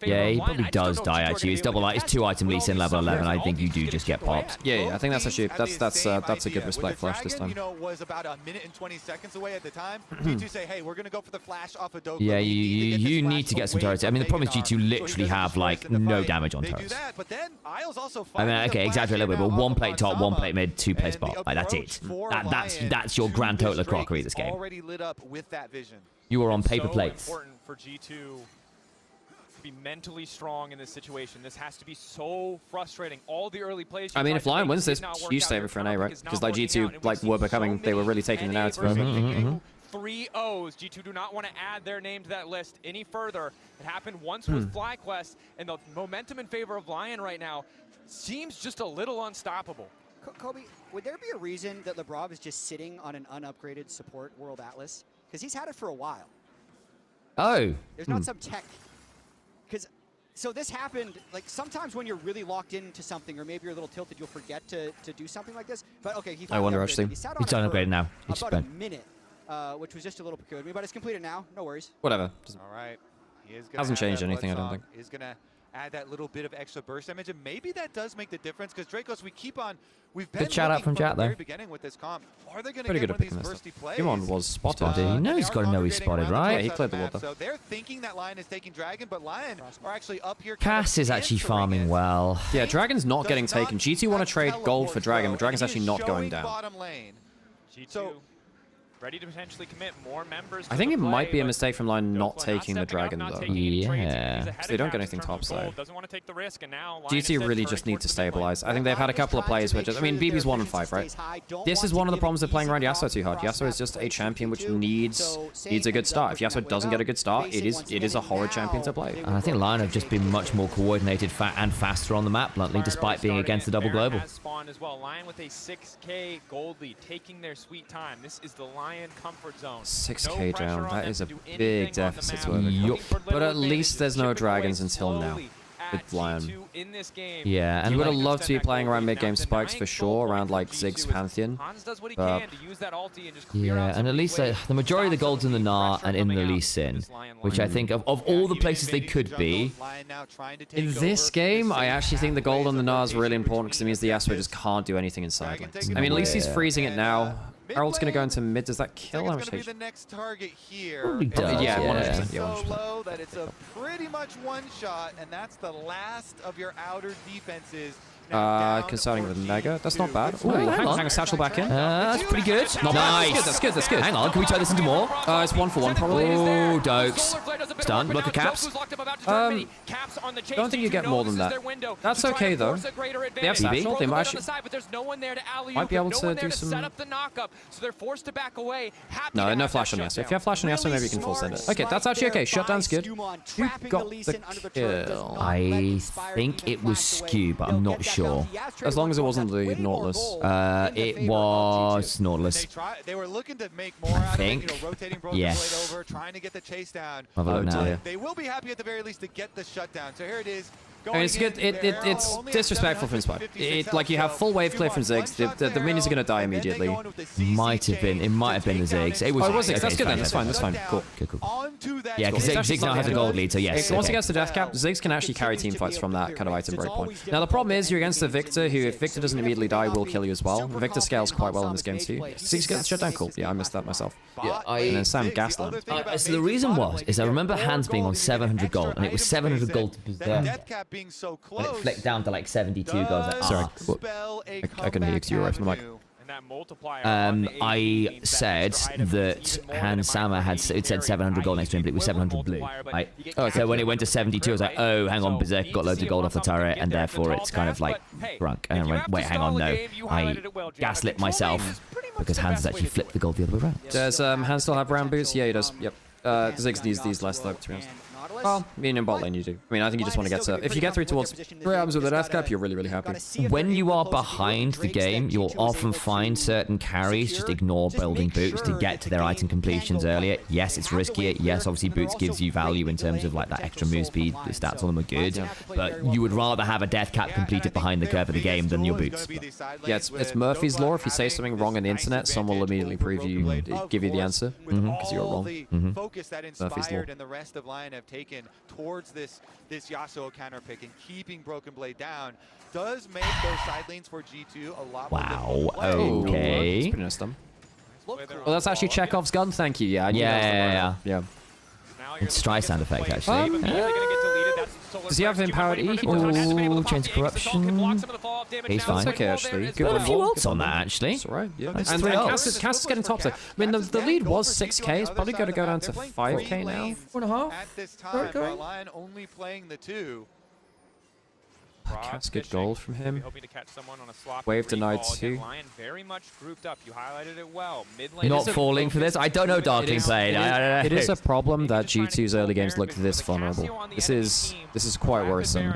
Yeah, he probably does die actually. It's double light. It's 2-item Lee Sin level 11. I think you do just get popped. Yeah, I think that's actually that's a good respect flash this time. Was about a minute and 20 seconds away at the time. G2 say, hey, we're gonna go for the flash off of Doppler. Yeah, you need to get some turrets. I mean, the problem is G2 literally have like no damage on turrets. I mean, okay, exaggerate a little bit, but 1 plate top, 1 plate mid, 2 plates bot. Like that's it. That's your grand total of crockery this game. Already lit up with that vision. You are on paper plates. Important for G2 to be mentally strong in this situation. This has to be so frustrating. All the early plays. I mean, if LYON wins this, huge saver for NA, right? Because like G2 like were becoming, they were really taking the narrative over. 3 O's. G2 do not want to add their name to that list any further. It happened once with FlyQuest, and the momentum in favor of LYON right now seems just a little unstoppable. Kobe, would there be a reason that Lebrov is just sitting on an unupgraded support World Atlas? Because he's had it for a while. Oh. There's not some tech. Because so this happened, like sometimes when you're really locked into something or maybe you're a little tilted, you'll forget to do something like this. But okay, I wonder actually. He's done upgraded now. It's about a minute, which was just a little peculiar. But it's completed now. No worries. Whatever. All right. He is hasn't changed anything, I don't think. He's gonna add that little bit of extra burst damage, and maybe that does make the difference. Because Dracos, we've been good shout out from Jack the there. very beginning with this comp. Are they gonna pretty get good at one of picking these this bursty plays? Timon was spotted. You know he's got to know he's spotted, right? Yeah, he cleared the water. So they're thinking that LYON is taking Dragon, but LYON are actually up here. Cass is actually farming well. Yeah, Dragon's not getting taken. G2 want to trade gold for Dragon, but Dragon's actually not going down. G2 ready to potentially commit more members. I think it might be a mistake from LYON not taking the Dragon though. Yeah. Because they don't get anything topside. Doesn't want to take the risk, and now G2 really just need to stabilize. I think they've had a couple of plays which, I mean, BB's 1 and 5, right? This is one of the problems of playing around Yasuo too hard. Yasuo is just a champion which needs a good start. If Yasuo doesn't get a good start, it is a horrid champion to play. And I think LYON have just been much more coordinated and faster on the map, bluntly, despite being against the double global. As well. LYON with a 6k gold lead, taking their sweet time. This is the LYON comfort zone. 6k down, that is a big deficit to overcome. But at least there's no dragons until now with LYON. Yeah, and you would have loved to be playing around mid-game spikes for sure, around like Ziggs Pantheon. Yeah, and at least the majority of the gold's in the Gnar and in the Lee Sin, which I think of all the places they could be. In this game, I actually think the gold on the Gnar is really important because it means the Yasuo just can't do anything inside lanes. I mean, at least he's freezing it now. Harold's going to go into mid. Does that kill? How much be the next target here. Probably does, yeah. 100%. So low that it's a pretty much one shot, and that's the last of your outer defenses. Concerning with Mega. That's not bad. Ooh, hang a satchel back in. That's pretty good. Not nice. That's good. That's good. Hang on, can we turn this into more? It's 1 for 1 probably. Oh, Dokes. Stun. Look at Caps. Don't think you get more than that. That's okay though. They have satchel. They might be able to do some. No flash on Yasuo. If you have flash on Yasuo, maybe you can full send it. Okay, that's actually okay. Shutdown's good. Who got the kill? I think it was Skew, but I'm not sure. As long as it wasn't the Nautilus. It was Nautilus. They were looking to make more I think. rotating Broken Blade over, trying to get the chase down. Have a look now. They will be happy at the very least to get the shutdown. So here it is. I mean, it's good. It's disrespectful from Spike. Like you have full wave clear from Ziggs. The minions are gonna die immediately. Might have been. It might have been the Ziggs. It was. Oh, it was Ziggs. That's good then. That's fine. That's fine. Cool. Yeah, because Ziggs now has a gold lead, so yes. Once it gets to death cap, Ziggs can actually carry team fights from that kind of item breakpoint. Now the problem is you're against the Victor, who if Victor doesn't immediately die, will kill you as well. Victor scales quite well in this game too. Ziggs gets the shutdown. Cool. Yeah, I missed that myself. Yeah, and then Sam Gasland. So the reason is I remember Hans being on 700 gold, and it was 700 gold to Berserk. And it flicked down to like 72 gold. Sorry, I couldn't hear you because you were away from the mic. I said that Hans Sama it said 700 gold next to him, but it was 700 blue. Right? So when it went to 72, I was like, oh, hang on, Berserk got loads of gold off the turret, and therefore it's kind of like drunk. And I went, wait, hang on, no. I gaslit myself because Hans has actually flipped the gold the other way around. Does Hans still have round boots? Yeah, he does. Yep. Ziggs needs these less though, to be honest. Well, me and in bot lane you do. I mean, I think you just want to get to... If you get through towards 3 items with a death cap, you're really, really happy. When you are behind the game, you'll often find certain carries just ignore building boots to get to their item completions earlier. Yes, it's riskier. Yes, obviously boots gives you value in terms of like that extra move speed. The stats on them are good. But you would rather have a death cap completed behind the curve of the game than your boots. Yeah, it's Murphy's Law. If you say something wrong on the internet, someone will immediately give you the answer because you're wrong. Focus that Inspired and the rest of LYON have taken towards this Yasuo counter pick and keeping Broken Blade down does make those side lanes for G2 a lot more difficult. Okay. That's pretty nice done. Well, that's actually Chekhov's gun. Thank you. Yeah. Yeah. It's Stry sound effect actually. Does he have empowered E? Ooh, Chains of Corruption. He's fine. That's okay, actually. Good Got a few one. ults on that, actually. That's alright, yeah. That's And 3 Cass ults. is getting top there. I mean, the lead was 6k. It's probably going to go down to 5k now. 4.5. At this time, but LYON only playing the 2. Cass good gold from him. Hoping to catch someone on a slot Wave denied too. LYON very much grouped up. You highlighted it well. You're not falling for this? I don't know Darkling played. I don't know. It is a problem that G2's early games look this vulnerable. This is quite worrisome.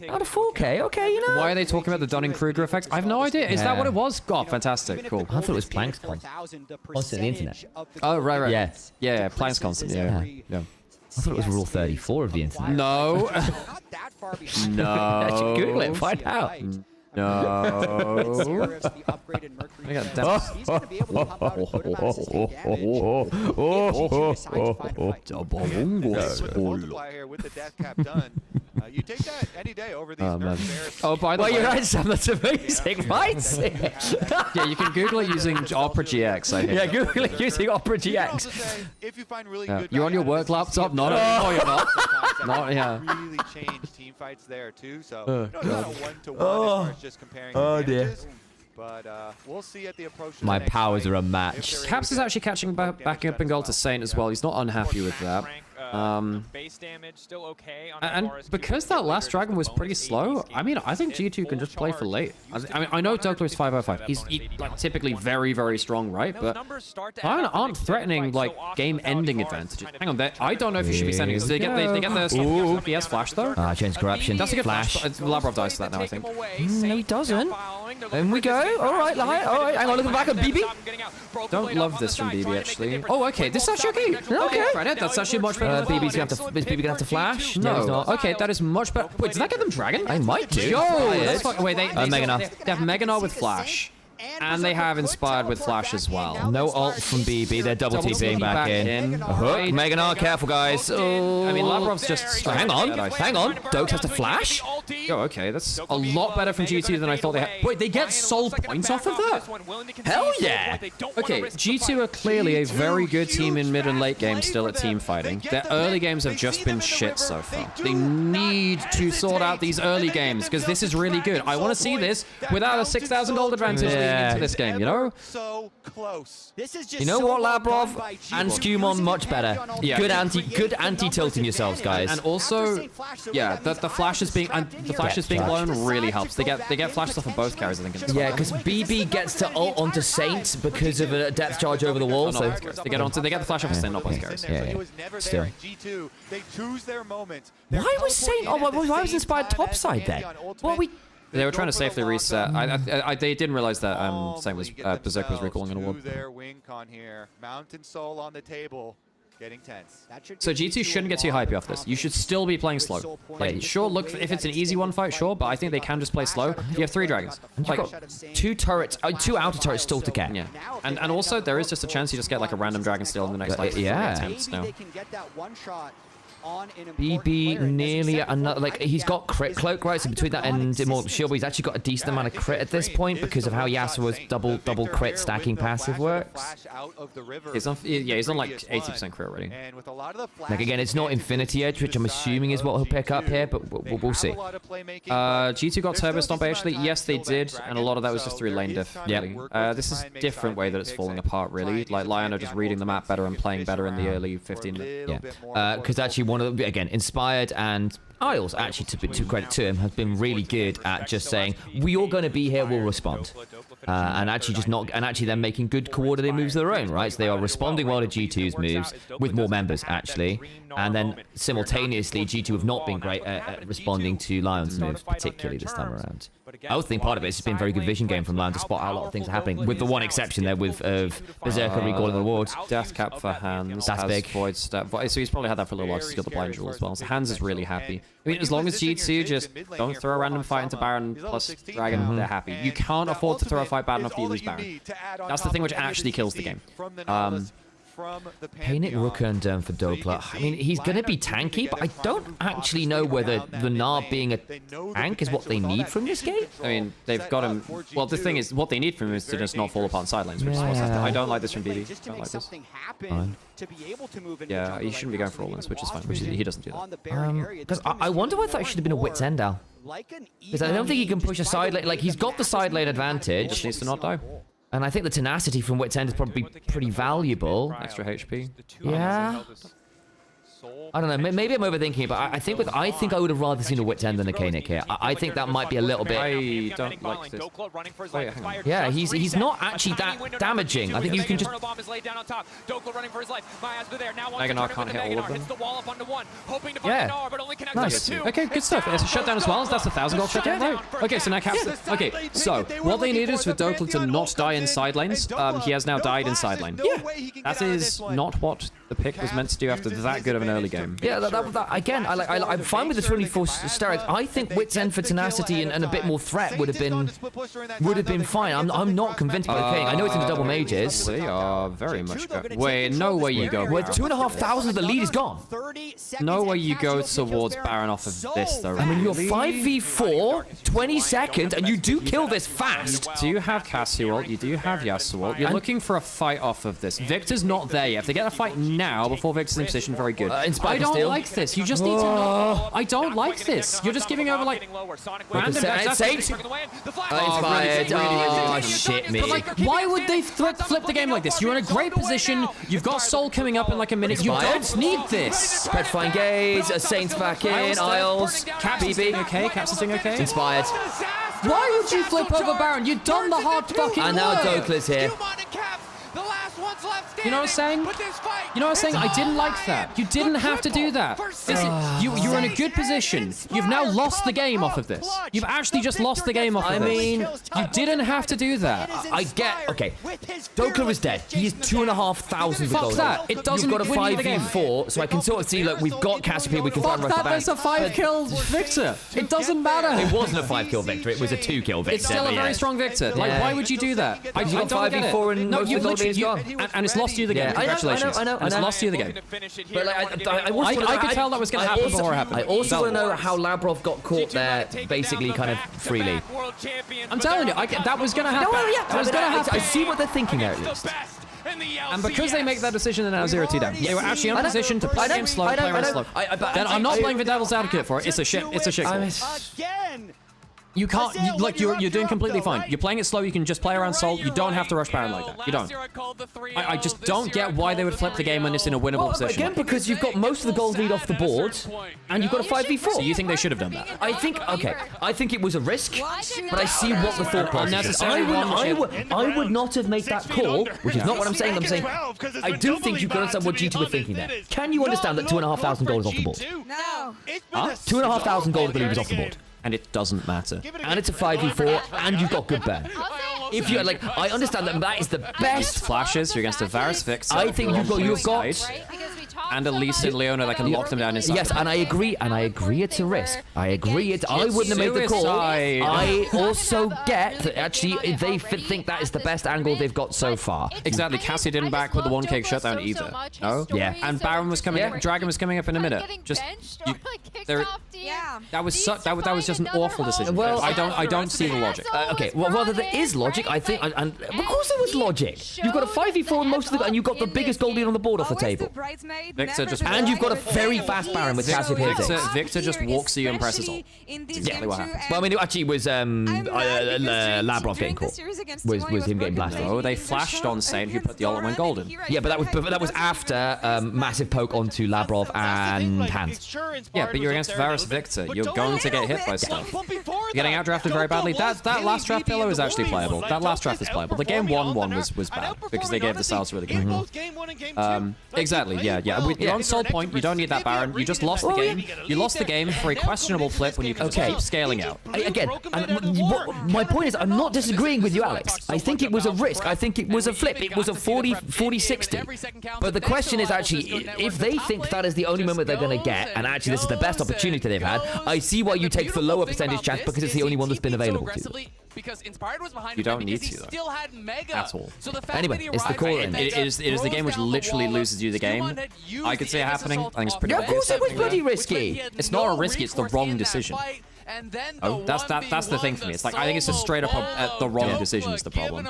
Out of 4K, okay, you know. Why are they talking about the Dunning-Kruger effect? I have no idea. Is that what it was? God, fantastic, cool. I thought it was Planck's constant. Constant the internet. Oh, right. Yes. Yeah, Planck's constant, yeah. I thought it was rule 34 of the internet. No. No. Actually, Google it, find out. No. I got You take that any day over these Oh, by the way, you're right, Sam. That's amazing, right? Yeah, you can Google it using Opera GX. I think. Yeah, Google it using Opera GX. If you find really good, you're on your work laptop. No, you're not. Not yeah. Really change team fights there too. So not a 1-to-1 as far as just comparing. Dear. But we'll see at the approach. My powers are a match. Caps is actually catching back up in gold to Saint as well. He's not unhappy with that. Base damage still okay on And because that last dragon was pretty slow, I mean, I think G2 can just play for late. I mean, I know Douglas is 505. He's like typically very, very strong, right? But LYON aren't threatening like game-ending advantages. Hang on, I don't know if you should be sending this. They get the PS flash though. Chains Corruption. That's a good flash. Labrov dies to that now, I think. No, he doesn't. In we go. All right, hang on, look at the back of BB. Don't love this from BB actually. Oh, okay, this is actually okay. Okay, credit. That's actually much better. BB's gonna have to. Is BB gonna have to flash? No, he's not. Okay, that is much better. Wait, does that get them dragon? I might do. Yo, that's fucking. Wait, they Meganar. They have Meganar with flash. And they have Inspired with Flash as well. No ult from BB. They're double TPing back in. Hook. Meganar, careful, guys. Oh. I mean, Labrov's just... Hang on. Dokes has to flash? Oh, okay. That's a lot better from G2 than I thought they had. Wait, they get soul points off of that? Hell yeah. Okay, G2 are clearly a very good team in mid and late games still at team fighting. Their early games have just been shit so far. They need to sort out these early games because this is really good. I want to see this without a 6,000 gold advantage into this game, you know? So close. This is just you know what, Labrov and Skewmon much better. Yeah. Good anti-tilting yourselves, guys. And also, yeah, the flashes being blown really helps. They get flashes off of both carries, I think. Yeah, because BB gets to ult onto Saint because of a depth charge over the wall. So they get the flash off of Saint, not both carries. Yeah. Still. G2, they choose their moments. Why was Saint? Oh, why was Inspired topside then? What we? They were trying to safely reset. They didn't realize that Saint was Berserk was recalling an award. Their win con here. Mountain Soul on the table, getting tense. So G2 shouldn't get too hypey off this. You should still be playing slow. Like, sure, look if it's an easy one fight, sure, but I think they can just play slow. You have 3 dragons. Like 2 turrets, 2 outer turrets still to get. Yeah, and also there is just a chance you just get like a random dragon steal in the next like 4 attempts now. BB nearly another, like, he's got crit cloak, right? So between that and Immortal Shield, he's actually got a decent amount of crit at this point because of how Yasuo's double crit stacking passive works. He's on, yeah, he's on like 80% crit already. Like, again, it's not Infinity Edge, which I'm assuming is what he'll pick up here, but we'll see. G2 got Turbo Stomp actually. Yes, they did, and a lot of that was just through lane diff. Yeah. This is a different way that it's falling apart, really. Like, LYON are just reading the map better and playing better in the early 15 minutes. Yeah. Because actually one of the, again, Inspired and Isles, actually, to credit to him, has been really good at just saying, we all going to be here, we'll respond. And actually just not, and actually then making good coordinated moves of their own, right? So they are responding well to G2's moves with more members, actually. And then simultaneously, G2 have not been great at responding to LYON's moves, particularly this time around. I would think part of it has been a very good vision game from LYON to spot how a lot of things are happening, with the one exception there with Berserker recalling the wards. Death cap for Hands. That's big. Void step. So he's probably had that for a little while because he's got the blind jewel as well. So Hands is really happy. I mean, as long as G2 just don't throw a random fight into Baron plus Dragon, they're happy. You can't afford to throw a fight bad enough that you lose Baron. That's the thing which actually kills the game. Panic Rooker and Durm for Dokla. I mean, he's going to be tanky, but I don't actually know whether the Gnar being a tank is what they need from this game. I mean, they've got him. Well, the thing is, what they need from him is to just not fall apart in side lanes. Which I don't like this from BB. I don't like this. Yeah, he shouldn't be going for all ins, which is fine. Which he doesn't do that. Because I wonder whether it should have been a Wit's End Al. Because I don't think he can push a side lane. Like, he's got the side lane advantage. Just needs to not die. And I think the tenacity from Wit's End is probably pretty valuable. Extra HP. Yeah. I don't know. Maybe I'm overthinking it, but I think I would have rather seen a Wit's End than a K-Nick here. I think that might be a little bit. I don't like this. Wait, hang on. Yeah, he's not actually that damaging. I think you can just. Gnar can't hit all of them. Yeah. Nice. Okay, good stuff. It's a shutdown as well. That's a 1,000 gold shutdown, right? Okay, so now Caps. Okay, so what they need is for Dokla to not die in side lanes. He has now died in side lane. Yeah. That is not what the pick was meant to do after that good of an early game. Yeah, that again, I'm fine with the 24 steroids. I think Wit's End for tenacity and a bit more threat would have been fine. I'm not convinced by the king. I know it's in the double mages. They are very much good. Wait, no way you go. With 2,500, the lead is gone. No way you go towards Baron off of this, though. I mean, you're 5v4, 20 seconds, and you do kill this fast. Do you have Cassie ult? You do have Yasuo ult. You're looking for a fight off of this. Victor's not there yet. If they get a fight now, before Victor's in position, very good. I don't like this. You just need to know. I don't like this. You're just giving over, like, random... Saint! Inspired. Oh, shit me. But, like, why would they flip the game like this? You're in a great position. You've got Soul coming up in, like, a minute. You don't need this. Petrifying Gaze, Saints back in, Isles, Caps is doing okay. Caps is doing okay. Inspired. Why would you flip over Baron? You've done the hard fucking and now Dokla's here. You know what I'm saying? You know what I'm saying? I didn't like that. You didn't have to do that. You're in a good position. You've now lost the game off of this. You've actually just lost the game off of this. I mean, you didn't have to do that. I get, okay. Dokla is dead. He is 2,500 Fuck gold. that. It doesn't You've got a win you the game. 5v4, so I can sort of see, look, we've got Cassiopeia, we can try and rush the bank. That's a 5-kill Victor. It doesn't matter. It wasn't a 5-kill Victor, it was a 2-kill Victor. It's still a very strong Victor. Like, why would you do that? I don't get it. No, you literally, and it's lost you the game. Congratulations. I know. It's lost you the game. But like, I could tell that was going to happen before it happened. I also want to know how Labrov got caught there, basically kind of freely. I'm telling you, that was going to happen. That was going to happen. I see what they're thinking there, at least. And because they make that decision, they're now 0-2 down. They were actually in a position to play game slow, play around slow. Then I'm not playing the devil's advocate for it. It's a shit. It's a shit call. You can't, you're doing completely fine. You're playing it slow, you can just play around Soul. You don't have to rush Baron like that. You don't. I just don't get why they would flip the game when it's in a winnable position. Again, because you've got most of the gold lead off the board, and you've got a 5v4. So you think they should have done that? I think it was a risk, but I see what the thought process is. I would not have made that call, which is not what I'm saying. I'm saying, I do think you can understand what G2 were thinking there. Can you understand that 2,500 gold is off the board? No. 2,500 gold, I believe, is off the board. And it doesn't matter. And it's a 5v4, and you've got good burn. If you're like, I understand that is the best flashes. You're against a Varus Vix. I think you've got. and at least in Leona that can lock them down inside. Yes, and I agree, it's a risk. I agree, I wouldn't have made the call. I also get that actually they think that is the best angle they've got so far. Exactly, Cassie didn't back with the 1K shutdown either. No? Yeah. And Baron was coming up, Dragon was coming up in a minute. Just, that was just an awful decision. Well, I don't see the logic. Okay, well, whether there is logic, I think, and of course there was logic. You've got a 5v4 in most of the, and you've got the biggest gold lead on the board off the table. Victor just, and you've got a very fast Baron with Cassie hitting. Victor just walks you and presses ult. Exactly what happened. Well, I mean, it actually was Labrov getting caught. Was him getting blasted. Oh, they flashed on Saint, who put the ult and went golden. Yeah, but that was after massive poke onto Labrov and Hans. Yeah, but you're against Varus Victor. You're going to get hit by stuff. You're getting outdrafted very badly. That last draft pillow is actually playable. That last draft is playable. The game 1-1 was bad because they gave the Salsa really good. Exactly. Yeah. You're on Soul Point. You don't need that Baron. You just lost the game. You lost the game for a questionable flip when you can keep scaling out. Again, my point is, I'm not disagreeing with you, Alex. I think it was a risk. I think it was a flip. It was a 40-60. But the question is actually, if they think that is the only moment they're going to get, and actually this is the best opportunity they've had, I see why you take the lower percentage chance because it's the only one that's been available to them. You don't need to, though. At all. Anyway, it's the call. It is the game which literally loses you the game. I could see it happening. I think it's pretty obvious. Of course it was bloody risky. It's not a risky, it's the wrong decision. Oh, that's the thing for me. It's like, I think it's just straight up the wrong decision is the problem.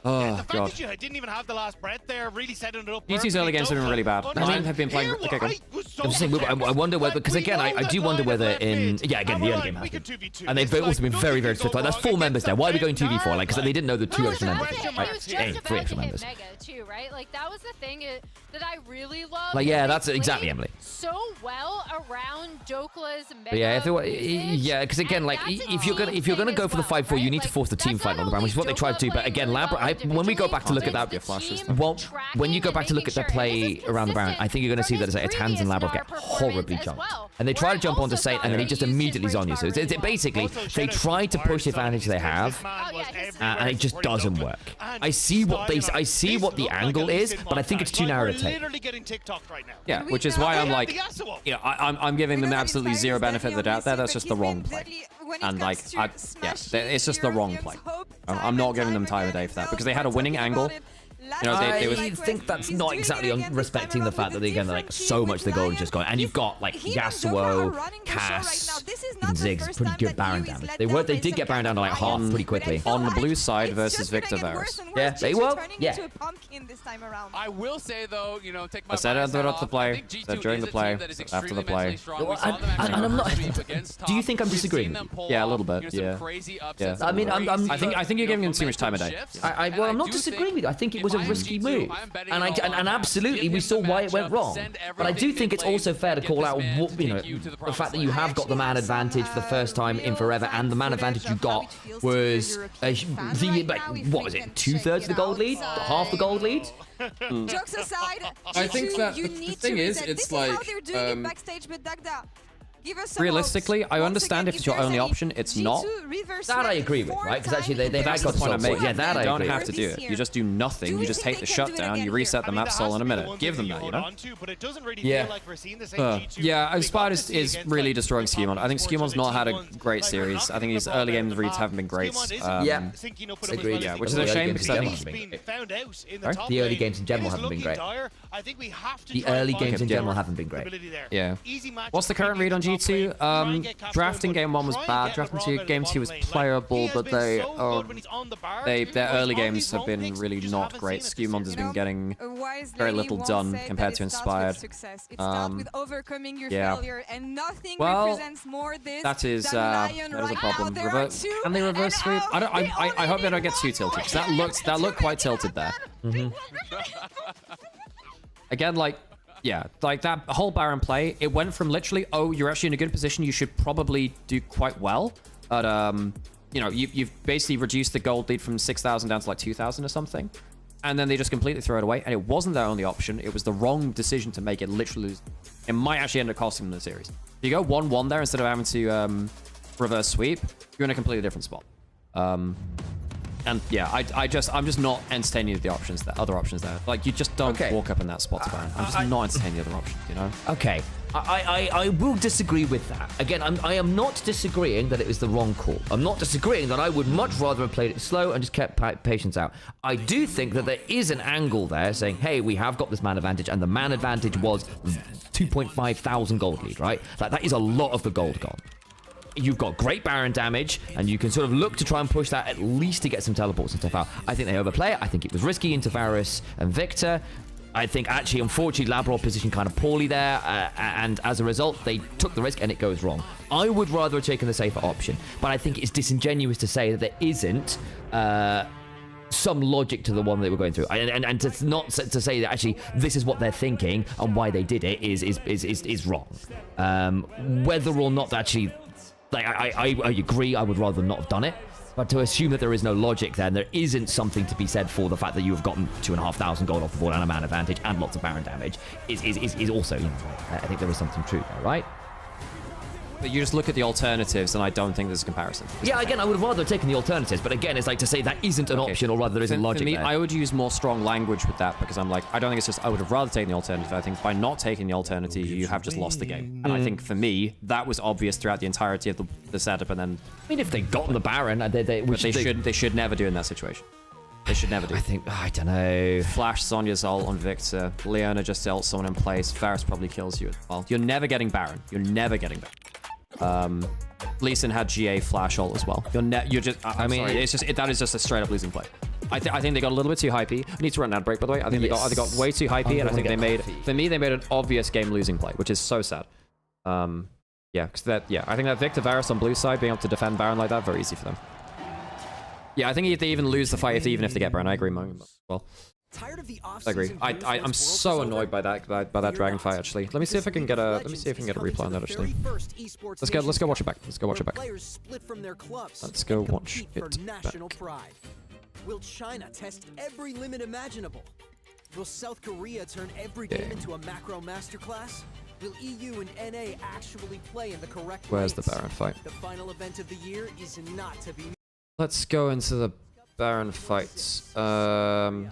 Oh, God. I didn't even have the last breath there, really setting it up. G2's early games have been really bad. Mine have been playing... Okay, go. I'm saying, I wonder whether... Because again, I do wonder whether in... Yeah, again, the early game has been. And they've also been very, very swift. Like, that's 4 members there. Why are we going 2v4? Like, because they didn't know the 2 extra members. Right? 3 extra members. Too, right? Like, that was the thing that I really loved. Like, yeah, that's exactly, Emily. So well around Dokla's mega. But yeah, yeah, because again, like, if you're gonna go for the 5-4, you need to force the team fight on the ground, which is what they tried to do. But again, when we go back to look at that, when you go back to look at their play around the Baron, I think you're going to see that it's Hans and Labrov get horribly jumped. And they try to jump onto Saint, and then he just immediately on you. So it's basically, they try to push the advantage they have, and it just doesn't work. I see what the angle is, but I think it's too narrow to take. Yeah, which is why I'm like, you know, I'm giving them absolutely zero benefit of the doubt there. That's just the wrong play. And like, it's just the wrong play. I'm not giving them time of day for that because they had a winning angle. You know, I think that's not exactly respecting the fact that they're getting like so much the gold is just going, and you've got like Yasuo, Cass, and Ziggs, pretty good Baron damage. They did get Baron down to like half pretty quickly. On the blue side versus Victor Varus. Yeah, they will. Yeah. I will say though, you know, take my. I said it at the play, said during the play, after the play. And I'm not. Do you think I'm disagreeing? Yeah, a little bit. Yeah. I mean, I think you're giving them too much time a day. Well, I'm not disagreeing with you. I think it was a risky move, and absolutely we saw why it went wrong. But I do think it's also fair to call out, you know, the fact that you have got the man advantage for the first time in forever, and the man advantage you got was what was it, 2/3 of the gold lead, half the gold lead. Jokes aside, I think that the thing is, it's like. Realistically, I understand if it's your only option, it's not. That I agree with, right? Because actually they that's got the point I'm making. Yeah, that I don't agree. have to do it. You just do nothing. You just take the shutdown. You reset the map soul in a minute. Give them that, you know. Yeah. Yeah, Inspired is really destroying Skewmon. I think Skewmon's not had a great series. I think his early game reads haven't been great. Yeah, agreed. Yeah, which is a shame because I think the early games in general haven't been great. The early games in general haven't been great. Yeah. What's the current read on G2? Drafting game 1 was bad. Drafting game 2 was playable, but their early games have been really not great. Skewmon has been getting very little done compared to Inspired. Yeah. Well, that is a problem. Can they reverse sweep? I hope they don't get too tilted because that looked quite tilted there. Again, like. Yeah, like that whole Baron play, it went from literally, oh, you're actually in a good position, you should probably do quite well. But, you know, you've basically reduced the gold lead from 6,000 down to like 2,000 or something. And then they just completely throw it away. And it wasn't their only option. It was the wrong decision to make it literally. It might actually end up costing them the series. If you go 1-1 there instead of having to reverse sweep, you're in a completely different spot. And yeah, I'm just not entertaining the options there, other options there. Like, you just don't walk up in that spot to Baron. I'm just not entertaining the other options, you know? Okay. I will disagree with that. Again, I am not disagreeing that it was the wrong call. I'm not disagreeing that I would much rather have played it slow and just kept patience out. I do think that there is an angle there saying, hey, we have got this man advantage, and the man advantage was 2,500 gold lead, right? Like, that is a lot of the gold gone. You've got great Baron damage, and you can sort of look to try and push that at least to get some teleports and stuff out. I think they overplay it. I think it was risky into Varus and Victor. I think, actually, unfortunately, Labrov positioned kind of poorly there, and as a result, they took the risk and it goes wrong. I would rather have taken the safer option, but I think it's disingenuous to say that there isn't some logic to the one they were going through, and to not to say that actually this is what they're thinking and why they did it is wrong. Whether or not actually, like, I agree, I would rather not have done it. But to assume that there is no logic there, and there isn't something to be said for the fact that you have gotten 2,500 gold off the board and a man advantage and lots of Baron damage, is also, you know, I think there is something true there, right? But you just look at the alternatives, and I don't think there's a comparison. Yeah, again, I would have rather taken the alternatives, but again, it's like to say that isn't an option, or rather there isn't logic for me, there. I would use more strong language with that, because I'm like, I don't think it's just, I would have rather taken the alternative. I think by not taking the alternative, you have just lost the game. And I think for me, that was obvious throughout the entirety of the setup, and then... I mean, if they got the Baron, they should never do in that situation. They should never do. I don't know. Flash Sonya's ult on Victor. Leona just ult someone in place. Varus probably kills you as well. You're never getting Baron. You're never getting Baron. Lee Sin had GA flash ult as well. You're just. I mean, sorry. It's just that is just a straight up losing play. I think they got a little bit too hypey. I need to run an ad break, by the way. I think they got way too hypey, and I think they made for me they made an obvious game losing play, which is so sad. Yeah, because I think that Victor Varus on blue side being able to defend Baron like that, very easy for them. Yeah, I think if they even lose the fight, even if they get Baron, I agree. Well, I agree. I'm so annoyed by that dragon fight. Actually, let me see if I can get a replay on that. Actually, let's go watch it back. Let's go watch it back. Let's go watch it back. Will China test every limit imaginable? Will South Korea turn every game into a macro masterclass? Will EU and NA actually play in the correct Where's the Baron fight? The final event of the year is not to be. Let's go into the Baron fights. A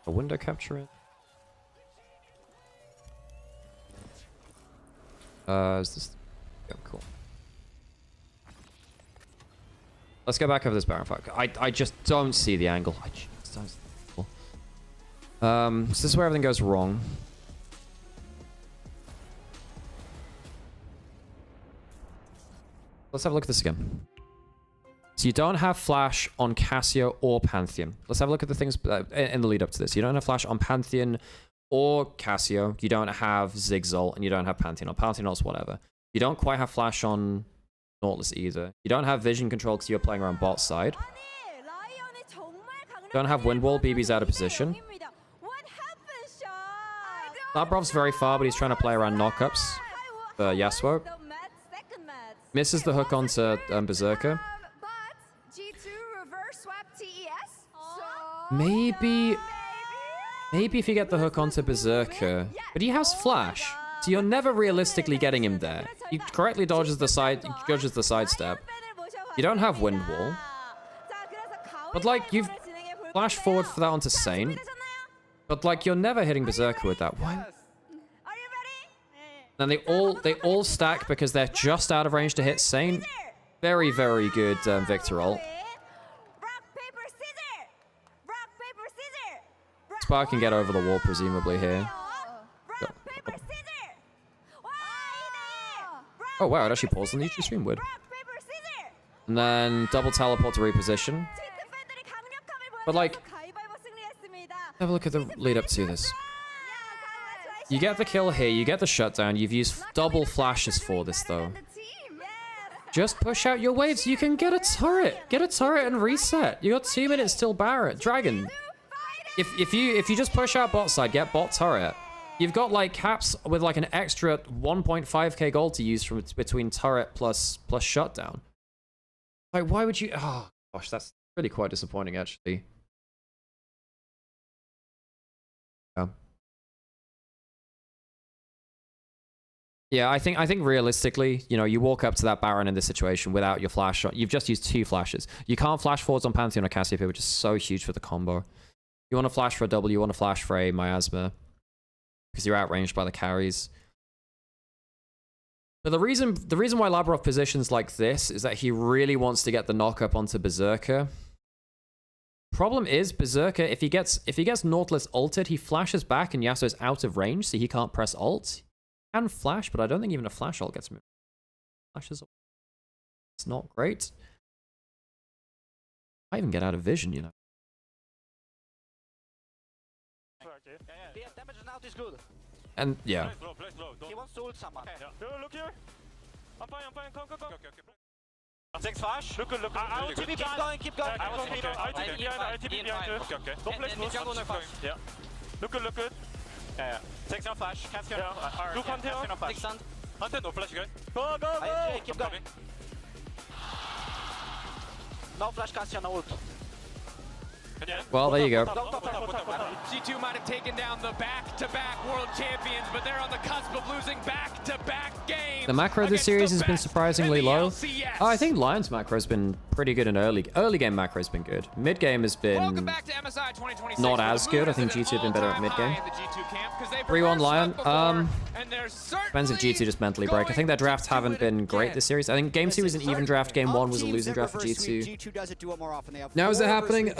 window capture it. Is this? Yeah, cool. Let's go back over this Baron fight. I just don't see the angle. I just don't see the angle. So this is where everything goes wrong. Let's have a look at this again. So you don't have Flash on Cassio or Pantheon. Let's have a look at the things in the lead up to this. You don't have Flash on Pantheon or Cassio. You don't have Zigzol, and you don't have Pantheon or Pantheon's whatever. You don't quite have Flash on Nautilus either. You don't have vision control because you're playing around bot side. You don't have Windwall. BB's out of position. Labrov's very far, but he's trying to play around knockups for Yasuo. Misses the hook onto Berserker. Maybe if you get the hook onto Berserker, but he has Flash, so you're never realistically getting him there. He correctly dodges the sidestep. You don't have Windwall, but like you've flashed forward for that onto Saint, but like you're never hitting Berserker with that. Why? And they all stack because they're just out of range to hit Saint. Very, very good Victor ult. Spark can get over the wall presumably here. Oh wow, it actually paused on the YouTube stream, weird. And then double teleport to reposition. But like, have a look at the lead up to this. You get the kill here, you get the shutdown, you've used double flashes for this though. Just push out your waves, you can get a turret! Get a turret and reset! You got 2 minutes till Barret. Dragon! If you just push out bot side, get bot turret, you've got like caps with like an extra 1.5k gold to use from between turret plus shutdown. Like why would you? Oh gosh, that's really quite disappointing actually. Yeah. Yeah, I think realistically, you know, you walk up to that Baron in this situation without your flash shot. You've just used 2 flashes. You can't flash forwards on Pantheon or Cassiopeia, which is so huge for the combo. You want to flash for a W, you want to flash for a Miasma, because you're outranged by the carries. But the reason why Labrov positions like this is that he really wants to get the knock-up onto Berserker. Problem is, Berserker, if he gets Nautilus ulted, he flashes back and Yasuo's out of range, so he can't press ult. He can flash, but I don't think even a flash ult gets moved. Flashes ult. It's not great. I even get out of vision, you know. Damage now is good. And yeah. He wants to ult someone. Look here. I'm fine. Come. Six flash. Look. I will TP behind. Keep going. I will TP behind you. Okay. Don't play close. Yeah. Look good. Yeah. Six no flash. Cassian. Look Hunter. No flash. Hunter no flash. Good. Go. Keep going. No flash. Cassian no ult. Well, there you go. G2 might have taken down the back-to-back world champions, but they're on the cusp of losing back-to-back games. The macro this series has been surprisingly low. Oh, I think LYON's macro has been pretty good in early game macro has been good. Mid game has been not as good. I think G2 have been better at mid game. 3-1 LYON. Depends if G2 just mentally break. I think their drafts haven't been great this series. I think game 2 was an even draft. Game 1 was a losing draft for G2. Now is it happening?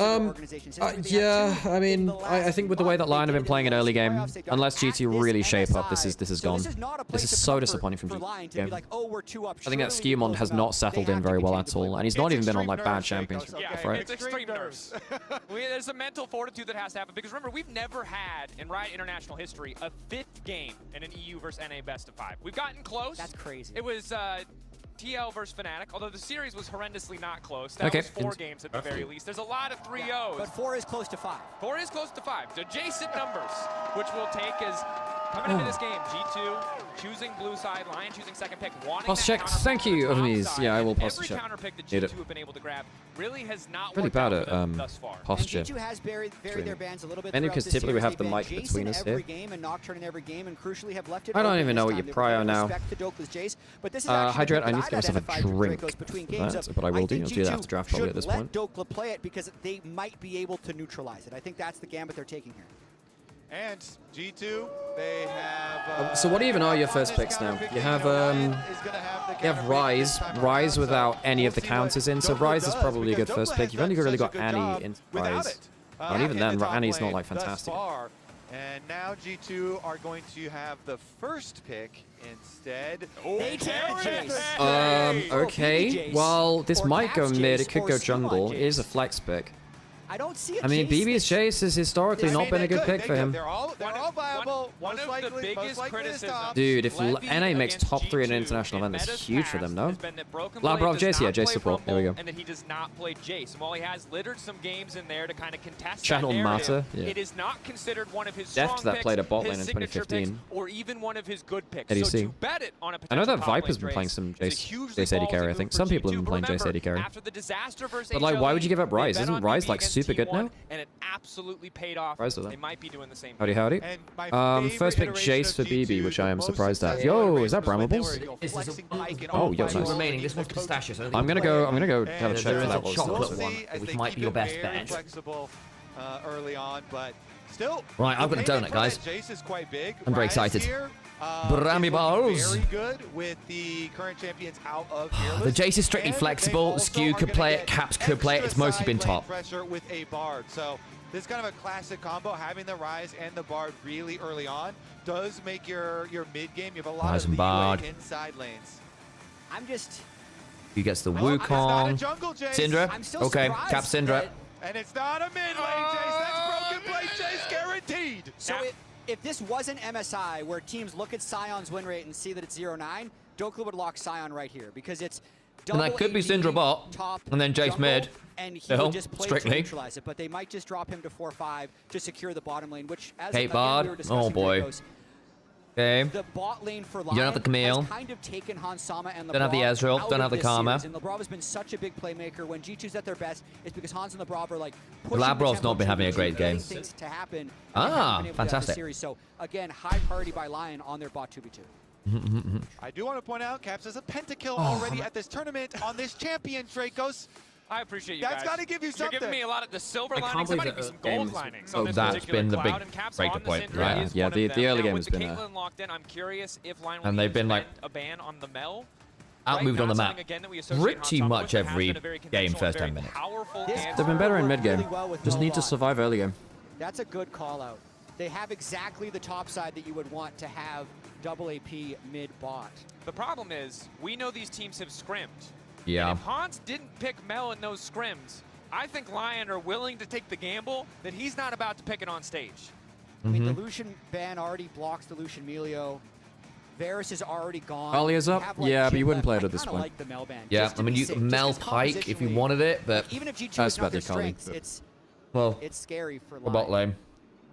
Yeah, I mean, I think with the way that LYON have been playing in early game, unless G2 really shape up, this is gone. This is so disappointing from G2. I think that Skewmond has not settled in very well at all, and he's not even been on like bad champions. Yeah, it's extreme nerves. There's a mental fortitude that has to happen, because remember, we've never had in Riot International history a 5th game in an EU versus NA best of 5. We've gotten close. That's crazy. It was TL versus Fnatic, although the series was horrendously not close. That was 4 games at the very least. There's a lot of 3-0s. But 4 is close to 5. 4 is close to 5. The adjacent numbers, which we'll take as coming into this game. G2 choosing blue side, LYON choosing second pick, wanting Pulse check. Thank you, Ovies. Yeah, I will pulse check. Every counter pick that G2 have been able to grab really has not really bad at posture. G2 has buried their bands a little bit. Mainly because typically we have the mic between us here. And Nocturne in every game, and crucially have left it. I don't even know what your prio now. Hydrate. I need to get myself a drink for that, but I will do. I'll do that after draft probably at this point. Dokla play it because they might be able to neutralize it. I think that's the gambit they're taking here. And G2, they have. So what even are your first picks now? You have Rise without any of the counters in. So Rise is probably a good first pick. You've only really got Annie in Rise, and even then, Annie's not like fantastic. And now G2 are going to have the first pick instead. Okay. Well, this might go mid. It could go jungle. It is a flex pick. I don't see I mean, BB's Jace has historically not been a good pick for him. They're all viable. One of the biggest criticisms. Dude, if NA makes top 3 in an international event, that's huge for them, no? Labrov Jace, yeah, Jace support. There we go. And that he does not play Jace. And while he has littered some games in there to kind of contest Channel that narrative, Mata, yeah. it is not considered one of his Deft strong that played a picks, bot lane his in signature 2015. picks, or even one of his good picks. ADC. So to bet it on a I know that potential Viper's been playing some Jace AD carry, I think. Some people have been playing Jace AD carry. But like, why would you give up Rise? Isn't Rise like super good now? And it absolutely paid off. They might be doing the same. Howdy. First pick Jace for BB, which I am surprised at. Yo, is that Brambles? Oh, yo, nice. Remaining. This one's pistachios. I'm gonna go have a check for that one. Chocolate one, which might be your best bet. Early on, but still. Right, I've got a donut, guys. Jace is quite big. I'm very excited. Brammy balls. Very good with the current champions out of The Jace is strictly flexible. Skew could play it. Caps could play it. It's mostly been top. Pressure with a Bard. So this is kind of a classic combo. Having the Rise and the Bard really early on does make your mid game. You have a lot of leeway inside lanes. I'm just. He gets the Wukong. Syndra. Okay, Cap Syndra. And it's not a mid lane Jace. That's broken blade Jace guaranteed. So if this wasn't MSI, where teams look at Sion's win rate and see that it's 0-9, Dokla would lock Sion right here because it's and that could be Syndra bot, and then Jace mid. And he would just play to neutralize it, but they might just drop him to 4-5 to secure the bottom lane, which as Bard. Oh boy. Okay. The bot lane for you don't have the Camille. Kind of taken Hansama and don't have the Ezreal. Don't have the Karma. And Labrov has been such a big playmaker. When G2's at their best, it's because Hans and Labrov are like Labrov's not been having a great game. Things to happen. Fantastic. So again, high priority by LYON on their bot 2v2. I do want to point out, Caps has a pentakill already at this tournament on this champion, Dracos. I appreciate you guys. That's got to give you something. You're giving me a lot of the silver I linings. can't There might believe be some gold linings. Oh, that's been the big breaker point. Yeah, the early game has been locked in. I'm curious if LYON and they've been like a ban on the Mel. outmoved on the map pretty much every game first 10 minutes. They've been better in mid game. Just need to survive early game. That's a good call out. They have exactly the top side that you would want to have double AP mid bot. The problem is, we know these teams have scrimmed. Yeah. And if Hans didn't pick Mel in those scrims, I think LYON are willing to take the gamble that he's not about to pick it on stage. I mean, the Lucian ban already blocks the Lucian Melio. Varus is already gone. Alia's up? Yeah, but you wouldn't play it at this point. Like the Mel ban. Yeah, I mean, you could Mel Pike if you wanted it, but even if G2 that's is not their about the strengths, it's scary for the bot lane.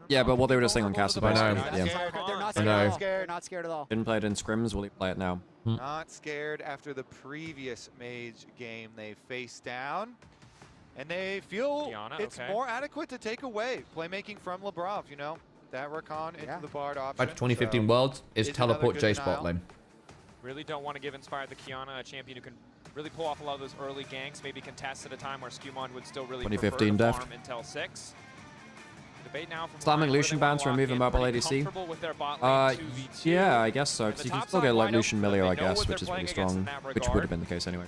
Yeah, but what they were just saying on Castle, I know. They're not scared. They're not scared at all. Didn't play it in scrims, will he play it now? Not scared after the previous Mage game they faced down. And they feel it's more adequate to take away playmaking from Labrov, you know? That Rakan into the Bard option. By 2015 Worlds is teleport Jace bot lane. Really don't want to give Inspired the Kiana, a champion who can really pull off a lot of those early ganks, maybe contest at a time where Skewmon would still really 2015 prefer to def. farm until 6. Debate now from Slamming LYON, Lucian ban to remove a mobile ADC? Yeah, I guess so. Because you can still get like Lucian Milio, I guess, which is pretty strong. Which would have been the case anyway.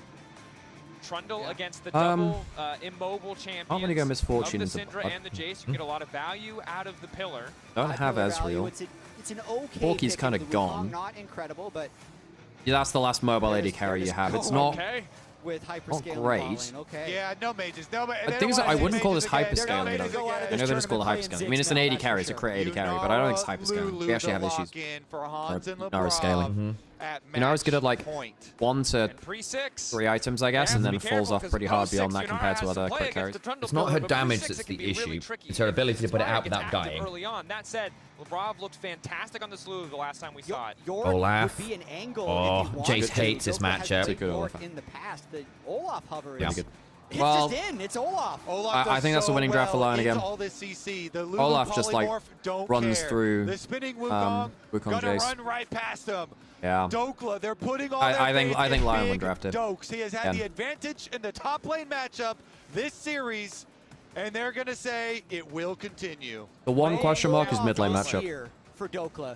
Trundle against the double immobile champions. I'm gonna go Misfortune of the into Syndra and the Jace. You get a lot of value out of the pillar. Don't have Ezreal. It's an okay Porky's pick kind into of Wukong, gone. Not incredible, but Yeah, that's the last mobile AD carry you have. It's not with hyperscaling great. Okay. Yeah, no mages. No, The thing is, I wouldn't call this hyperscaling. I know they just call it hyperscaling. I mean, it's an AD carry, it's a crit AD carry, but I don't think it's hyperscaling. We actually have issues with Nara scaling. Nara's good at like 1 to 3 items, I guess, and then falls off pretty hard beyond that compared to other crit carries. It's not her damage that's the issue. It's her ability to put it out without dying. Early on. That said, Labrov looked fantastic on the slew the last time we saw it. Olaf. Would be an angle Oh, if you wanted Jace to. hates this Joker has matchup. been Olaf in the past. The Olaf hover Yeah, is good. it's Well, just in. It's Olaf. I think that's the winning draft for LYON again. Olaf just like runs through Wukong Jace. Run right past him. Yeah. Dokla, they're putting all I their think faith in LYON big would draft it. Dokes. He has had Yeah. the advantage in the top lane matchup this series, and they're going to say it will continue. The one question mark is mid lane matchup. Here for Dokla.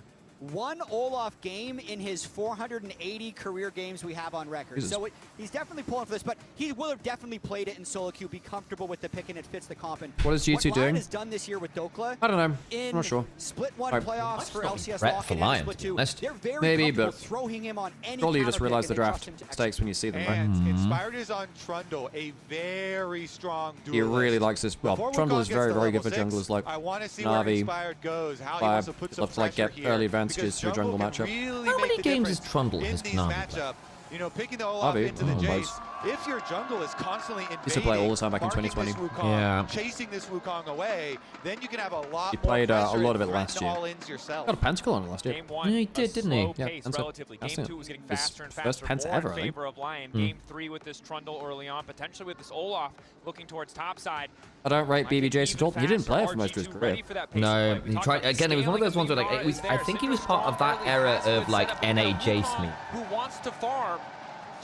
One Olaf game in his 480 career games we have on record. Jesus. So he's definitely pulling for this, but he will have definitely played it in solo queue, be comfortable with the pick, and it fits the comp. And What is G2 what LYON doing? has done this year with Dokla, I don't know. in I'm not sure. Split 1 I- playoffs for LCS threat Lock for and LYON, Split to be 2, honest. they're very Maybe, comfortable but throwing him on any Surely you just counter realize pick, the and they draft trust him to stakes when you see them, And right? Inspired is on Trundle, a very strong duelist. He really likes this. Well, Before Trundle Wukong is gets very, to very level good for 6, junglers like I want to see where Na'Vi. Inspired goes, how he wants to put some Love to like get pressure here, early advantages because through jungle can matchup. really How make many the games difference has Trundle in has these Na'Vi matchup. You know, picking the Olaf Na'Vi? into the Oh, Jace. nice. If your jungle is constantly invading, Used to play all the time back in marking 2020. this Wukong, Yeah. chasing this Wukong away, then you can have a lot He more played a pressure lot of it and last year. all-ins yourself. Got a pentacle on it last year. Game 1, Yeah, he did, didn't he? slow Yeah, pace Penta. relatively. That's Game it. 2 was getting His faster and first faster, Penta more ever, I in think. favor of LYON. Game 3 with this Trundle early on, potentially with this Olaf looking towards topside. I don't rate BB Jace at all. He didn't play it for most of his RG2 career. ready for that pace No, of play. We he talked tried about the again. It was one of those ones where like scaling it was. of I Lyon's think he there. was part of that Syndra era strong of like early, NA has Jace me. Who wants to farm.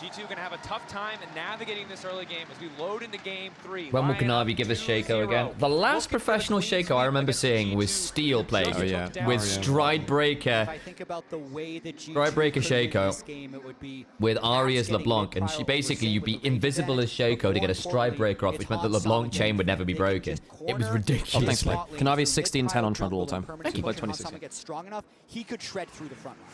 G2 gonna have a tough time in navigating this early game as we load into game 3. When will LYON up Kanavi give us 2-0. Shaco again? The last Looking for professional the clean Shaco I sweep remember against the seeing was G2. Steel Plague Oh, yeah. with Stride If Breaker. I think about the way that G2 Stride Breaker could win Shaco this game, it would be with Ari as getting LeBlanc, and mid-pile she basically you'd be with the big invisible as advantage, Shaco to get a but Stride more Breaker off, importantly, which meant the it's LeBlanc Hans chain would never Sama. be They can broken. just It was corner ridiculous. Oh, thanks, mate. bot lane Kanavi to 16-10 on mid-pile Trundle all the jungle time. and Thank you. permanent Played position. 26. Hans Sama gets strong enough, he could shred through the front line.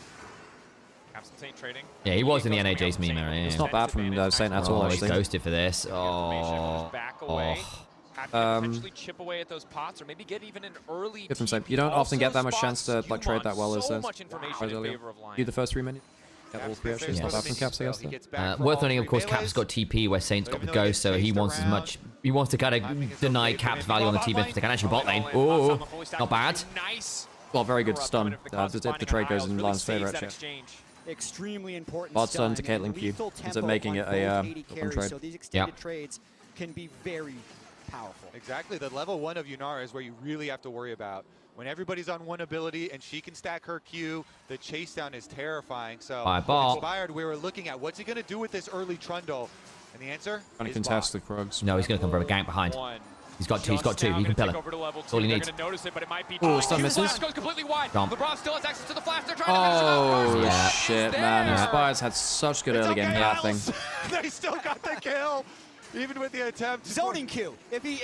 Captain Saint trading. Yeah, he was in the NA Jace meme era. It's not bad from Saint at all, Oh, he's actually. ghosted for this. Oh. Back away. Have to potentially chip away at those pots, or maybe get even an early. Good from Saint. TP. You don't often get that much Also chance to like trade that well as so much information in earlier. favor of LYON. Do the first 3 minutes. Get all 3 actually. It's not bad from Caps, I guess. Worth noting, of course, Cap's got TP where Saint's got the Ghost, so he wants as much. He wants to kind of deny Cap's value on the TP if they can actually bot lane. Oh, not bad. Nice. Well, very good stun. The trade goes in LYON's favor, actually. Extremely important. Bard stun to Caitlyn Q. Lethal Ends up tempo making it on a both AD fun carries, trade. so these extended trades can be very powerful. Exactly. The level 1 of Yunara is where you really have to worry about when everybody's on one ability and she can stack her Q, the chase down is terrifying. So Inspired, we were looking at what's he going to do with this early Trundle, and the answer is contest the Krugs. No, he's going to come from a gank behind. He's got two. He's got two. He can kill him. That's all he needs. Oh, stun misses. Jump. Oh, yeah. Shit, man. Inspired's had such good early game thing. They still got the kill. Even with the attempt. Zoning Q. If he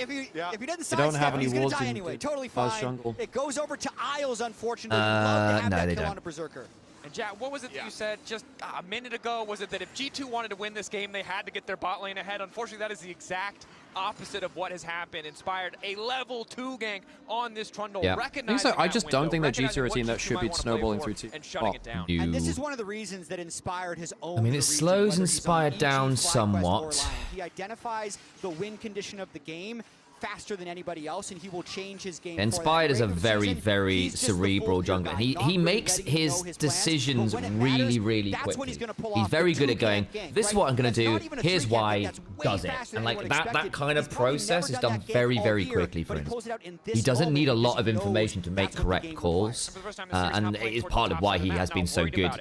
doesn't sidestep, he's going to die anyway. Totally fine. It goes over to Isles, unfortunately. No, they don't. On a Berserker. And Jack, what was it that you said just a minute ago? Was it that if G2 wanted to win this game, they had to get their bot lane ahead? Unfortunately, that is the exact opposite of what has happened. Inspired a level 2 gank on this Trundle. Yeah. I think so. I just don't think that G2 are a team that should be snowballing through team. And shutting it down. And this is one of the reasons that Inspired has owned. I mean, it slows Inspired down somewhat. He identifies the win condition of the game faster than anybody else, and he will change his game. Inspired is a very, very cerebral jungler. He makes his decisions really, really quickly. He's very good at going, this is what I'm going to do, here's why, does it. And like that kind of process is done very, very quickly for him. He doesn't need a lot of information to make correct calls, and it is part of why he has been so good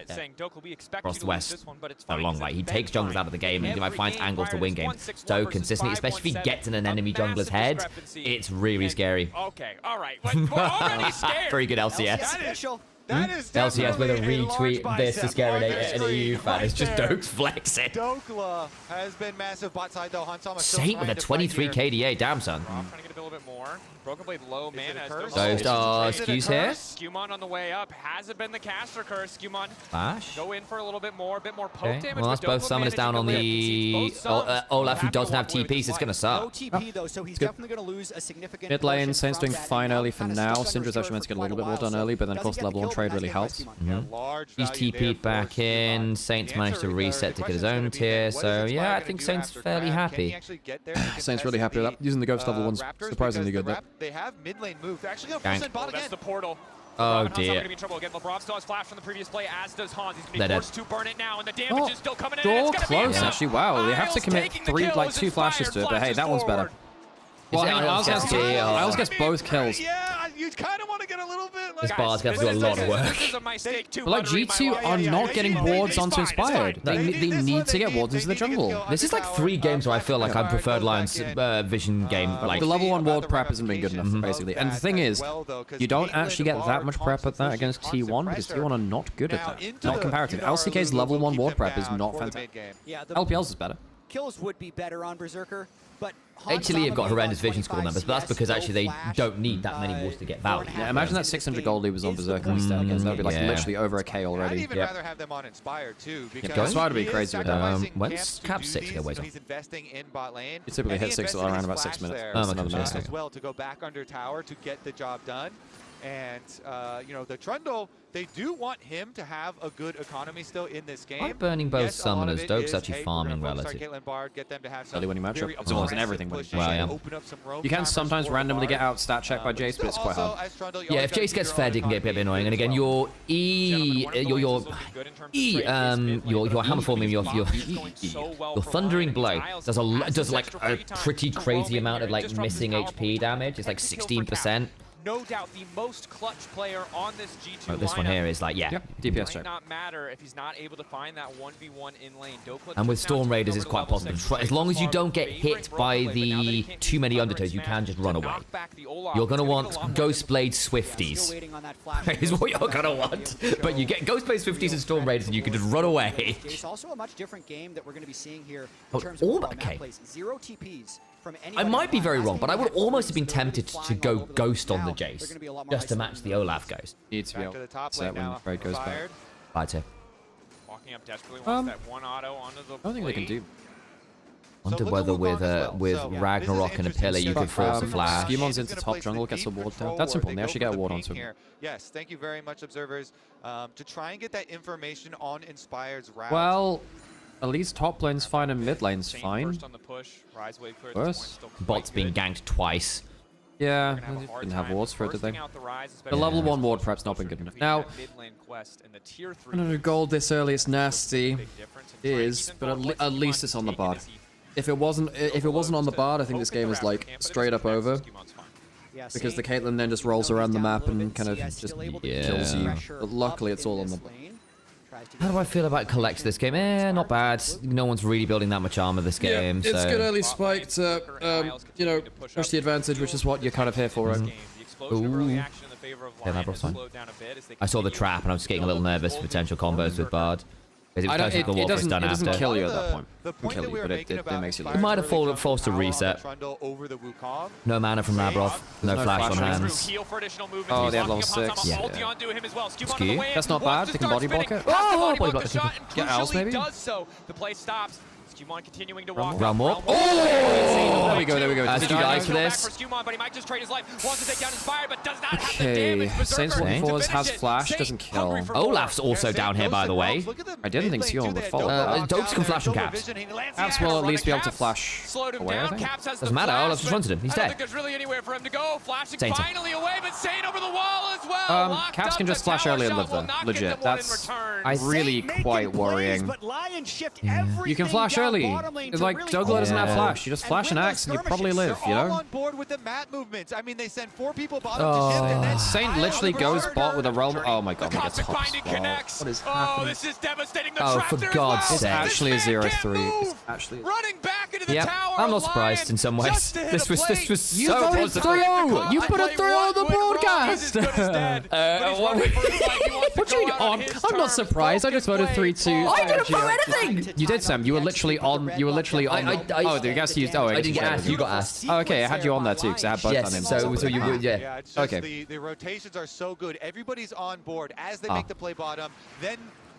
across the West a long way. He takes junglers out of the game and finds angles to win games so consistently, especially if he gets in an enemy jungler's head. It's really scary. Okay, all right. We're already scared. Very good LCS. That is LCS with a retweet this to scare an EU fan. It's just Dokes flexing. Dokla has been massive bot side though. Hansama Saint with a 23 KDA. Damn, son. Trying to get a little bit more. Broken Blade low mana. Skews here. Skewmon on the way up. Has it been the caster curse? Skewmon. Flash. Go in for a little bit more poke damage. Well, that's both summoners down on the Olaf, who doesn't have TP, so it's going to suck. No TP though, so he's definitely going to lose a significant. Mid lane, Saint's doing fine early for now. Syndra's actually meant to get a little bit more done early, but then of course the level 1 trade really helps. He's TP'd back in. Saint's managed to reset to get his own tier, so yeah, I think Saint's fairly happy. Saint's really happy with that. Using the Ghost level 1's surprisingly good there. They have mid lane move. They're actually going to bot again. That's the portal. Oh dear. Going to be in trouble again. LeBron still has flash from the previous play, as does Hans. He's going to be forced to burn it now, and the damage is still coming in. Door close, actually. Wow, they have to commit 2 flashes to it, but hey, that one's better. Well, Isles gets both kills. Yeah, you kind of want to get a little bit. This bar's going to do a lot of work. But like G2 are not getting wards onto Inspired. They need to get wards into the jungle. This is like 3 games where I feel like I preferred LYON's vision game. Like the level 1 ward prep hasn't been good enough, basically. And the thing is, you don't actually get that much prep at that against T1 because T1 are not good at that. Not comparative. LCK's level 1 ward prep is not fantastic. LPL's is better. Kills would be better on Berserker, but actually have got horrendous vision score numbers, but that's because actually they don't need that many wards to get value. Yeah, imagine that 600 gold he was on Berserker instead. That would be like literally over a K already. I'd even rather have them on Inspired too, because Inspired would be crazy with that. When's cap 6 go away? He's investing in bot lane. You typically hit 6 around about 6 minutes. As well to go back under tower to get the job done. And, you know, the Trundle, they do want him to have a good economy still in this game. By burning both summoners, Doke's actually farming relative. Early winning matchup. It's almost in everything winning. Well, yeah. You can sometimes randomly get out stat checked by Jace, but it's quite hard. Yeah, if Jace gets fed, it can get a bit annoying. And again, your hammer forming, your thundering blow does like a pretty crazy amount of like missing HP damage. It's like 16%. No doubt the most clutch player on this G2 this one here is like, DPS check. Not matter if he's not able to find that 1v1 in lane. And with Storm Raiders, it's quite possible. As long as you don't get hit by the too many undertows, you can just run away. You're going to want Ghostblade Swifties. Is what you're going to want. But you get Ghostblade Swifties and Storm Raiders, and you can just run away. It's also a much different game that we're going to be seeing here in terms of map plays. 0 TPs. I might be very wrong, but I would almost have been tempted to go Ghost on the Jace, just to match the Olaf Ghost. Needs to be able to set when the raid goes back. Bye, too. Walking up desperately, wants that one auto onto the I don't think they can do. Wonder whether with Ragnarok and a pillar you could force a flash. Skemon's into top jungle, gets a ward down. That's important. They actually get a ward onto him. Yes, thank you very much, observers. To try and get that information on Inspired's route. Well, at least top lane's fine and mid lane's fine. Worse. Bot's been ganked twice. Yeah, they didn't have wards for it, did they? The level 1 ward prep's not been good enough. Now, I don't know, gold this early, it's nasty. It is, but at least it's on the board. If it wasn't on the board, I think this game is like straight up over. because the Caitlyn then just rolls around the map and kind of just kills you. But luckily, it's all on the. How do I feel about Collect this game? Not bad. No one's really building that much armor this game. It's so. good early spike to, you know, push the advantage, which is what you're kind of here for, right? Ooh. Yeah, that was fine. I saw the trap and I was getting a little nervous for potential combos with Bard. It doesn't kill you at that point. It makes you lose. It might have forced a reset. No mana from Labrov. No flash on hands. Oh, they have level 6. Yeah. Skew. That's not bad. They can body block it. Oh, body block it. Get Owls maybe? The play stops. Skewmon continuing to walk. Round warp. Oh! There we go, there we go. Did you guys for this? Okay, Saints 1-4 has flash, doesn't kill. Olaf's also down here, by the way. I didn't think Skewmon would fall. Dopes can flash on Caps. Caps will at least be able to flash away, I think. Doesn't matter, Olaf's just fronted him. He's dead. Saint Caps can just flash early and live there. Legit. That's really quite worrying. You can flash early. It's like Juggler doesn't have flash. You just flash an axe and you probably live, you know? On board with the mat movements. I mean, they send 4 people bottom to shift and then Saint literally goes bot with a realm. Oh my god, he gets top spot. What is happening? This is devastating. Oh, for God's sake. It's actually a 0-3. It's actually running back into the tower. I'm not surprised in some ways. This was you so voted 3-0. You put a 3-0 on the broadcast. What you on? I'm not surprised. I just voted 3-2. I didn't vote anything. You did, Sam. You were literally on. You were literally on. Oh, the guess used. Oh, I didn't get asked. You got asked. Oh, okay. I had you on there too because I had both on him. So you would, yeah. Yeah, it's just okay. The rotations are so good. Everybody's on board as they make the play bottom. Then.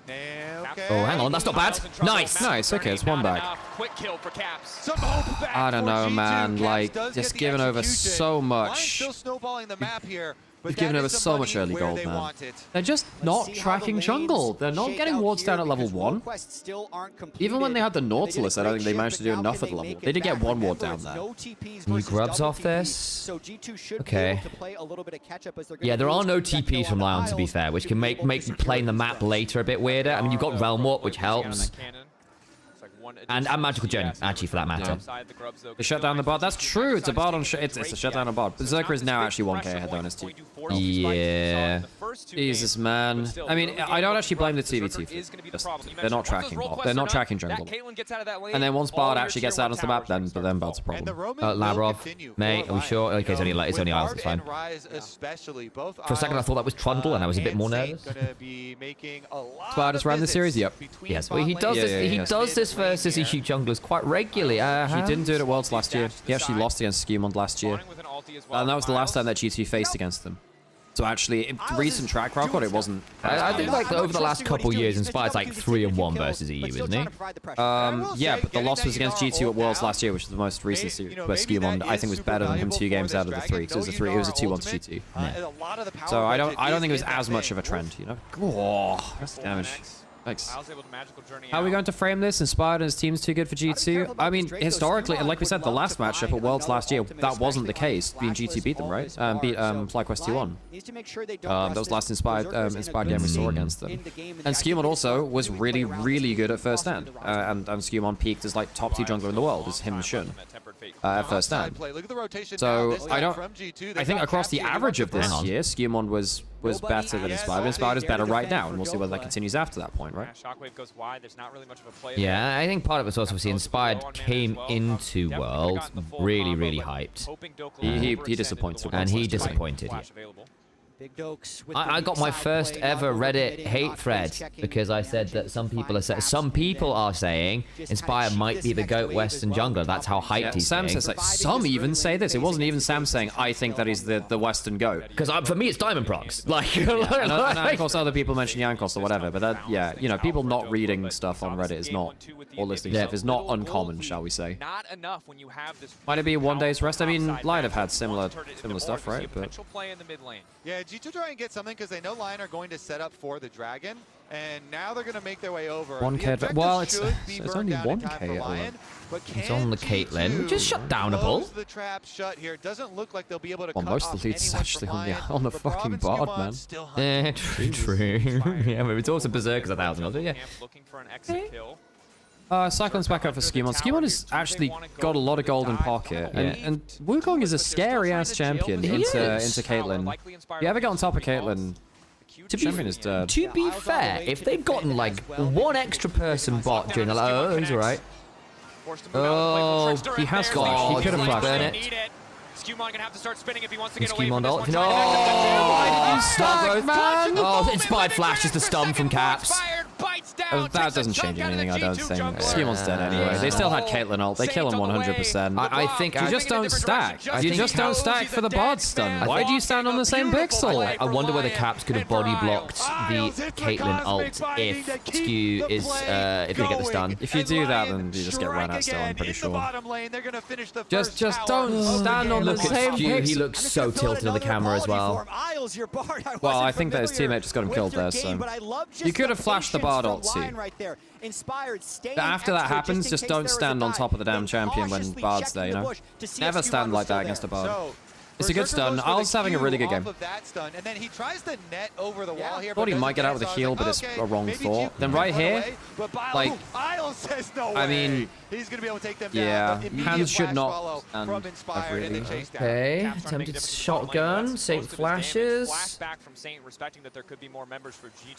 Okay. Oh, hang on. That's not bad. Nice. Nice. Okay, it's one back. Quick kill for Caps. I don't know, man. Like, just giving over so much. Still snowballing the map here. They've given over so much early gold, man. They're just not tracking jungle. They're not getting wards down at level 1. Even when they had the Nautilus, I don't think they managed to do enough at the level. They did get 1 ward down there. He grubs off this. Okay. Yeah, there are no TPs from LYON, to be fair, which can make playing the map later a bit weirder. I mean, you've got Realm Warp, which helps. And Magical Journey, actually, for that matter. They shut down the bot. That's true. It's a bot on. It's a shutdown on bot. Berserker is now actually 1k ahead on his team. Yeah. Jesus, man. I mean, I don't actually blame the TVT. They're not tracking bot. They're not tracking jungle. And then once Bard actually gets out onto the map, then Bard's a problem. Labrov, mate, are we sure? Okay, it's only Isles. It's fine. For a second, I thought that was Trundle, and I was a bit more nervous. Bard has ran the series. Yep. Yes. Well, he does this. He does this versus Issue junglers quite regularly. He didn't do it at Worlds last year. He actually lost against Skewmon last year. And that was the last time that G2 faced against them. So actually, in recent track record, it wasn't. I think like over the last couple years, Inspired's like 3-1 versus EU, isn't he? Yeah, but the loss was against G2 at Worlds last year, which is the most recent series, where Skewmon I think was better than him 2 games out of the 3. So it was a 2-1 to G2. Yeah. So I don't think it was as much of a trend, you know. Oh, that's the damage. Thanks. How are we going to frame this? Inspired and his team's too good for G2? I mean, historically, like we said, the last matchup at Worlds last year, that wasn't the case. Being G2 beat them, right? Beat FlyQuest T1. That was the last Inspired game we saw against them. And Skewmon also was really, really good at first stand. And Skewmon peaked as like top 2 jungler in the world, as him and Shun. At first stand. So I think across the average of this year, Skewmon was better than Inspired. Inspired is better right now, and we'll see whether that continues after that point, right? Yeah, I think part of it's also see Inspired came into World really, really hyped. He disappointed. And he disappointed, yeah. I got my first ever Reddit hate thread because I said that some people are saying Inspire might be the GOAT Western jungler. That's how hyped he's Sam says like, some even say this. It wasn't even Sam saying I think that he's the Western GOAT. Because for me it's Diamond Prox. Like, and of course other people mention Yankos or whatever. But that, yeah, you know, people not reading stuff on Reddit is not, or listening stuff is not uncommon, shall we say? Might it be 1 day's rest? I mean, LYON have had similar stuff, right? But yeah, G2 try and get something because they know LYON are going to set up for the Dragon, and now they're going to make their way over. 1k. Well, it's only 1k at LYON. It's on the Caitlyn, which is shut downable. The trap shut here. Doesn't look like they'll be able to well, most of the leads is actually on the fucking Bard, man. True. Yeah, but it's also Berserkers 1,000 also, yeah. Cyclone's back up for Skimon. Skimon has actually got a lot of gold in pocket, and Wukong is a scary-ass champion into Caitlyn. If you ever get on top of Caitlyn, champion is dead. To be fair, if they'd gotten like one extra person bot during the he's alright. Oh, he has flash. He could have flashed it. Skimon gonna have to start spinning if he wants to get Skimon away from this. No! Why did you start, man? Oh, inspired flash is the stun from Caps. That doesn't change anything, I don't think. Skimon's dead anyway. They still had Caitlyn ult. They kill him 100%. I think you just don't stack. You just don't stack for the bard stun. Why do you stand on the same pixel? I wonder whether Caps could have body blocked the Caitlyn ult if Skew is if they get the stun. If you do that, then you just get run out still, I'm pretty sure. Just don't stand on the same Skew, pixel. he looks so tilted on the camera as well. Well, I think that his teammate just got him killed there, so you could have flashed the bard ult too. After that happens, just don't stand on top of the damn champion when Bard's there, you know? Never stand like that against a Bard. It's a good stun. Al's having a really good game. Thought he might get out with a heal, but it's a wrong thought. Then right here, like, I mean, yeah, hands should not stand really. Okay, attempted shotgun, Saint flashes.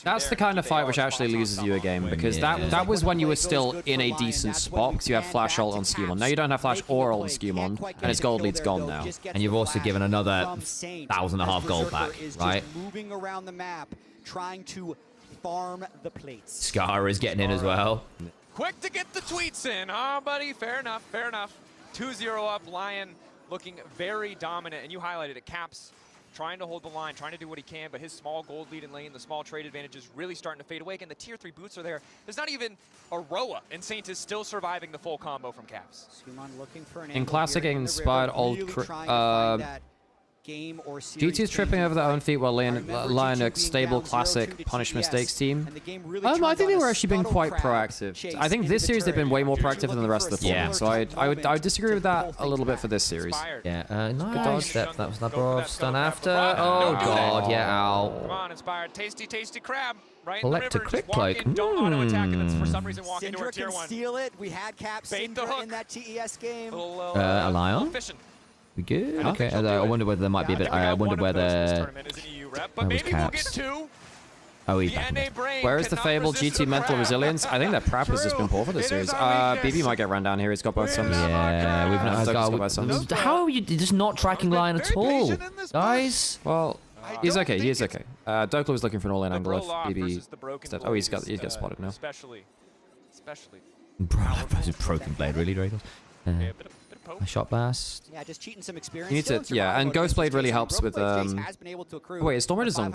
That's the kind of fight which actually loses you a game, because that was when you were still in a decent spot, because you have flash ult on Skimon. Now you don't have flash or ult on Skimon, and his gold lead's gone now. And you've also given another 1,500 gold back, right? Moving around the map, trying to farm the plates. Scar is getting in as well. Quick to get the tweets in, huh, buddy? Fair enough, fair enough. 2-0 up, Lion looking very dominant, and you highlighted it. Caps trying to hold the line, trying to do what he can, but his small gold lead in lane, the small trade advantage is really starting to fade away. Again, the tier 3 boots are there. There's not even a Roa, and Saint is still surviving the full combo from Caps. In classic inspired old G2's tripping over their own feet while Lion a stable classic punish mistakes team. I think they were actually being quite proactive. I think this series they've been way more proactive than the rest of the format. So I would disagree with that a little bit for this series. Yeah, nice step. That was Labrov stun after. Oh god, yeah, ow. Come on, inspired, tasty crab. Right Electric quick cloak. For some reason walk into Syndra a tier can 1. steal it. We had Caps in that TES game. A Lion? We good? Okay, I wonder whether there might be a bit. I wonder whether. Where's Caps? Oh, he's back. Where is the fabled G2 mental resilience? I think that Prap has just been poor for this series. BB might get run down here. He's got both sums. Yeah, we've not. How are you just not tracking Lion at all, guys? Well, he's okay. He is okay. Dokla was looking for an all-in angle if BB. Oh, he gets spotted now. Especially. Broken blade, really, Dracos. A shot blast. Yeah, just cheating some experience. You need to, yeah, and Ghostblade really helps with. Wait, is Storm Raiders on?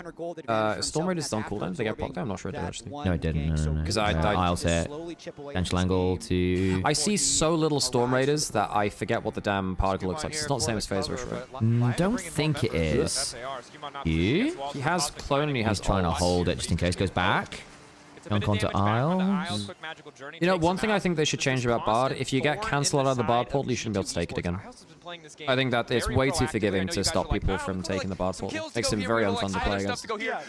Storm Raiders on cooldown? Did they get blocked down? I'm not sure it did actually. No, it didn't. No. Because I'll hit. Potential angle to. I see so little Storm Raiders that I forget what the damn particle looks like. It's not the same as Phase Rush, right? Don't think it is. You? He has clone and he has trying to hold it just in case. Goes back. Dunk onto Isle. You know, one thing I think they should change about Bard, if you get cancelled out of the Bard portal, you shouldn't be able to take it again. I think that it's way too forgiving to stop people from taking the Bard portal. Makes him very unfun to play against.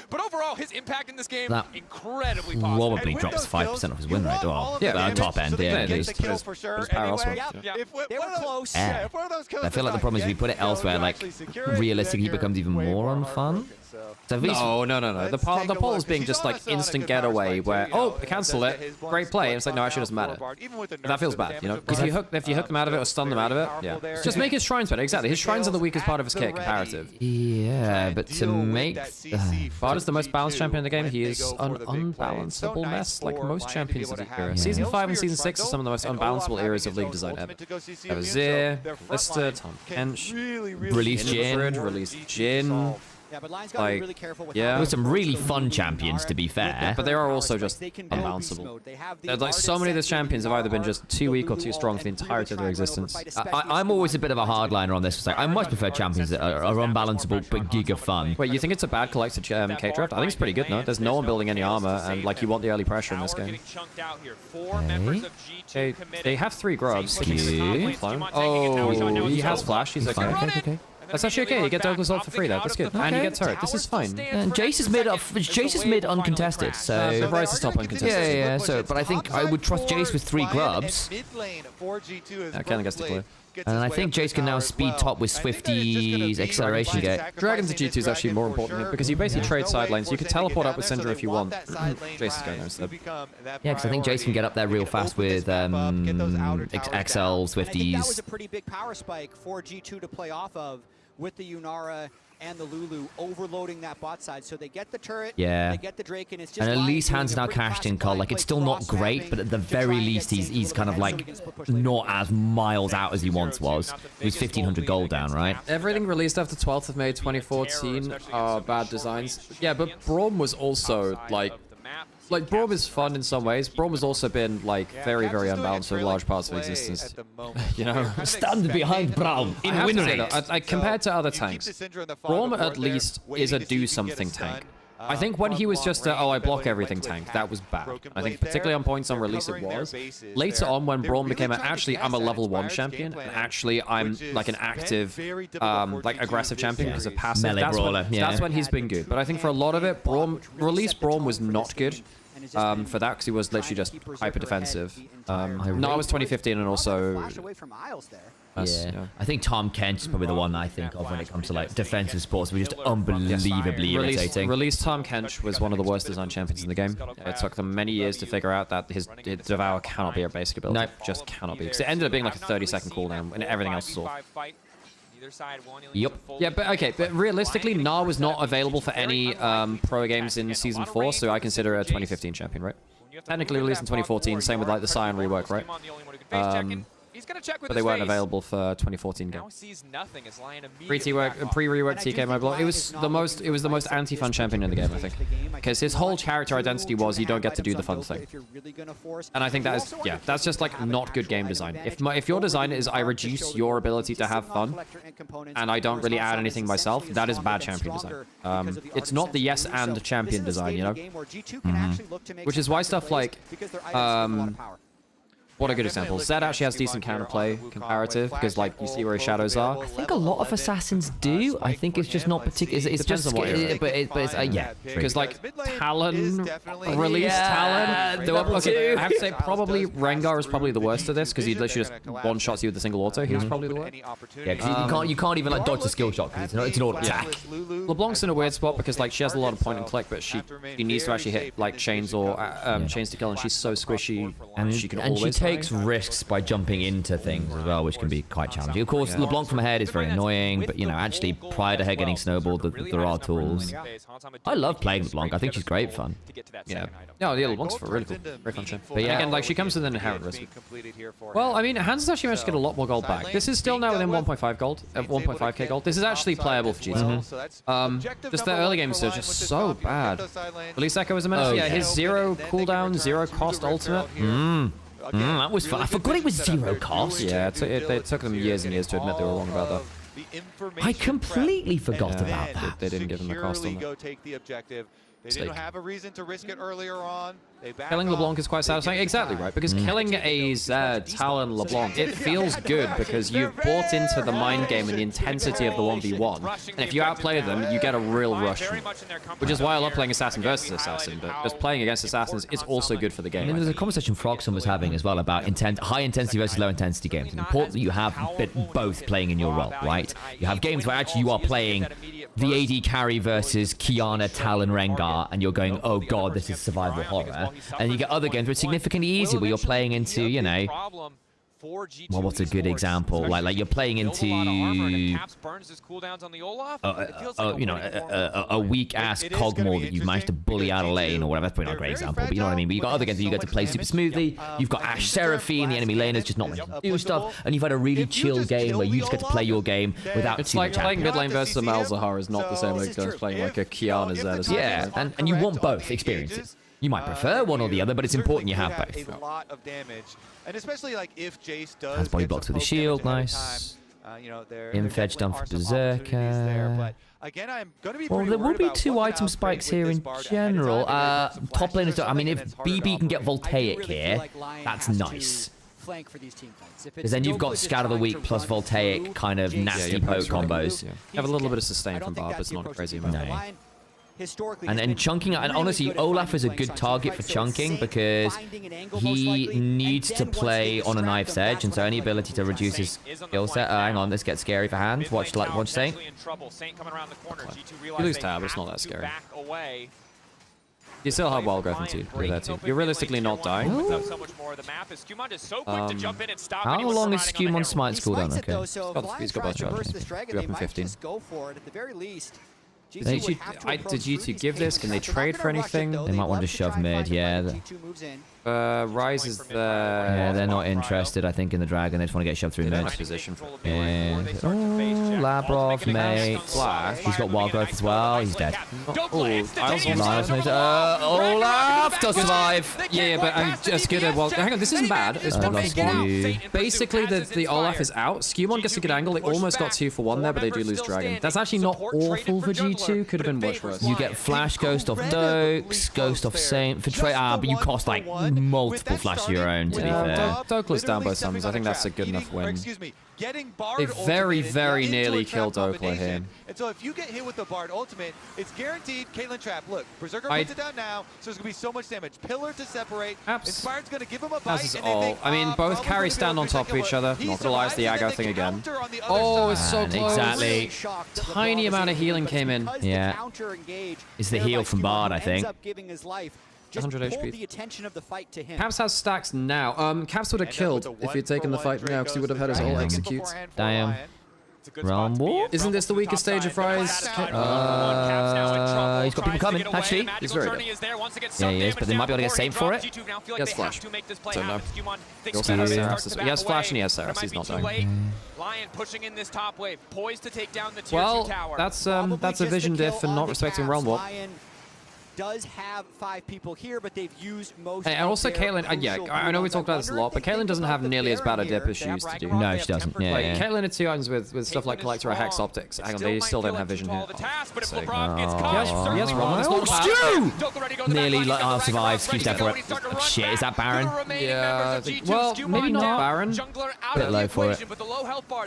But overall, his impact in this game incredibly positive. Probably drops 5% of his win rate. Well, yeah, top end, yeah, at least. They were close. Yeah. I feel like the problem is if you put it elsewhere, like, realistically, it becomes even more unfun. So no. The portal is being just like instant getaway where, oh, cancel it, great play. And it's like, no, actually doesn't matter. That feels bad, you know? Because if you hook them out of it or stun them out of it, yeah. Just make his shrines better, exactly. His shrines are the weakest part of his kit, comparative. Yeah, but to make... Bard is the most balanced champion in the game. He is an unbalanceable mess, like most champions of the era. Season 5 and Season 6 are some of the most unbalanceable eras of League design ever. Azir, Lister, Tom Kench, release Jin. Release Jin. Yeah, but Lion's gotta be really careful with There were some really fun champions, to be fair. But they are also just unbalanceable. Like, so many of those champions have either been just too weak or too strong for the entirety of their existence. I'm always a bit of a hardliner on this. It's like, I much prefer champions that are unbalanceable but giga fun. Wait, you think it's a bad collected K-Draft? I think it's pretty good, no? There's no one building any armor, and like, you want the early pressure in this game. They have 3 grubs. Cute. Oh, he has flash. He's okay. That's actually okay. You get Douglas ult for free though. That's good. And you get turret. This is fine. And Jace is mid uncontested. So Bryce is top uncontested. Yeah. So, but I think I would trust Jace with 3 grubs. I kind of gets the clue. And I think Jace can now speed top with Swifty's acceleration gate. Dragon to G2 is actually more important here because you basically trade side lanes. You can teleport up with Syndra if you want. Jace is going there instead. Yeah, because I think Jace can get up there real fast with XL, Swifties. That was a pretty big power spike for G2 to play off of with the Yunara and the Lulu overloading that bot side. So they get the turret, they get the Drake, and it's just... And at least Hans now cashed in Cole. Like, it's still not great, but at the very least, he's kind of like not as miles out as he once was. He was 1,500 gold down, right? Everything released after 12th of May 2014 are bad designs. Yeah, but Braum was also like Braum is fun in some ways. Braum has also been like very, very unbalanced for large parts of existence. You know, stand behind Braum in win rate. Compared to other tanks, Braum at least is a do something tank. I think when he was just a, oh, I block everything tank, that was bad. I think particularly on points on release it was. Later on when Braum became actually I'm a level 1 champion, and actually I'm like an active, like aggressive champion because of passive. Melee brawler, that's when he's been good. But I think for a lot of it, release Braum was not good. For that, because he was literally just hyper defensive. No, it was 2015 and also... Yeah. I think Tom Kent is probably the one I think of when it comes to like defensive sports. We're just unbelievably irritating. Release Tom Kench was one of the worst design champions in the game. It took them many years to figure out that his Devour cannot be a basic ability. Nope. Just cannot be. Because it ended up being like a 30-second cooldown and everything else was off. Yep. Yeah, but okay, but realistically, Gnar was not available for any pro games in Season 4, so I consider a 2015 champion, right? Technically released in 2014, same with like the Scion rework, right? But they weren't available for 2014 game. Pre-rework TK Mobile. It was the most anti-fun champion in the game, I think, because his whole character identity was you don't get to do the fun thing. And I think that is that's just like not good game design. If your design is I reduce your ability to have fun, and I don't really add anything myself, that is bad champion design. It's not the yes and champion design, you know, which is why stuff like what a good example. Zed actually has decent counterplay comparative because like you see where his shadows are. I think a lot of assassins do. I think it's just not particularly. It's just on what but it's yeah. Because like Talon, release Talon. Okay, I have to say probably Rengar is probably the worst of this because he literally just one shots you with a single auto. He was probably the worst. Yeah, because you can't even like dodge a skill shot because it's an auto attack. LeBlanc's in a weird spot because like she has a lot of point and click, but she needs to actually hit like chains or chains to kill, and she's so squishy and she can always. Takes risks by jumping into things as well, which can be quite challenging. Of course, LeBlanc from ahead is very annoying, but you know, actually prior to her getting snowballed, there are tools. I love playing LeBlanc. I think she's great fun. Yeah. No, yeah, LeBlanc's really cool. Very fun champ. But yeah, again, like she comes with an inherent risk. Well, I mean, Hans has actually managed to get a lot more gold back. This is still now within 1.5 gold, 1.5k gold. This is actually playable for G2. Just the early games are just so bad. Release Echo was a menace. Yeah, his 0 cooldown, 0 cost ultimate. That was fun. I forgot it was 0 cost. Yeah, it took them years and years to admit they were wrong about that. I completely forgot about that. They didn't give them the cost on that. They didn't have a reason to risk it earlier on. Killing LeBlanc is quite satisfying. Exactly right, because killing a Zed, Talon, LeBlanc, it feels good because you've bought into the mind game and the intensity of the 1v1. And if you outplay them, you get a real rush. Which is why I love playing Assassin versus Assassin, but just playing against Assassins is also good for the game. And there's a conversation Frogson was having as well about high intensity versus low intensity games. It's important that you have both playing in your role, right? You have games where actually you are playing the AD carry versus Kiana, Talon, Rengar, and you're going, oh god, this is survival horror. And you get other games where it's significantly easier, where you're playing into, you know, well, what's a good example? Like you're playing into, you know, a weak ass Cogmore that you've managed to bully out of lane or whatever. That's probably not a great example, but you know what I mean. But you've got other games that you get to play super smoothly. You've got Ashe Seraphine, the enemy laner's just not meant to do stuff, and you've had a really chill game where you just get to play your game without. It's like playing mid lane versus a Malzahar is not the same as playing like a Kiana Zed or something. Yeah, and you want both experiences. You might prefer one or the other, but it's important you have both. A lot of damage, and especially like if Jace does. Has body blocks with the shield, nice. You know, Infetch done for Berserker. Again, I'm going to be well, there will be 2 item spikes here in general. Top laners, I mean, if BB can get Voltaic here, that's nice. flank for these team fights. Because then you've got Scout of the Week plus Voltaic kind of nasty poke combos. Yeah. You have a little bit of sustain from Barb, but it's not a crazy amount. No. And chunking, and honestly, Olaf is a good target for chunking because he needs to play on a knife's edge, and so any ability to reduce his skill set. Hang on, this gets scary for Hand. Watch Saint. You lose tab, it's not that scary. You still have wild growth into you're there too. You're realistically not dying. How long is Scumon's smite cooldown? Okay. He's got both charges. You're up in 15. Did G2 give this? Can they trade for anything? They might want to shove mid, yeah. Rise is there. Yeah, they're not interested, I think, in the dragon. They just want to get shoved through mid. Position. Yeah. Oh, Labrov, mate. Flash. He's got wild growth as well. He's dead. Olaf does survive. Yeah, but I'm just good at hang on, this isn't bad. It's basically, the Olaf is out. Scumon gets a good angle. They almost got 2 for 1 there, but they do lose dragon. That's actually not awful for G2. Could have been much worse. You get flash ghost off Dokes, ghost off Saint for trade. But you cost like multiple flash of your own, to be fair. Dokeless down by summons. I think that's a good enough win. They very, very nearly killed Dokler here. And so if you get hit with the Bard ultimate, it's guaranteed Caitlyn trap. Look, Berserker puts it down now, so there's going to be so much damage. Pillar to separate. Inspired's going to give him a bite. This is all. I mean, both carries stand on top of each other. Not gonna lie, it's the aggro thing again. Oh, it's so close. Exactly. Tiny amount of healing came in. Yeah. It's the heal from Bard, I think. 100 HP. The attention of the fight to him. Caps has stacks now. Caps would have killed if he'd taken the fight now because he would have had his ult execute. Damn. Realm War? Isn't this the weakest stage of Rise? He's got people coming, actually. He's very good. Yeah, he is, but they might be able to get Saint for it. He has Flash. So no. He also has Saras. He has Flash and he has Saras. He's not dying. LYON pushing in this top wave, poised to take down the tier 2 tower. That's a vision diff and not respecting Realm War. Does have 5 people here, but they've used most. And also Caitlyn, yeah, I know we talked about this a lot, but Caitlyn doesn't have nearly as bad a dip as she used to do. No, she doesn't. Yeah, like, yeah. Caitlyn had 2 items with stuff like Collector or Hex Optics. Hang on, they still don't have vision here. Yes, Ron. Stew! Nearly survived. Skew step for it. Shit, is that Baron? Yeah, well, maybe not Baron. A bit low for it.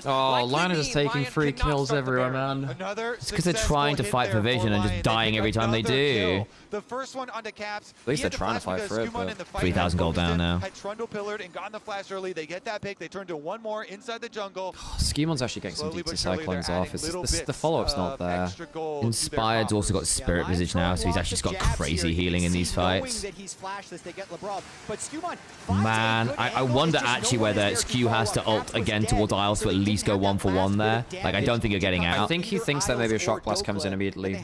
Oh, LYON is taking 3 kills everywhere, man. It's because they're trying to fight for vision and just dying every time they do. The first one onto Caps. At least they're trying to fight for it, but 3,000 gold down now. Had Trundle pillared and gotten the flash early. They get that pick. They turn to 1 more inside the jungle. Scumon's actually getting some decent Cyclones off. The follow-up's not there. Inspired's also got Spirit Visage now, so he's actually just got crazy healing in these fights. Man, I wonder actually whether Skew has to ult again towards Isles to at least go 1 for 1 there. Like, I don't think you're getting out. I think he thinks that maybe a Shock Blast comes in immediately.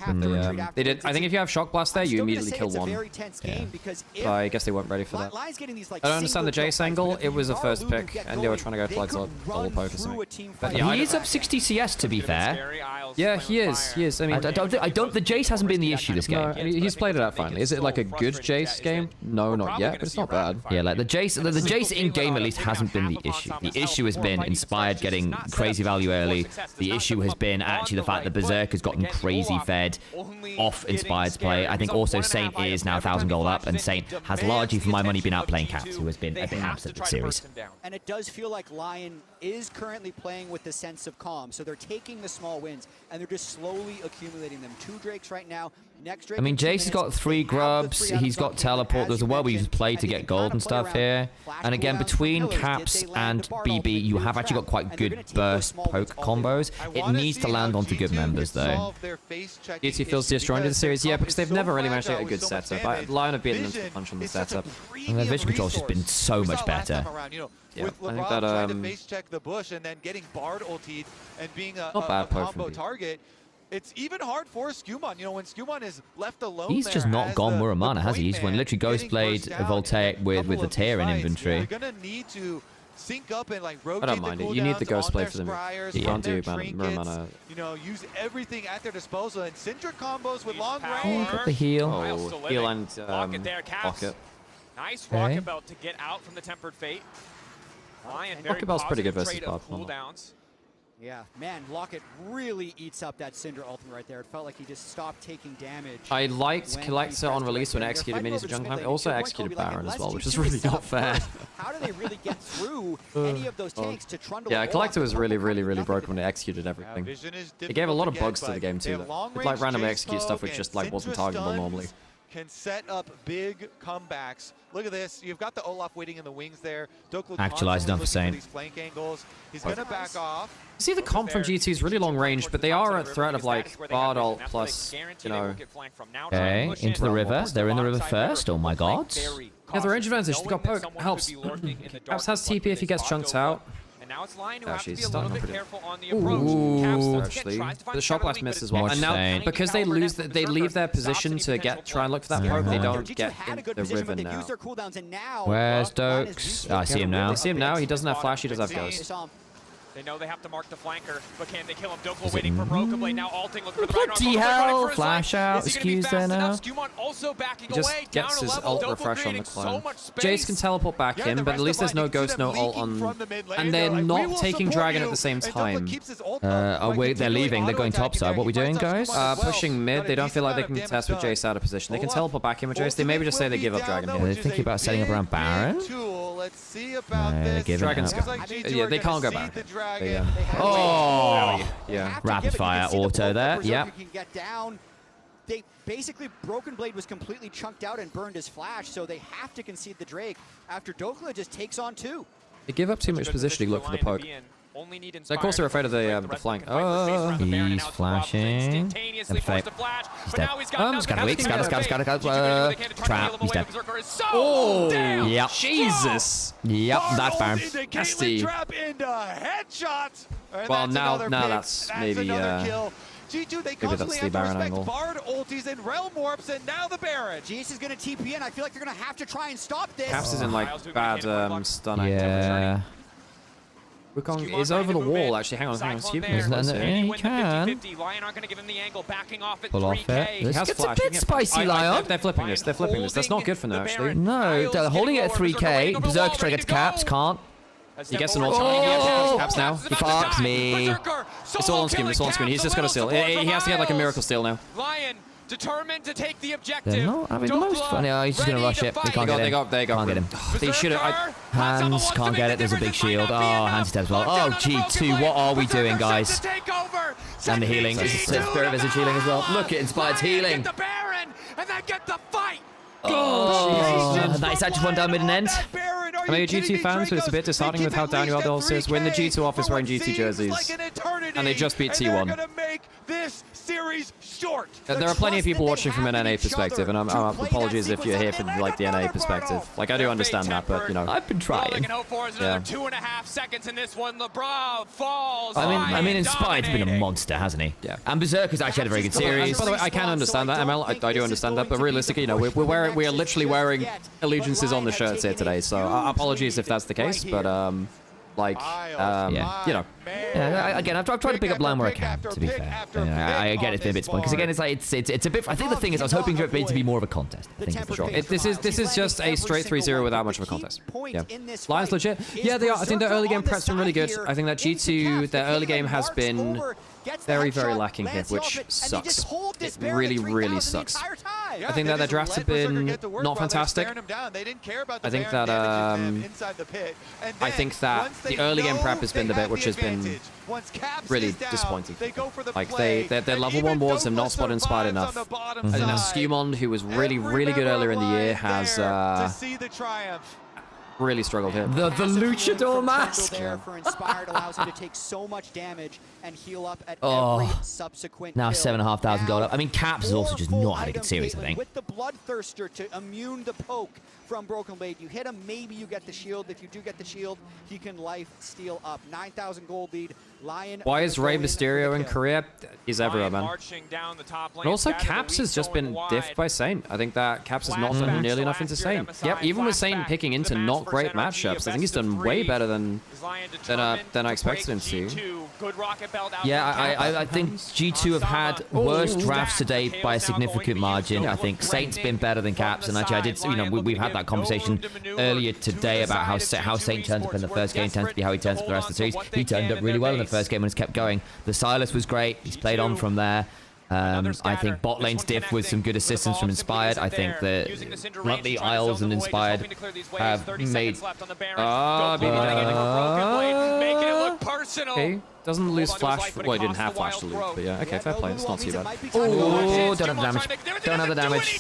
They did. I think if you have Shock Blast there, you immediately kill 1. Yeah. But I guess they weren't ready for that. I don't understand the Jace angle. It was a first pick, and they were trying to go for like double poke or something. But yeah, he is up 60 CS to be fair. Yeah, he is. He is. I mean, the Jace hasn't been the issue this game. No, he's played it out finally. Is it like a good Jace game? No, not yet, but it's not bad. Yeah, like the Jace in game at least hasn't been the issue. The issue has been Inspired getting crazy value early. The issue has been actually the fact that Berserk has gotten crazy fed off Inspired's play. I think also Saint is now 1,000 gold up, and Saint has largely, for my money, been outplaying Caps, who has been a bit absent this series. And it does feel like LYON is currently playing with the sense of calm, so they're taking the small wins, and they're just slowly accumulating them. 2 Drakes right now. Next Drake, I mean, Jace has got 3 grubs, he's got teleport, there's a world where you just play to get gold and stuff here. And again, between Caps and BB, you have actually got quite good burst poke combos. It needs to land onto good members, though. GT feels destroyed in the series, yeah, because they've never really managed to get a good setup. LYON have beaten them to punch on the setup. And their vision control's just been so much better. Yeah, with LeBron trying to face check the bush and then getting Bard ultied and being a combo target. It's even hard for Scumon. You know, when Scumon is left alone, he's just not gone Muramana, has he? He's when literally Ghost Blade, Voltaic with the tear in inventory. You're gonna need to sync up and like rotate. I don't mind it. You need the Ghost Blade for them. You can't do Muramana. You know, use everything at their disposal and Syndra combos with long range. Got the heal. Oh, heal and pocket. Nice rocket belt to get out from the Tempered Fate. Rocket belt's pretty good versus Bob. Yeah, man, Lockett really eats up that Cinder ultimate right there. It felt like he just stopped taking damage. I liked Collector on release when it executed minis at jungle time. It also executed Baron as well, which is really not fair. How do they really get through any of those tanks to trundle? Yeah, Collector was really broken when it executed everything. It gave a lot of bugs to the game too. It like randomly execute stuff which just like wasn't targetable normally. Can set up big comebacks. Look at this. You've got the Olaf waiting in the wings there. Actualized done for Saint. Flank angles. He's going to back off. See, the comp from G2 is really long range, but they are at threat of like Bard ult plus, you know. Okay, into the river. They're in the river first. Oh my god. Yeah, the range advantage. They've got poke. Helps. Caps has TP if he gets chunked out. Now it's LYON who Actually, have to be a little bit careful on the Ooh, approach. actually, the shot blast misses as well. And now, because they leave their position to try and look for that poke, they don't get in the river now. Where's Dokes? Oh, I see him now. I see him now. He doesn't have flash. He does have ghost. They know they have to mark the flanker, but can they kill him? Doppel waiting for Broken Blade, now alting, looking for the bloody hell! Flash out, excuse there now. He just gets his ult refresh on the clone. Jace can teleport back in, but at least there's no ghost, no ult on... And they're not taking Dragon at the same time. Oh wait, they're leaving, they're going topside. What are we doing, guys? Pushing mid, they don't feel like they can contest with Jace out of position. They can teleport back in with Jace, they maybe just say they give up Dragon here. Are they thinking about setting up around Baron? Let's see about this. Dragon's yeah, they can't go back. Oh, yeah. Rapid fire auto there. Yep. They basically Broken Blade was completely chunked out and burned his flash, so they have to concede the Drake after Dokla just takes on 2. They give up too much positioning, look for the poke. So of course they're afraid of the flank. Oh, he's flashing. And fake. He's dead. Scatter weak. Scatter. Trap. He's dead. Oh, yep. Jesus. Yep, that's Baron. Nasty. Well, now that's maybe G2, they maybe that's the Baron angle. Bard ultis and Realm Warps, and now the Baron. Jace is going to TP in. I feel like they're going to have to try and stop this. Caps is in like bad stun activity. Yeah. Wukong is over the wall, actually. Hang on. Excuse me. He can. Pull off it. This gets a bit spicy, LYON. They're flipping this. That's not good for them, actually. No, they're holding it at 3k. Berserker's trying to get to Caps. Can't. He gets an ult. Caps now. Fuck me. It's all on screen. He's just got a steal. He has to get like a miracle steal now. LYON determined to take the objective. They're not having the most fun. Oh, he's just going to rush it. We can't get him. They can't get him. They should have. Hands can't get it. There's a big shield. Oh, Hands dead as well. Oh, G2. What are we doing, guys? And the healing. Spirit Visage healing as well. Look, it inspires healing. Oh, nice. I just won down mid and end. I know you're G2 fans, but it's a bit disheartening with how down you are. The whole series. We're in the G2 office wearing G2 jerseys, and they just beat T1. There are plenty of people watching from an NA perspective, and apologies if you're here from like the NA perspective. Like I do understand that, but you know, I've been trying. Yeah. 2.5 seconds in this one. LeBron falls. I mean, Inspired's been a monster, hasn't he? Yeah. And Berserker's actually had a very good series. By the way, I can understand that, ML. I do understand that, but realistically, you know, we are literally wearing allegiances on the shirts here today. So apologies if that's the case, but yeah. You know. Yeah, again, I've tried to pick up line where I can, to be fair. I get it's been a bit spoiled. Because again, it's like, it's a bit, I think the thing is, I was hoping for it to be more of a contest. I think for sure. This is just a straight 3-0 without much of a contest. Yeah. LYON's legit. Yeah, they are. I think their early game prep's been really good. I think that G2, their early game has been very, very lacking here, which sucks. It really, really sucks. I think that their drafts have been not fantastic. I think that the early game prep has been the bit which has been really disappointing. Like their level 1 wards have not spotted Inspired enough. I think that Skewmond, who was really, really good earlier in the year, has really struggled here. The luchador mask. There for Inspired allows him to take so much damage and heal up at every subsequent now kill. 7,500 gold up. I mean, Caps has also just not had a good series, I think. With the Bloodthirster to immune the poke from Broken Blade, you hit him, maybe you get the shield. If you do get the shield, he can life steal up. 9,000 gold lead. LYON. Why is Rey Mysterio in Korea? He's everywhere, man. And also, Caps has just been diffed by Saint. I think that Caps has not done nearly enough into Saint. Yep, even with Saint picking into not great matchups, I think he's done way better than I expected him to. Yeah, I think G2 have had worse drafts to date by a significant margin. I think Saint's been better than Caps, and actually I did, you know, we've had that conversation earlier today about how Saint turns up in the first game tends to be how he turns up the rest of the series. He turned up really well in the first game and has kept going. The Silas was great. He's played on from there. I think bot lane's diff with some good assistance from Inspired. I think that Bluntly, Isles, and Inspired have made... Okay, doesn't lose flash. Well, he didn't have flash to lose, but yeah, okay, fair play. It's not too bad. Oh, don't have the damage. Don't have the damage.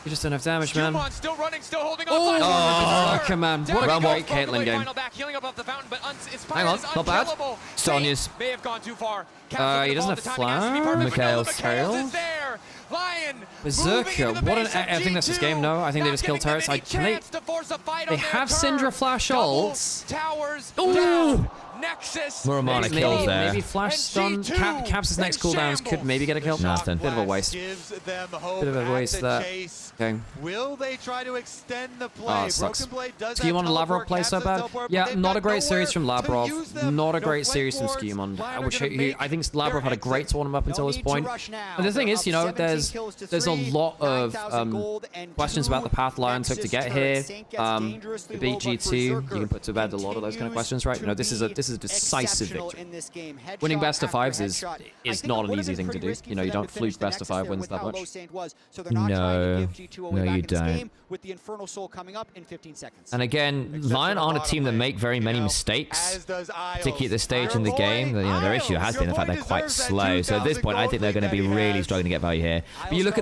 You just don't have damage, man. Still running, still holding on. Oh, come on. What a great Caitlyn game. Hang on, not bad. Sonya's. May have gone too far. He doesn't have flash. Mikhail's tail. Berserker. What an... I think that's this game. No, I think they just killed turrets. Can they... They have Syndra flash ults. Ooh! Muramana kills there. Maybe flash stun. Caps' next cooldowns could maybe get a kill. Nothing. Bit of a waste. Bit of a waste there. Okay. Will they try to extend the play? Sucks. Skewmon and Lavrov play so bad. Yeah, not a great series from Lavrov. Not a great series from Skewmon. I think Lavrov had a great tournament up until this point. And the thing is, you know, there's a lot of questions about the path LYON took to get here. To beat G2, you can put to bed a lot of those kind of questions, right? You know, this is a decisive victory. Winning best of fives is not an easy thing to do. You know, you don't fluke best of 5 wins that much. No, you don't. And again, LYON aren't a team that make very many mistakes, particularly at this stage in the game. You know, their issue has been the fact they're quite slow. So at this point, I think they're going to be really struggling to get value here. But you look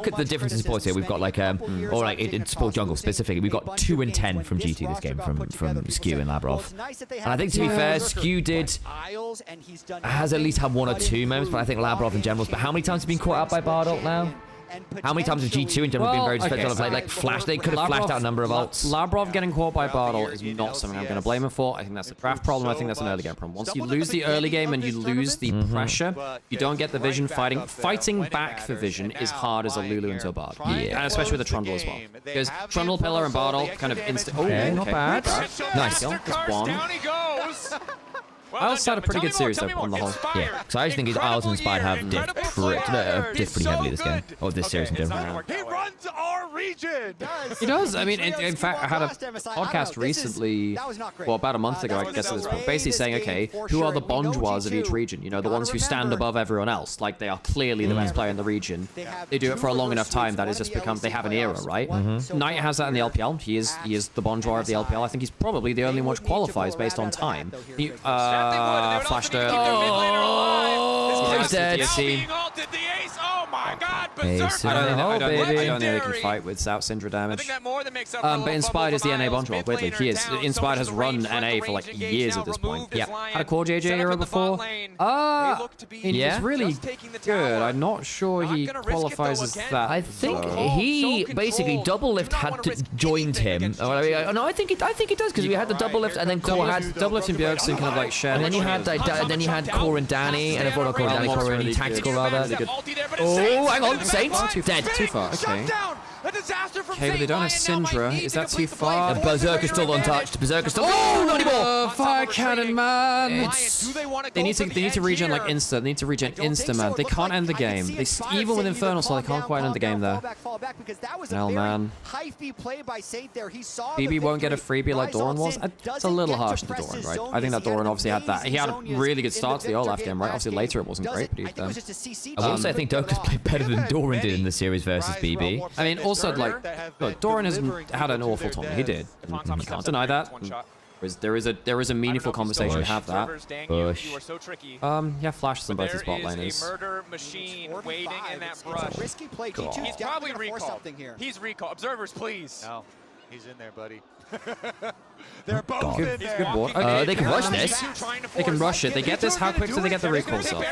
at the difference in supports here. We've got like or like in support jungle specifically, we've got 2 and 10 from G2 this game from Skew and Lavrov. And I think to be fair, Skew has at least had 1 or 2 moments, but I think Lavrov in general. But how many times have you been caught out by Bard ult now? How many times have G2 in general been very defensive? Like flash, they could have flashed out a number of ults. Lavrov getting caught by Bard ult is not something I'm going to blame him for. I think that's a draft problem. I think that's an early game problem. Once you lose the early game and you lose the pressure, you don't get the vision fighting. Fighting back for vision is hard as a Lulu into a Bard. Yeah, and especially with a Trundle as well. Because Trundle, Pillar, and Bard ult kind of instant. Okay, not bad. Nice. That's one. Isles had a pretty good series though on the whole. Yeah, so I just think Isles and Inspired have diff pretty heavily this game, or this series in general. He runs our region. He does. I mean, in fact, I had a podcast recently, well, about a month ago, I guess at this point, basically saying, okay, who are the Bonjoirs of each region? You know, the ones who stand above everyone else. Like, they are clearly the best player in the region. They do it for a long enough time that it's just become, they have an era, right? Knight has that in the LPL. He is the Bonjoir of the LPL. I think he's probably the only one which qualifies based on time. He, flashed it. Oh, he's dead. Ace I don't think they can fight without Syndra damage. But Inspired is the NA Bonjour, weirdly. He is. Inspired has run NA for like years at this point. Yeah. Had a core JJ era before. He's really good. I'm not sure he qualifies as that. I think he basically double lift had to joined him. No, I think it does because we had the double lift and then Core had double lift and Bjergsen kind of like shared. And then you had Core and Danny and everyone Core and Danny, Core and Tactical rather. Oh, hang on, Saint dead. Too far. Okay. Okay, but they don't have Syndra. Is that too far? The Berserker's still untouched. Berserker's still. Oh, not anymore! Fire cannon, man! They need to regen like insta. They need to regen insta, man. They can't end the game. Even with Infernal Soul, they can't quite end the game there. Hell, man. BB won't get a freebie like Doran was. That's a little harsh to Doran, right? I think that Doran obviously had that. He had a really good start to the Olaf game, right? Obviously later it wasn't great, but he I will say I think Doka's played better than Doran did in the series versus BB. I mean, also, like, look, Doran has had an awful tournament. He did. You can't deny that. There is a meaneful conversation to have that. Bush. Yeah, Flash is on both his bot laners. Murder machine waiting in that brush. He's probably recalled. He's recalled. Observers, please. No, he's in there, buddy. They're both in there. Good board. Okay, they can rush this. They can rush it. They get this. How quick do they get the recalls up?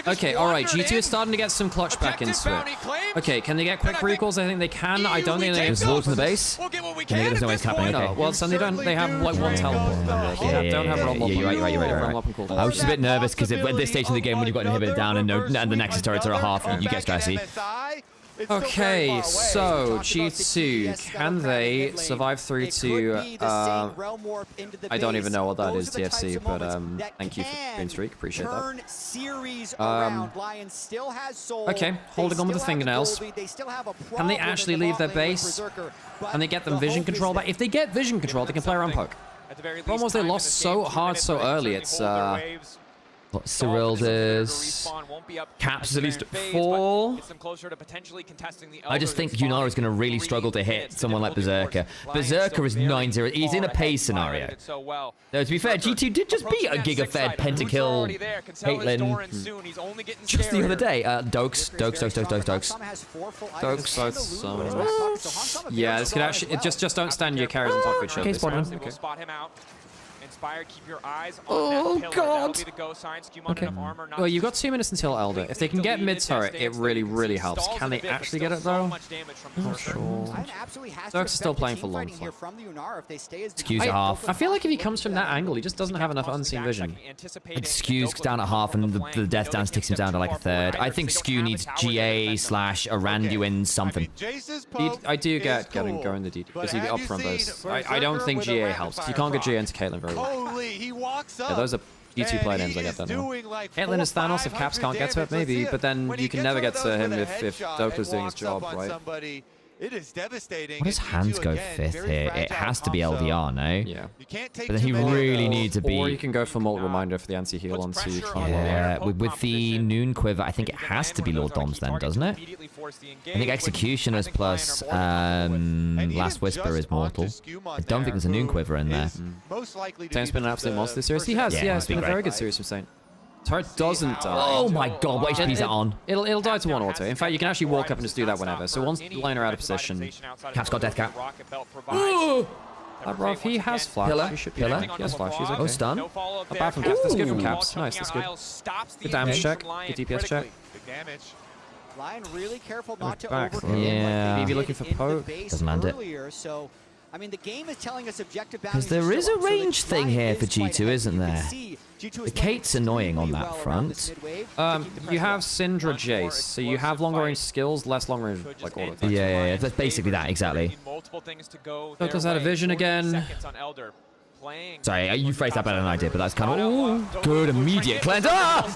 Okay, all right. G2 is starting to get some clutch back into it. Okay, can they get quick recalls? I think they can. I don't think they can. There's in the base. There's no way it's happening. Okay. No, well, so they have like one teleport. They don't have Rumble. Yeah, you're right. I was just a bit nervous because at this stage in the game when you've got an inhibitor down and the Nexus turrets are at half, you get stressy. Okay, so G2, can they survive through to, I don't even know what that is, TFC, but thank you for being streak, appreciate that. Okay, holding on with the fingernails. Can they actually leave their base? Can they get them vision control back? If they get vision control, they can play around poke. At the very least, Problem was they lost so hard so early. It's Cyrilda's Caps is at least at 4. I just think Nymaera is going to really struggle to hit someone like Berserker. Berserker is 9-0. He's in a pace scenario. Though, to be fair, G2 did just beat a Giga-fed pentakill Caitlyn just the other day. Dokes. Yeah, this could actually... Just don't stand your carries on top of each other. Okay. Spot him out. Inspired, keep your eyes on that pillar. That'll be the go sign. Okay. Well, you've got 2 minutes until Elder. If they can get mid turret, it really, really helps. Can they actually get it though? Not sure. Dirk's still playing for long. Skews at half. I feel like if he comes from that angle, he just doesn't have enough unseen vision. It Skews down at half, and the death dance takes him down to like a third. I think Skew needs GA/Aranduin something. I do get him going the DD because he up front those. I don't think GA helps. You can't get GA into Caitlyn very well. He walks up. Yeah, those are G2 play names, I get that now. Caitlyn is Thanos. If Caps can't get to it, maybe, but then you can never get to him if Doka's doing his job, right? It is devastating. What does Hans go 5th here? It has to be LVR, no? Yeah. But then he really needs to be... Or you can go for Molt Reminder for the anti-heal on to try Yeah, with the Noon Quiver, I think it has to be Lord Doms then, doesn't it? I think Executioners plus Last Whisper is mortal. I don't think there's a Noon Quiver in there. Saint's been an absolute monster this series. He has, yeah, it's been a very good series from Saint. Turret doesn't die. Oh my god, what HP is that on? It'll die to 1 auto. In fact, you can actually walk up and just do that whenever. So once the line are out of position... Cap's got Death Cap. Labrov, he has flash. Pillar. He should be okay. He has flash. He's okay. Oh, stun. Not bad from Caps. That's good from Caps. Nice, that's good. Good damage check. Good DPS check. Big damage. Lion really careful not to Back. Yeah. BB looking for poke. Doesn't land it. So, I mean, the game is telling us objective because there is a range thing here for G2, isn't there? The Kate's annoying on that front. You have Syndra Jace, so you have longer range skills, less long range like all the time. Yeah. That's basically that, exactly. So does that a vision again? Sorry, you phrased that better than I did, but that's kind of good immediate cleanse. Oh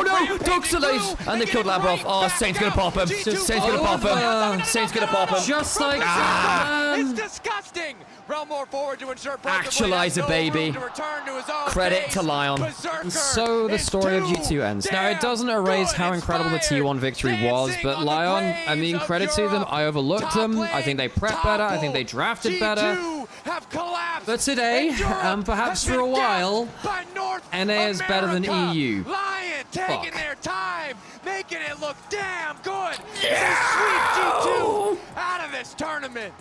no! Dok's alive! And they killed Labrov. Oh, Saint's gonna pop him. Saint's gonna pop him. Saint's gonna pop him. Just like that. It's disgusting. Realmore forward to ensure Actualizer, baby. Credit to LYON. And so the story of G2 ends. Now, it doesn't erase how incredible the T1 victory was, but LYON, I mean, credit to them. I overlooked them. I think they prepped better. I think they drafted better. But today, and perhaps for a while, NA is better than EU. LYON taking their time, making it look damn good. Sweep G2 out of this tournament.